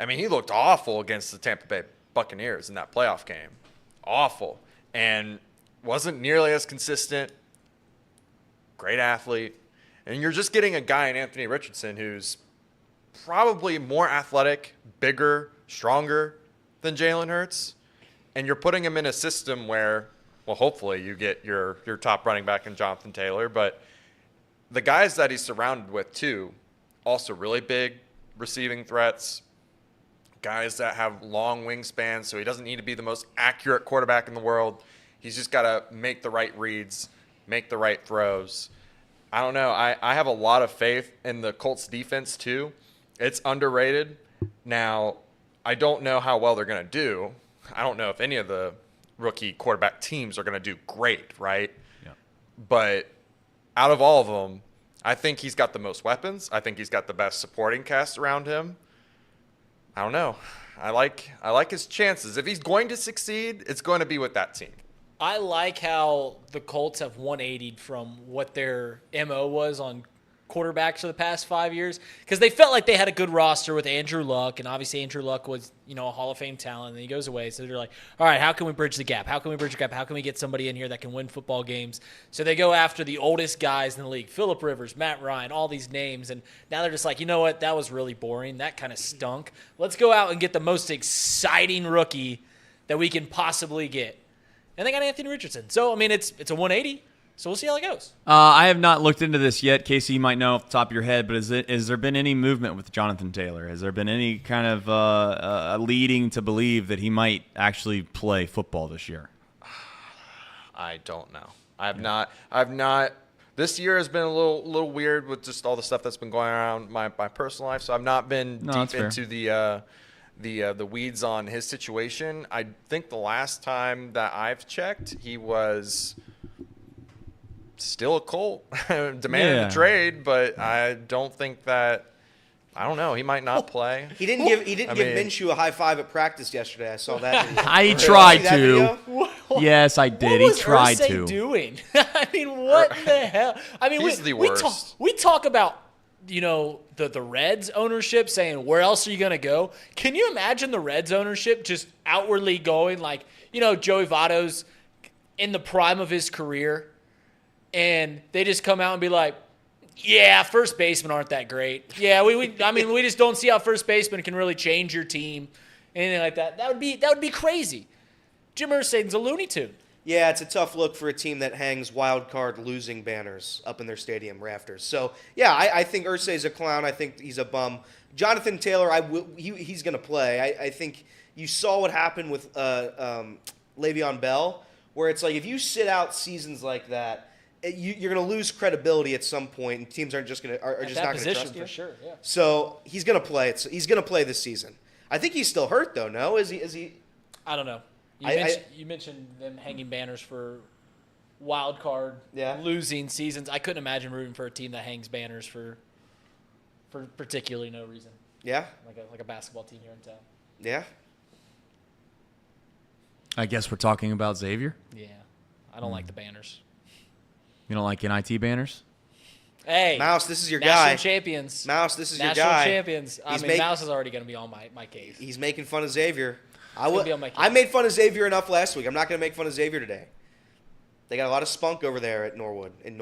Speaker 6: he looked awful against the Tampa Bay Buccaneers in that playoff game. Awful. And wasn't nearly as consistent. Great athlete. And you're just getting a guy in Anthony Richardson who's probably more athletic, bigger, stronger than Jalen Hurts. And you're putting him in a system where, well, hopefully you get your top running back in Jonathan Taylor, but the guys that he's surrounded with, too, also really big receiving threats, guys that have long wingspans, so he doesn't need to be the most accurate quarterback in the world. He's just got to make the right reads, make the right throws. I don't know. I have a lot of faith in the Colts defense, too. It's underrated. Now, I don't know how well they're going to do. I don't know if any of the rookie quarterback teams are going to do great, right? Yeah. But out of all of them, I think he's got the most weapons. I think he's got the best supporting cast around him. I don't know. I like his chances. If he's going to succeed, it's going to be with that team.
Speaker 4: I like how the Colts have 180'd from what their MO was on quarterbacks for the past 5 years, because they felt like they had a good roster with Andrew Luck, and obviously Andrew Luck was, a Hall of Fame talent, and then he goes away. So they're like, all right, how can we bridge the gap? How can we get somebody in here that can win football games? So they go after the oldest guys in the league, Phillip Rivers, Matt Ryan, all these names, and now they're just like, you know what? That was really boring. That kind of stunk. Let's go out and get the most exciting rookie that we can possibly get. And they got Anthony Richardson. So, it's a 180. So we'll see how it goes.
Speaker 2: I have not looked into this yet. Casey, you might know off the top of your head, but has there been any movement with Jonathan Taylor? Has there been any kind of leading to believe that he might actually play football this year?
Speaker 6: I don't know. I've not. This year has been a little weird with just all the stuff that's been going around my personal life. So I've not been deep into the weeds on his situation. I think the last time that I've checked, he was still a Colt, demanding a trade, but I don't think that. I don't know. He might not play.
Speaker 5: He didn't give Minshew a high five at practice yesterday. I saw that video.
Speaker 2: I tried
Speaker 5: See that
Speaker 2: to.
Speaker 5: video?
Speaker 2: Yes, I did.
Speaker 4: What was
Speaker 2: He tried
Speaker 4: Irsay
Speaker 2: to.
Speaker 4: doing? I mean, what the hell? I mean,
Speaker 6: He's the worst.
Speaker 4: We talk about, the Reds ownership saying, where else are you going to go? Can you imagine the Reds ownership just outwardly going like, Joey Votto's in the prime of his career, and they just come out and be like, yeah, first basemen aren't that great. Yeah, we just don't see how first baseman can really change your team, anything like that. That would be crazy. Jim Irsay's a Looney Tune.
Speaker 5: Yeah, it's a tough look for a team that hangs wild card losing banners up in their stadium rafters. So, yeah, I think Irsay's a clown. I think he's a bum. Jonathan Taylor, he's going to play. I think you saw what happened with Le'Veon Bell, where it's like if you sit out seasons like that, you're going to lose credibility at some point, and teams are just not going to trust you.
Speaker 4: For sure, yeah.
Speaker 5: So he's going to play. He's going to play this season. I think he's still hurt though. No, is he?
Speaker 4: I don't know. You mentioned them hanging banners for wild card losing seasons. I couldn't imagine rooting for a team that hangs banners for particularly no reason.
Speaker 5: Yeah,
Speaker 4: like a basketball team here in town.
Speaker 5: Yeah.
Speaker 2: I guess we're talking about Xavier.
Speaker 4: Yeah, I don't like the banners.
Speaker 2: You don't like NIT banners?
Speaker 4: Hey,
Speaker 5: Mouse, this is your
Speaker 4: national
Speaker 5: guy.
Speaker 4: Champions.
Speaker 5: Mouse, this is your
Speaker 4: national
Speaker 5: guy.
Speaker 4: Champions. Mouse is already going to be on my case.
Speaker 5: He's making fun of Xavier.
Speaker 4: I
Speaker 5: made fun of Xavier enough last week. I'm not going to make fun of Xavier today. They got a lot of spunk over there at Norwood.
Speaker 2: Is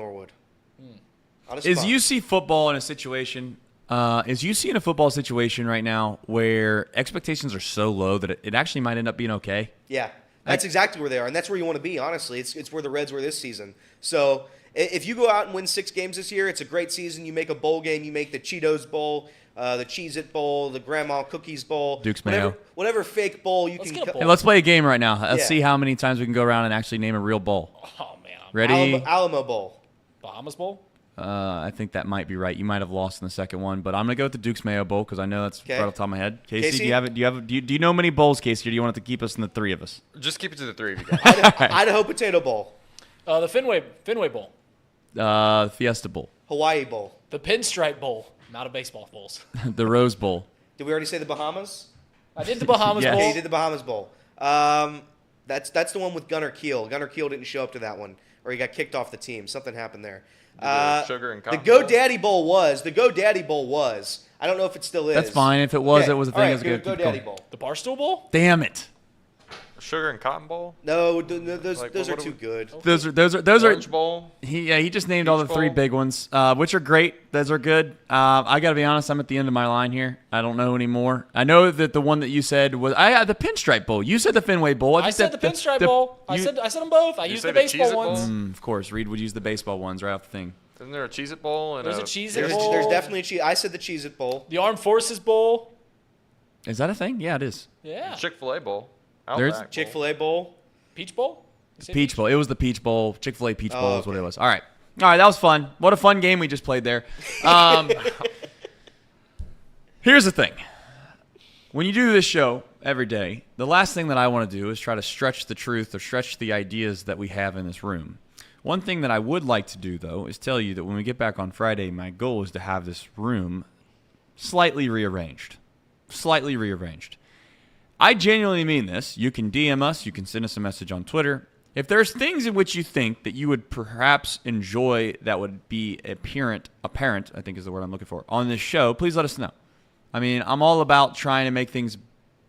Speaker 2: UC football in a situation? Is UC in a football situation right now where expectations are so low that it actually might end up being okay?
Speaker 5: Yeah, that's exactly where they are, and that's where you want to be. Honestly, it's where the Reds were this season. So if you go out and win 6 games this year, it's a great season. You make a bowl game. You make the Cheetos Bowl, the Cheez-It Bowl, the Grandma Cookies Bowl.
Speaker 2: Duke's Mayo.
Speaker 5: Whatever fake bowl you can
Speaker 4: get a bowl.
Speaker 2: Hey, let's play a game right now. Let's see how many times we can go around and actually name a real bowl.
Speaker 4: Oh, man.
Speaker 2: Ready?
Speaker 5: Alamo Bowl.
Speaker 4: Bahamas Bowl?
Speaker 2: I think that might be right. You might have lost in the second one, but I'm gonna go with the Duke's Mayo Bowl because I know that's right off the top of my head. Casey, do you know many bowls, Casey, or do you want it to keep us in the 3 of us?
Speaker 6: Just keep it to the 3 of you guys.
Speaker 5: Idaho Potato Bowl.
Speaker 4: The Fenway Bowl.
Speaker 2: Fiesta Bowl.
Speaker 5: Hawaii Bowl.
Speaker 4: The Pinstripe Bowl. Not a baseball bowls.
Speaker 2: The Rose Bowl.
Speaker 5: Did we already say the Bahamas?
Speaker 4: I did the Bahamas Bowl.
Speaker 5: Yeah, you did the Bahamas Bowl. That's the one with Gunnar Keel. Gunnar Keel didn't show up to that one, or he got kicked off the team. Something happened there.
Speaker 6: Sugar and cotton
Speaker 5: the GoDaddy Bowl was. The GoDaddy Bowl was. I don't know if it still is.
Speaker 2: That's fine. If it was, it was a thing.
Speaker 5: All right,
Speaker 2: It was good.
Speaker 5: GoDaddy Bowl.
Speaker 4: The Barstool Bowl?
Speaker 2: Damn it.
Speaker 6: Sugar and Cotton Bowl?
Speaker 5: No, those are too good.
Speaker 2: Those are
Speaker 6: Orange Bowl?
Speaker 2: He just named all the
Speaker 6: Peach
Speaker 2: 3
Speaker 6: Bowl?
Speaker 2: big ones, which are great. Those are good. I got to be honest, I'm at the end of my line here. I don't know anymore. I know that the one that you said was the Pinstripe Bowl. You said the Fenway Bowl.
Speaker 4: I said the Pinstripe Bowl. I said them both. I used the baseball ones.
Speaker 2: Of course, Reed would use the baseball ones right off the thing.
Speaker 6: Isn't there a Cheez-It Bowl? And
Speaker 4: There's a Cheez-It Bowl.
Speaker 5: There's definitely a Cheez. I said the Cheez-It Bowl.
Speaker 4: The Armed Forces Bowl.
Speaker 2: Is that a thing? Yeah, it is.
Speaker 4: Yeah.
Speaker 6: Chick-fil-A Bowl.
Speaker 2: There's
Speaker 6: Outback Bowl.
Speaker 5: Chick-fil-A Bowl.
Speaker 4: Peach Bowl?
Speaker 2: Peach Bowl. It was the Peach Bowl. Chick-fil-A Peach Bowl is what it was. All right, that was fun. What a fun game we just played there. Here's the thing. When you do this show every day, the last thing that I want to do is try to stretch the truth or stretch the ideas that we have in this room. One thing that I would like to do, though, is tell you that when we get back on Friday, my goal is to have this room slightly rearranged. Slightly rearranged. I genuinely mean this. You can DM us. You can send us a message on Twitter. If there's things in which you think that you would perhaps enjoy that would be apparent, I think is the word I'm looking for, on this show, please let us know. I mean, I'm all about trying to make things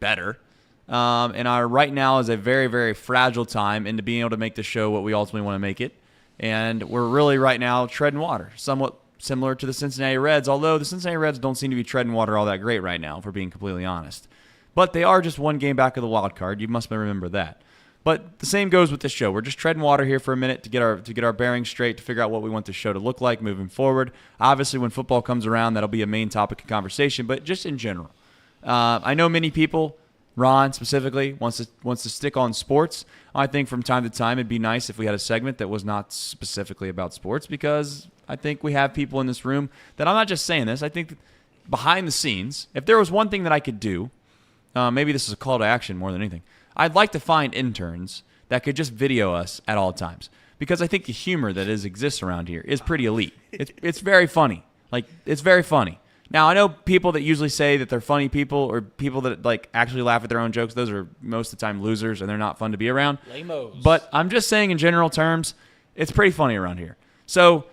Speaker 2: better. And right now is a very, very fragile time into being able to make the show what we ultimately want to make it. And we're really right now treading water, somewhat similar to the Cincinnati Reds, although the Cincinnati Reds don't seem to be treading water all that great right now, if we're being completely honest. But they are just one game back of the wild card. You must remember that. But the same goes with this show. We're just treading water here for a minute to get our bearings straight, to figure out what we want the show to look like moving forward. Obviously, when football comes around, that'll be a main topic of conversation, but just in general. I know many people, Ron specifically, wants to stick on sports. I think from time to time it'd be nice if we had a segment that was not specifically about sports, because I think we have people in this room that, I'm not just saying this, I think behind the scenes, if there was one thing that I could do maybe this is a call to action more than anything. I'd like to find interns that could just video us at all times, because I think the humor that exists around here is pretty elite. It's very funny. It's very funny. Now, I know people that usually say that they're funny people, or people that actually laugh at their own jokes. Those are most of the time losers, and they're not fun to be around.
Speaker 4: Lamos.
Speaker 2: But I'm just saying, in general terms, it's pretty funny around here. So,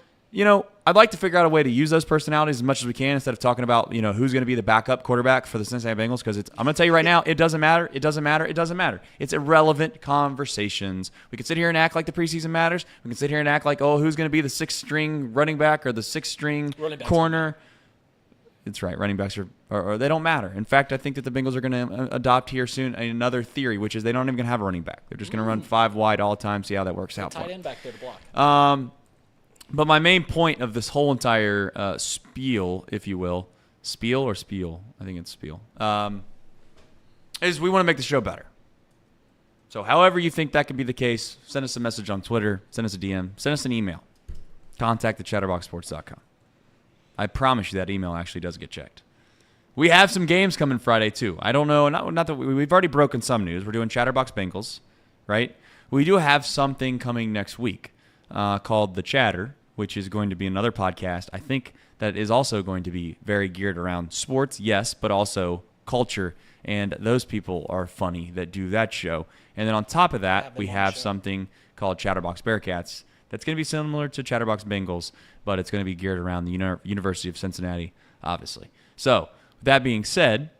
Speaker 2: I'd like to figure out a way to use those personalities as much as we can, instead of talking about, who's going to be the backup quarterback for the Cincinnati Bengals, because I'm going to tell you right now, it doesn't matter. It doesn't matter. It doesn't matter. It's irrelevant conversations. We can sit here and act like the preseason matters. We can sit here and act like, who's going to be the 6th-string running back or the 6th-string corner. It's right. Running backs are they don't matter. In fact, I think that the Bengals are going to adopt here soon another theory, which is they don't even going to have a running back. They're just going to run 5 wide all the time, see how that works out.
Speaker 4: Tight end back there to block.
Speaker 2: But my main point of this whole entire spiel, if you will, spiel? I think it's spiel, is we want to make the show better. So however you think that could be the case, send us a message on Twitter, send us a DM, send us an email, contact@chatterboxsports.com. I promise you that email actually does get checked. We have some games coming Friday, too. I don't know. Not that we've already broken some news. We're doing Chatterbox Bengals, right? We do have something coming next week called The Chatter, which is going to be another podcast. I think that is also going to be very geared around sports, yes, but also culture. And those people are funny that do that show. And then on top of that, we have something called Chatterbox Bearcats. That's going to be similar to Chatterbox Bengals, but it's going to be geared around the University of Cincinnati, obviously. So, with that being said,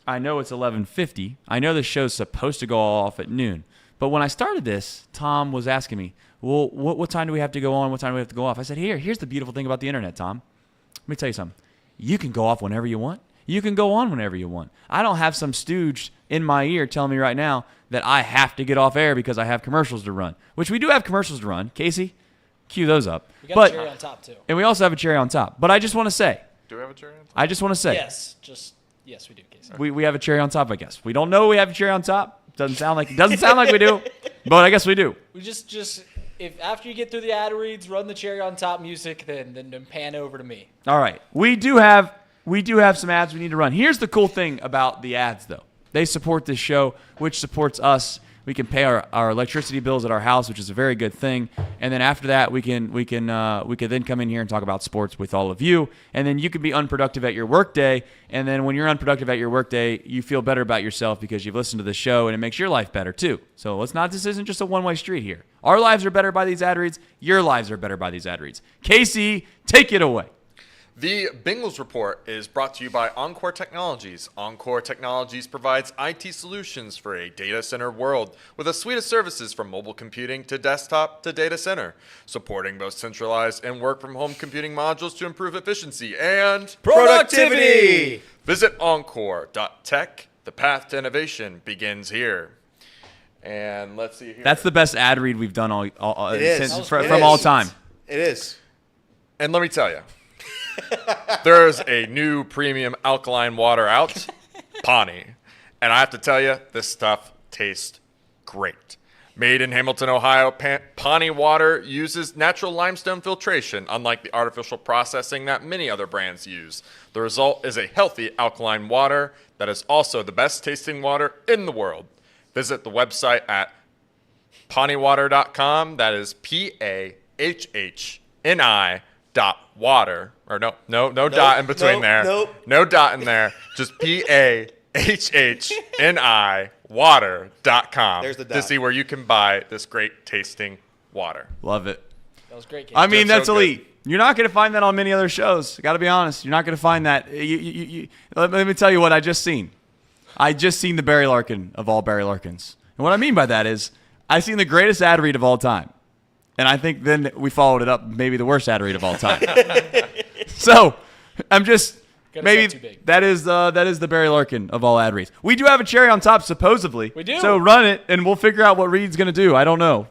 Speaker 2: I know it's 11:50. I know the show's supposed to go off at noon. But when I started this, Tom was asking me, well, what time do we have to go on? What time do we have to go off? I said, here's the beautiful thing about the internet, Tom. Let me tell you something. You can go off whenever you want. You can go on whenever you want. I don't have some stooge in my ear telling me right now that I have to get off air because I have commercials to run, which we do have commercials to run. Casey, cue those up.
Speaker 4: We got a cherry on top, too.
Speaker 2: And we also have a cherry on top. But I just want to say.
Speaker 6: Do we have a cherry on top?
Speaker 2: I just want to say.
Speaker 4: Yes, we do, Casey.
Speaker 2: We have a cherry on top, I guess. We don't know we have a cherry on top. Doesn't sound like we do, but I guess we do.
Speaker 4: We just if after you get through the ad reads, run the cherry on top music, then pan over to me.
Speaker 2: All right. We do have some ads we need to run. Here's the cool thing about the ads, though. They support this show, which supports us. We can pay our electricity bills at our house, which is a very good thing. And then after that, we can then come in here and talk about sports with all of you. And then you can be unproductive at your workday. And then when you're unproductive at your workday, you feel better about yourself because you've listened to the show, and it makes your life better too. So this isn't just a one-way street here. Our lives are better by these ad reads. Your lives are better by these ad reads. Casey, take it away.
Speaker 6: The Bengals Report is brought to you by Encore Technologies. Encore Technologies provides IT solutions for a data center world with a suite of services from mobile computing to desktop to data center, supporting both centralized and work-from-home computing modules to improve efficiency and
Speaker 4: productivity.
Speaker 6: Visit encore.tech. The path to innovation begins here. And let's see here.
Speaker 2: That's the best ad read we've done from all time.
Speaker 5: It is.
Speaker 6: And let me tell you. There's a new premium alkaline water out, Pawnee. And I have to tell you, this stuff tastes great. Made in Hamilton, Ohio, Pawnee water uses natural limestone filtration, unlike the artificial processing that many other brands use. The result is a healthy alkaline water that is also the best tasting water in the world. Visit the website at pawneewater.com. That is PAHHNI.water. Or no dot in between there. No dot in there. Just PAHHNI water.com.
Speaker 5: There's the dot.
Speaker 6: To see where you can buy this great tasting water.
Speaker 2: Love it.
Speaker 4: That was great, Casey.
Speaker 2: I mean, that's
Speaker 6: so
Speaker 2: elite.
Speaker 6: good.
Speaker 2: You're not going to find that on many other shows. Got to be honest. You're not going to find that. Let me tell you what I just seen. I just seen the Barry Larkin of all Barry Larkins. And what I mean by that is I seen the greatest ad read of all time. And I think then we followed it up maybe the worst ad read of all time. So I'm just maybe that is the Barry Larkin of all ad reads. We do have a cherry on top supposedly.
Speaker 4: We do.
Speaker 2: So run it and we'll figure out what Reed's going to do. I don't know.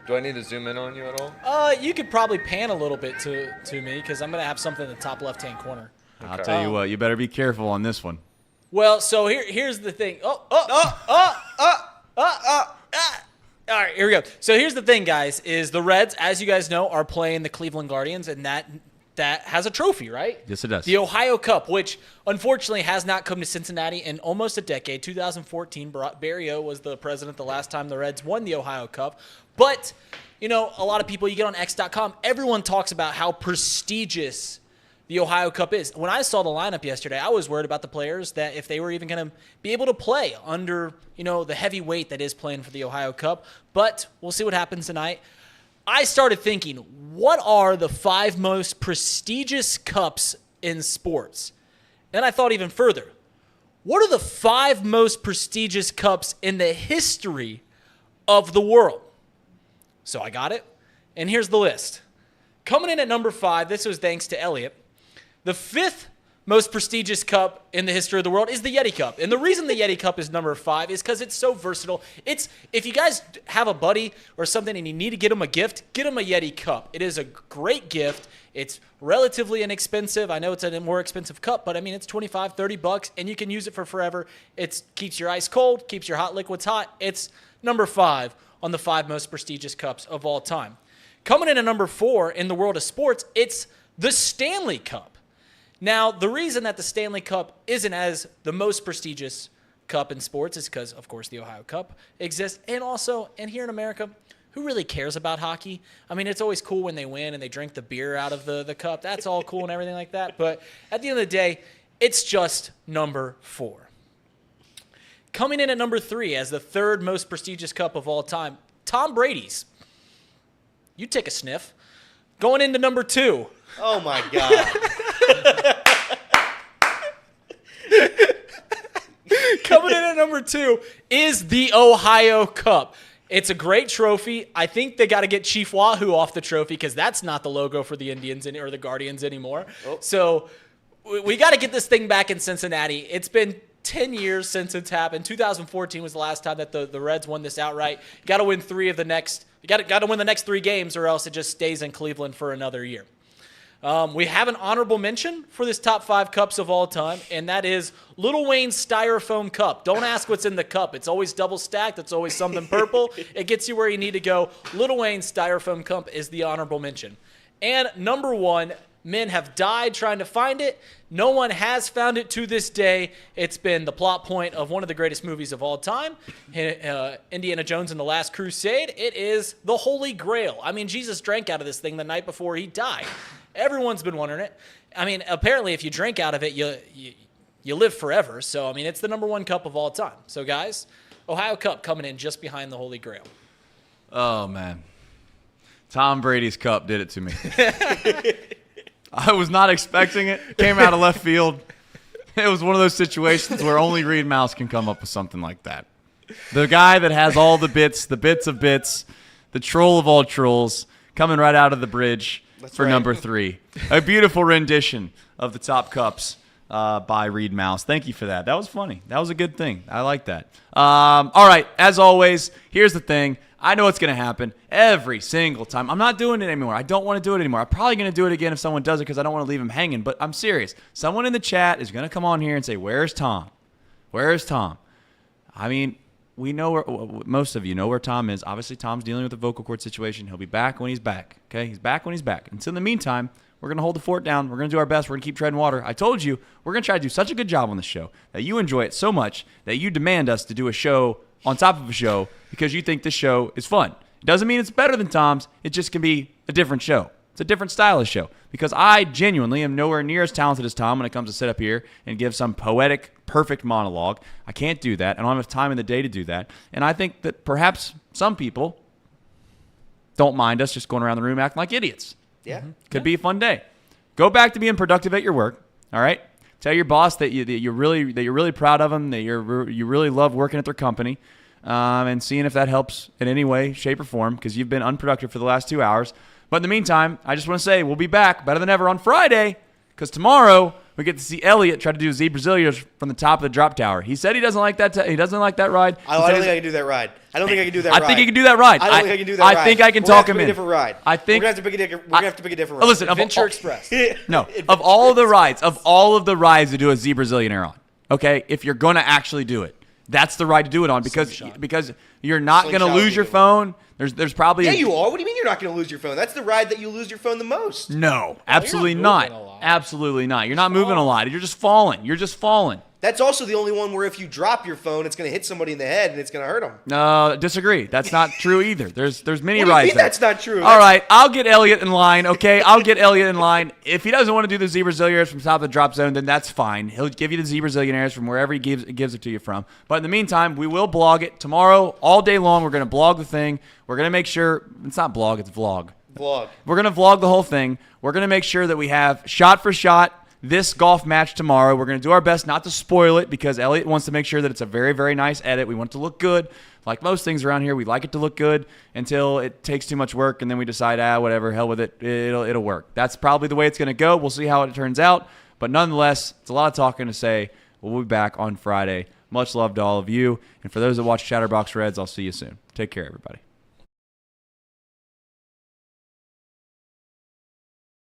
Speaker 6: Do I need to zoom in on you at all?
Speaker 4: You could probably pan a little bit to me because I'm going to have something in the top left-hand corner.
Speaker 6: Okay.
Speaker 2: I'll tell you what, you better be careful on this one.
Speaker 4: Well, so here's the thing. All right, here we go. So here's the thing, guys, is the Reds, as you guys know, are playing the Cleveland Guardians, and that has a trophy, right?
Speaker 2: Yes, it does.
Speaker 4: The Ohio Cup, which unfortunately has not come to Cincinnati in almost a decade. 2014, Barry O was the president the last time the Reds won the Ohio Cup. But, a lot of people, you get on X.com, everyone talks about how prestigious the Ohio Cup is. When I saw the lineup yesterday, I was worried about the players, that if they were even going to be able to play under, the heavy weight that is playing for the Ohio Cup. But we'll see what happens tonight. I started thinking, what are the 5 most prestigious cups in sports? And I thought even further, what are the 5 most prestigious cups in the history of the world? So I got it, and here's the list. Coming in at number 5, this was thanks to Elliot. The 5th most prestigious cup in the history of the world is the Yeti Cup. And the reason the Yeti Cup is number 5 is because it's so versatile. If you guys have a buddy or something and you need to get them a gift, get them a Yeti Cup. It is a great gift. It's relatively inexpensive. I know it's a more expensive cup, but it's $25, $30, and you can use it for forever. It keeps your ice cold, keeps your hot liquids hot. It's number 5 on the 5 most prestigious cups of all time. Coming in at number 4 in the world of sports, it's the Stanley Cup. Now, the reason that the Stanley Cup isn't as the most prestigious cup in sports is because, of course, the Ohio Cup exists. And also, and here in America, who really cares about hockey? It's always cool when they win and they drink the beer out of the cup. That's all cool and everything like that. But at the end of the day, it's just number 4. Coming in at number 3 as the 3rd most prestigious cup of all time, Tom Brady's. You take a sniff. Going into number 2.
Speaker 5: Oh, my God.
Speaker 4: Coming in at number 2 is the Ohio Cup. It's a great trophy. I think they got to get Chief Wahoo off the trophy because that's not the logo for the Indians or the Guardians anymore. Oh. So we got to get this thing back in Cincinnati. It's been 10 years since it's happened. 2014 was the last time that the Reds won this outright. You got to win 3 of the next. You got to win the next 3 games, or else it just stays in Cleveland for another year. We have an honorable mention for this top 5 cups of all time, and that is Lil Wayne's Styrofoam Cup. Don't ask what's in the cup. It's always double stacked. It's always something purple. It gets you where you need to go. Lil Wayne's Styrofoam Cup is the honorable mention. And number 1, men have died trying to find it. No one has found it to this day. It's been the plot point of one of the greatest movies of all time, Indiana Jones and the Last Crusade. It is the Holy Grail. Jesus drank out of this thing the night before he died. Everyone's been wondering it. Apparently if you drink out of it, you live forever. So, it's the number 1 cup of all time. So, guys, Ohio Cup coming in just behind the Holy Grail.
Speaker 2: Oh, man. Tom Brady's cup did it to me. I was not expecting it. Came out of left field. It was one of those situations where only Reed Mouse can come up with something like that. The guy that has all the bits of bits, the troll of all trolls, coming right out of the bridge. That's for right. Number 3. A beautiful rendition of the top cups by Reed Mouse. Thank you for that. That was funny. That was a good thing. I like that. All right. As always, here's the thing. I know what's going to happen every single time. I'm not doing it anymore. I don't want to do it anymore. I'm probably going to do it again if someone does it because I don't want to leave him hanging. But I'm serious. Someone in the chat is going to come on here and say, "Where's Tom? Where's Tom?" We know most of you know where Tom is. Obviously, Tom's dealing with a vocal cord situation. He'll be back when he's back. Okay, he's back when he's back. Until the meantime, we're going to hold the fort down. We're going to do our best. We're going to keep treading water. I told you, we're going to try to do such a good job on the show that you enjoy it so much that you demand us to do a show on top of a show because you think this show is fun. It doesn't mean it's better than Tom's. It just can be a different show. It's a different style of show because I genuinely am nowhere near as talented as Tom when it comes to sit up here and give some poetic, perfect monologue. I can't do that. I don't have time in the day to do that. And I think that perhaps some people don't mind us just going around the room acting like idiots.
Speaker 5: Yeah.
Speaker 2: Could be a fun day. Go back to being productive at your work. All right. Tell your boss that you're really proud of them, that you really love working at their company, and seeing if that helps in any way, shape, or form because you've been unproductive for the last 2 hours. But in the meantime, I just want to say we'll be back better than ever on Friday because tomorrow we get to see Elliot try to do Z Brazilians from the top of the drop tower. He said he doesn't like that. He doesn't like that ride.
Speaker 5: I don't think I can do that ride. I don't think I can do that ride.
Speaker 2: I think he can do that ride.
Speaker 5: I don't think I can do that ride.
Speaker 2: I think I can talk him in.
Speaker 5: We're going to have to pick a different ride.
Speaker 2: I think
Speaker 5: we're going to have to pick a different ride.
Speaker 2: Listen,
Speaker 4: Adventure Express.
Speaker 2: No, of all of the rides, to do a Z Brazilian Air on, okay, if you're going to actually do it, That's the ride to do it on because you're not going to
Speaker 5: Slingshot
Speaker 2: lose your
Speaker 5: legal.
Speaker 2: phone. There's probably
Speaker 5: Yeah, you are. What do you mean you're not going to lose your phone? That's the ride that you lose your phone the most.
Speaker 2: No, absolutely
Speaker 4: moving
Speaker 2: not.
Speaker 4: a lot.
Speaker 2: Absolutely not. You're not moving a lot. You're just falling. You're just falling.
Speaker 5: That's also the only one where if you drop your phone, it's going to hit somebody in the head and it's going to hurt them.
Speaker 2: No, disagree. That's not true either. There's many
Speaker 5: What do you
Speaker 2: rides.
Speaker 5: mean
Speaker 2: there.
Speaker 5: that's not true?
Speaker 2: All right, I'll get Elliot in line. Okay, I'll get Elliot in line. If he doesn't want to do the Z Brazilianaires from top of the drop zone, then that's fine. He'll give you the Z Brazilianaires from wherever he gives it to you from. But in the meantime, we will blog it tomorrow all day long. We're going to blog the thing. We're going to make sure it's not blog, it's vlog.
Speaker 5: Vlog.
Speaker 2: We're going to vlog the whole thing. We're going to make sure that we have shot for shot this golf match tomorrow. We're going to do our best not to spoil it because Elliot wants to make sure that it's a very, very nice edit. We want it to look good. Like most things around here, we like it to look good until it takes too much work, and then we decide, whatever, hell with it. It'll work. That's probably the way it's going to go. We'll see how it turns out. But nonetheless, it's a lot of talking to say. We'll be back on Friday. Much love to all of you. And for those that watch Chatterbox Reds, I'll see you soon. Take care, everybody.